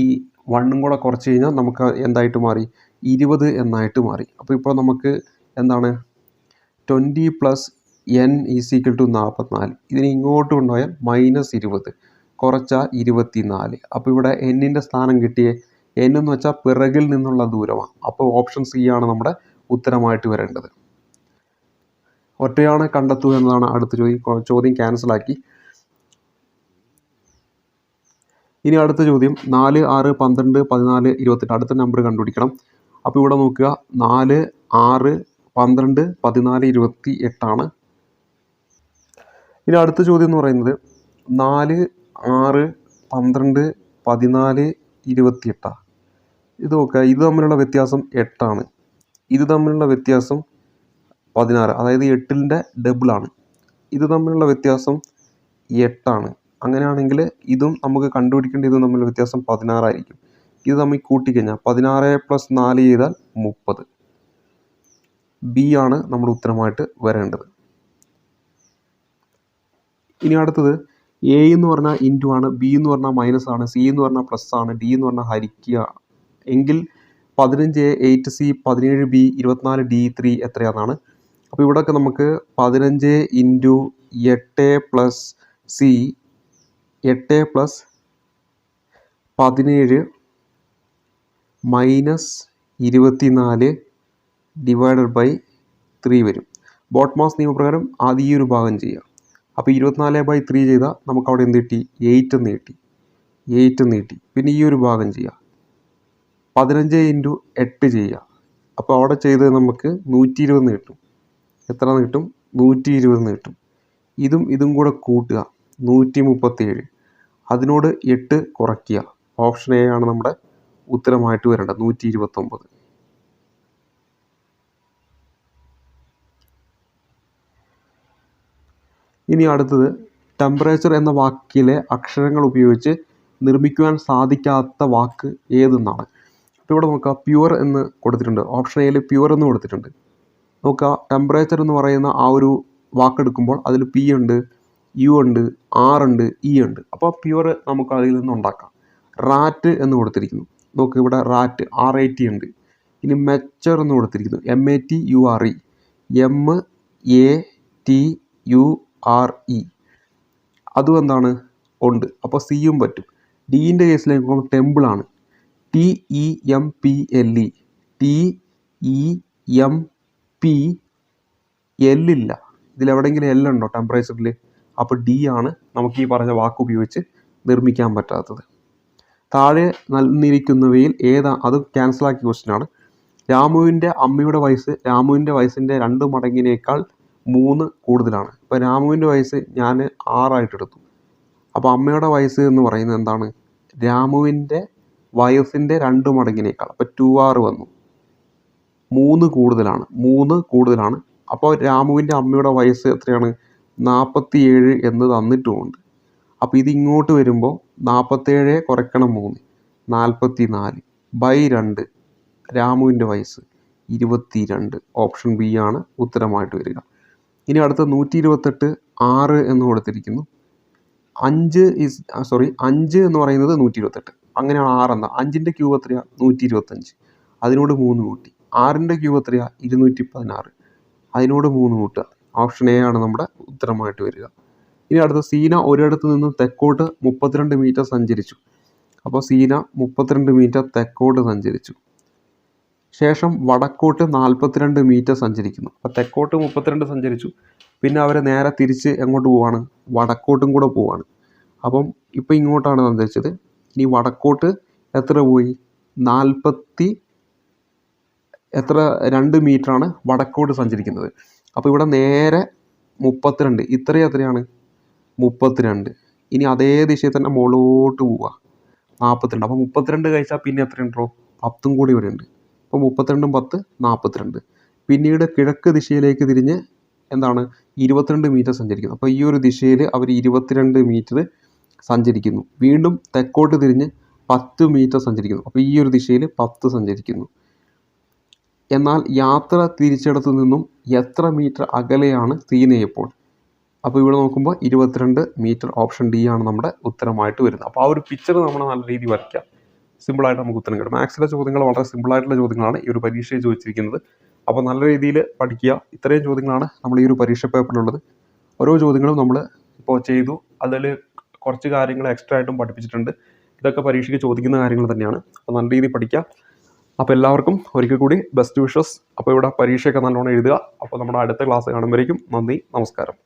1ഉം കൂടെ കുറച്ച് കഴിഞ്ഞാൽ നമുക്ക് എന്തായിട്ട് മാറി? 20 എന്നായിട്ട് മാറി. അപ്പോൾ ഇപ്പോൾ നമുക്ക് എന്താണ്? 20 പ്ലസ് n ഈക്വൽ ടു 44. ഇതിന് ഇങ്ങോട്ട് കൊണ്ടുപോയാൽ -20 കുറച്ചാൽ 24. അപ്പോൾ ഇവിടെ എന്നിൻ്റെ സ്ഥാനം കിട്ടിയേ. n എന്ന് വെച്ചാൽ പിറകിൽ നിന്നുള്ള ദൂരമാണ്. അപ്പോൾ ഓപ്ഷൻ സി ആണ് നമ്മുടെ ഉത്തരമായിട്ട് വരേണ്ടത്. ഒറ്റയാണ് കണ്ടെത്തുക എന്നതാണ് അടുത്ത ചോദ്യം ക്യാൻസലാക്കി. ഇനി അടുത്ത ചോദ്യം 4, 6, 12, 14, 28. അടുത്ത നമ്പർ കണ്ടുപിടിക്കണം. അപ്പോൾ ഇവിടെ നോക്കുക, 4, 6, 12, 14, 28 ആണ്. ഇനി അടുത്ത ചോദ്യം എന്ന് പറയുന്നത് 4, 6, 12, 14, 28. ഇത് നോക്കുക, ഇത് തമ്മിലുള്ള വ്യത്യാസം 8 ആണ്. ഇത് തമ്മിലുള്ള വ്യത്യാസം 16, അതായത് 8ൻ്റെ ഡബിളാണ്. ഇത് തമ്മിലുള്ള വ്യത്യാസം 8 ആണ്. അങ്ങനെയാണെങ്കിൽ ഇതും നമുക്ക് കണ്ടുപിടിക്കേണ്ട ഇതും തമ്മിലുള്ള വ്യത്യാസം 16 ആയിരിക്കും. ഇത് തമ്മിൽ കൂട്ടിക്കഴിഞ്ഞാൽ 16 + 4 ചെയ്താൽ 30. ബി ആണ് നമ്മുടെ ഉത്തരമായിട്ട് വരേണ്ടത്. ഇനി അടുത്തത് എ എന്ന് പറഞ്ഞാൽ ഇൻറ്റു ആണ്, ബി എന്ന് പറഞ്ഞാൽ മൈനസ് ആണ്, സി എന്ന് പറഞ്ഞാൽ പ്ലസ് ആണ്, ഡി എന്ന് പറഞ്ഞാൽ ഹരിക്കുക എങ്കിൽ 15A 8C 17B 24D 3 എത്രയാണെന്നാണ്. അപ്പോൾ ഇവിടെയൊക്കെ നമുക്ക് 15 into 8 plus C 8 plus 17 minus 24 divided by 3 വരും. ബോട്ട്മാസ് നിയമപ്രകാരം ആദ്യം ഈ ഒരു ഭാഗം ചെയ്യുക. അപ്പോൾ 24/3 ചെയ്താൽ നമുക്ക് അവിടെ എന്ത് കിട്ടി? 8 എന്ന് കിട്ടി. 8 എന്ന് കിട്ടി. പിന്നെ ഈ ഒരു ഭാഗം ചെയ്യുക, 15 ഇൻറ്റു 8 ചെയ്യുക. അപ്പോൾ അവിടെ ചെയ്ത് നമുക്ക് 120 കിട്ടും. എത്ര കിട്ടും? 120 കിട്ടും. ഇതും കൂടെ കൂട്ടുക, 137. അതിനോട് 8 കുറയ്ക്കുക. ഓപ്ഷൻ എ ആണ് നമ്മുടെ ഉത്തരമായിട്ട് വരേണ്ടത്, 129. ഇനി അടുത്തത് ടെമ്പറേച്ചർ എന്ന വാക്കിലെ അക്ഷരങ്ങൾ ഉപയോഗിച്ച് നിർമ്മിക്കുവാൻ സാധിക്കാത്ത വാക്ക് ഏതെന്നാണ്. ഇപ്പോൾ ഇവിടെ നോക്കുക, പ്യുവർ എന്ന് കൊടുത്തിട്ടുണ്ട്. ഓപ്ഷൻ എയിൽ പ്യുവർ എന്ന് കൊടുത്തിട്ടുണ്ട്. നോക്കുക, ടെമ്പറേച്ചർ എന്ന് പറയുന്ന ആ ഒരു വാക്കെടുക്കുമ്പോൾ അതിൽ പി ഉണ്ട്, യു ഉണ്ട്, ആർ ഉണ്ട്, ഇ ഉണ്ട്. അപ്പോൾ പ്യുവർ നമുക്ക് അതിൽ നിന്ന് ഉണ്ടാക്കാം. റാറ്റ് എന്ന് കൊടുത്തിരിക്കുന്നു. നോക്കുക, ഇവിടെ റാറ്റ് RAT ഉണ്ട്. ഇനി മെച്ചർ എന്ന് കൊടുത്തിരിക്കുന്നു, MATURE, MATURE. അതും എന്താണ്? ഉണ്ട്. അപ്പോൾ സിയും പറ്റും. ഡീൻ്റെ കേസിലേക്ക് നോക്കുമ്പോൾ ടെമ്പിളാണ്, TEMPLE. TEMPL ഇല്ല. ഇതിലെവിടെയെങ്കിലും എൽ ഉണ്ടോ ടെമ്പറേച്ചറിൽ? അപ്പോൾ ഡി ആണ് നമുക്ക് ഈ പറഞ്ഞ വാക്ക് ഉപയോഗിച്ച് നിർമ്മിക്കാൻ പറ്റാത്തത്. താഴെ നൽകിയിരിക്കുന്നവയിൽ അത് ക്യാൻസലാക്കിയ ക്വസ്റ്റ്യനാണ്. രാമുവിൻ്റെ അമ്മയുടെ വയസ്സ് രാമുവിൻ്റെ വയസ്സിൻ്റെ 2 മടങ്ങിനേക്കാൾ 3 കൂടുതലാണ്. ഇപ്പോൾ രാമുവിൻ്റെ വയസ്സ് ഞാൻ 6 ആയിട്ട് എടുത്തു. അപ്പോൾ അമ്മയുടെ വയസ്സ് എന്ന് പറയുന്നത് എന്താണ്? രാമുവിൻ്റെ വയസ്സിൻ്റെ 2 മടങ്ങിനേക്കാൾ. അപ്പോൾ 2R വന്നു. 3 കൂടുതലാണ്. അപ്പോൾ രാമുവിൻ്റെ അമ്മയുടെ വയസ്സ് എത്രയാണ്? 47 എന്ന് തന്നിട്ടുമുണ്ട്. അപ്പോൾ ഇതിങ്ങോട്ട് വരുമ്പോൾ 47 കുറയ്ക്കണം 3, 44 ബൈ 2. രാമുവിൻ്റെ വയസ്സ് 22. ഓപ്ഷൻ ബി ആണ് ഉത്തരമായിട്ട് വരിക. ഇനി അടുത്ത 128 6 എന്ന് കൊടുത്തിരിക്കുന്നു. 5 എന്ന് പറയുന്നത് 128. അങ്ങനെയാണ് 6 എന്ന 5ൻ്റെ ക്യൂബ് എത്രയാണ്? 125. അതിനോട് 3 കൂട്ടി. 6ൻ്റെ ക്യൂബ് എത്രയാണ്? 216. അതിനോട് 3 കൂട്ടുക. ഓപ്ഷൻ എ ആണ് നമ്മുടെ ഉത്തരമായിട്ട് വരിക. ഇനി അടുത്ത സീന ഒരിടത്ത് നിന്നും തെക്കോട്ട് 32 മീറ്റർ സഞ്ചരിച്ചു. അപ്പോൾ സീന 32 മീറ്റർ തെക്കോട്ട് സഞ്ചരിച്ചു. ശേഷം വടക്കോട്ട് 42 മീറ്റർ സഞ്ചരിക്കുന്നു. അപ്പോൾ തെക്കോട്ട് 32 സഞ്ചരിച്ചു. പിന്നെ അവർ നേരെ തിരിച്ച് എങ്ങോട്ട് പോവാണ്? വടക്കോട്ടും കൂടെ പോവാണ്. അപ്പം ഇപ്പോൾ ഇങ്ങോട്ടാണ് സഞ്ചരിച്ചത്. ഇനി വടക്കോട്ട് എത്ര പോയി? 2 മീറ്ററാണ് വടക്കോട്ട് സഞ്ചരിക്കുന്നത്. അപ്പോൾ ഇവിടെ നേരെ 32, ഇത്രയും എത്രയാണ്? 32. ഇനി അതേ ദിശയിൽ തന്നെ മുകളിലോട്ട് പോവുക, 42. അപ്പോൾ 32 കഴിച്ചാൽ പിന്നെ എത്രയുണ്ടോ? 10 കൂടി ഇവിടെ ഉണ്ട്. അപ്പോൾ 32 10 42. പിന്നീട് കിഴക്ക് ദിശയിലേക്ക് തിരിഞ്ഞ് എന്താണ് 22 മീറ്റർ സഞ്ചരിക്കുന്നു. അപ്പോൾ ഈ ഒരു ദിശയിൽ അവർ 22 മീറ്റർ സഞ്ചരിക്കുന്നു. വീണ്ടും തെക്കോട്ട് തിരിഞ്ഞ് 10 മീറ്റർ സഞ്ചരിക്കുന്നു. അപ്പോൾ ഈ ഒരു ദിശയിൽ 10 സഞ്ചരിക്കുന്നു. എന്നാൽ യാത്ര തിരിച്ചിടത്തു നിന്നും എത്ര മീറ്റർ അകലെയാണ് സീനയപ്പോൾ? അപ്പോൾ ഇവിടെ നോക്കുമ്പോൾ 22 മീറ്റർ. ഓപ്ഷൻ ഡി ആണ് നമ്മുടെ ഉത്തരമായിട്ട് വരുന്നത്. അപ്പോൾ ആ ഒരു പിക്ചർ നമ്മൾ നല്ല രീതിയിൽ വരയ്ക്കുക. സിമ്പിളായിട്ട് നമുക്ക് ഉത്തരം കിട്ടും. മാത്സിലെ ചോദ്യങ്ങൾ വളരെ സിമ്പിളായിട്ടുള്ള ചോദ്യങ്ങളാണ് ഈ ഒരു പരീക്ഷയിൽ ചോദിച്ചിരിക്കുന്നത്. അപ്പോൾ നല്ല രീതിയിൽ പഠിക്കുക. ഇത്രയും ചോദ്യങ്ങളാണ് നമ്മൾ ഈ ഒരു പരീക്ഷ പേപ്പറിലുള്ളത്. ഓരോ ചോദ്യങ്ങളും നമ്മൾ ഇപ്പോൾ ചെയ്തു. അതിൽ കുറച്ച് കാര്യങ്ങൾ എക്സ്ട്രാ ആയിട്ടും പഠിപ്പിച്ചിട്ടുണ്ട്. ഇതൊക്കെ പരീക്ഷയ്ക്ക് ചോദിക്കുന്ന കാര്യങ്ങൾ തന്നെയാണ്. അപ്പോൾ നല്ല രീതിയിൽ പഠിക്കുക. അപ്പോൾ എല്ലാവർക്കും ഒരിക്കൽ കൂടി ബെസ്റ്റ് വിഷസ്. അപ്പോൾ ഇവിടെ പരീക്ഷയൊക്കെ നല്ലോണം എഴുതുക. അപ്പോൾ നമ്മുടെ അടുത്ത ക്ലാസ് കാണുമ്പോഴേക്കും നന്ദി, നമസ്കാരം.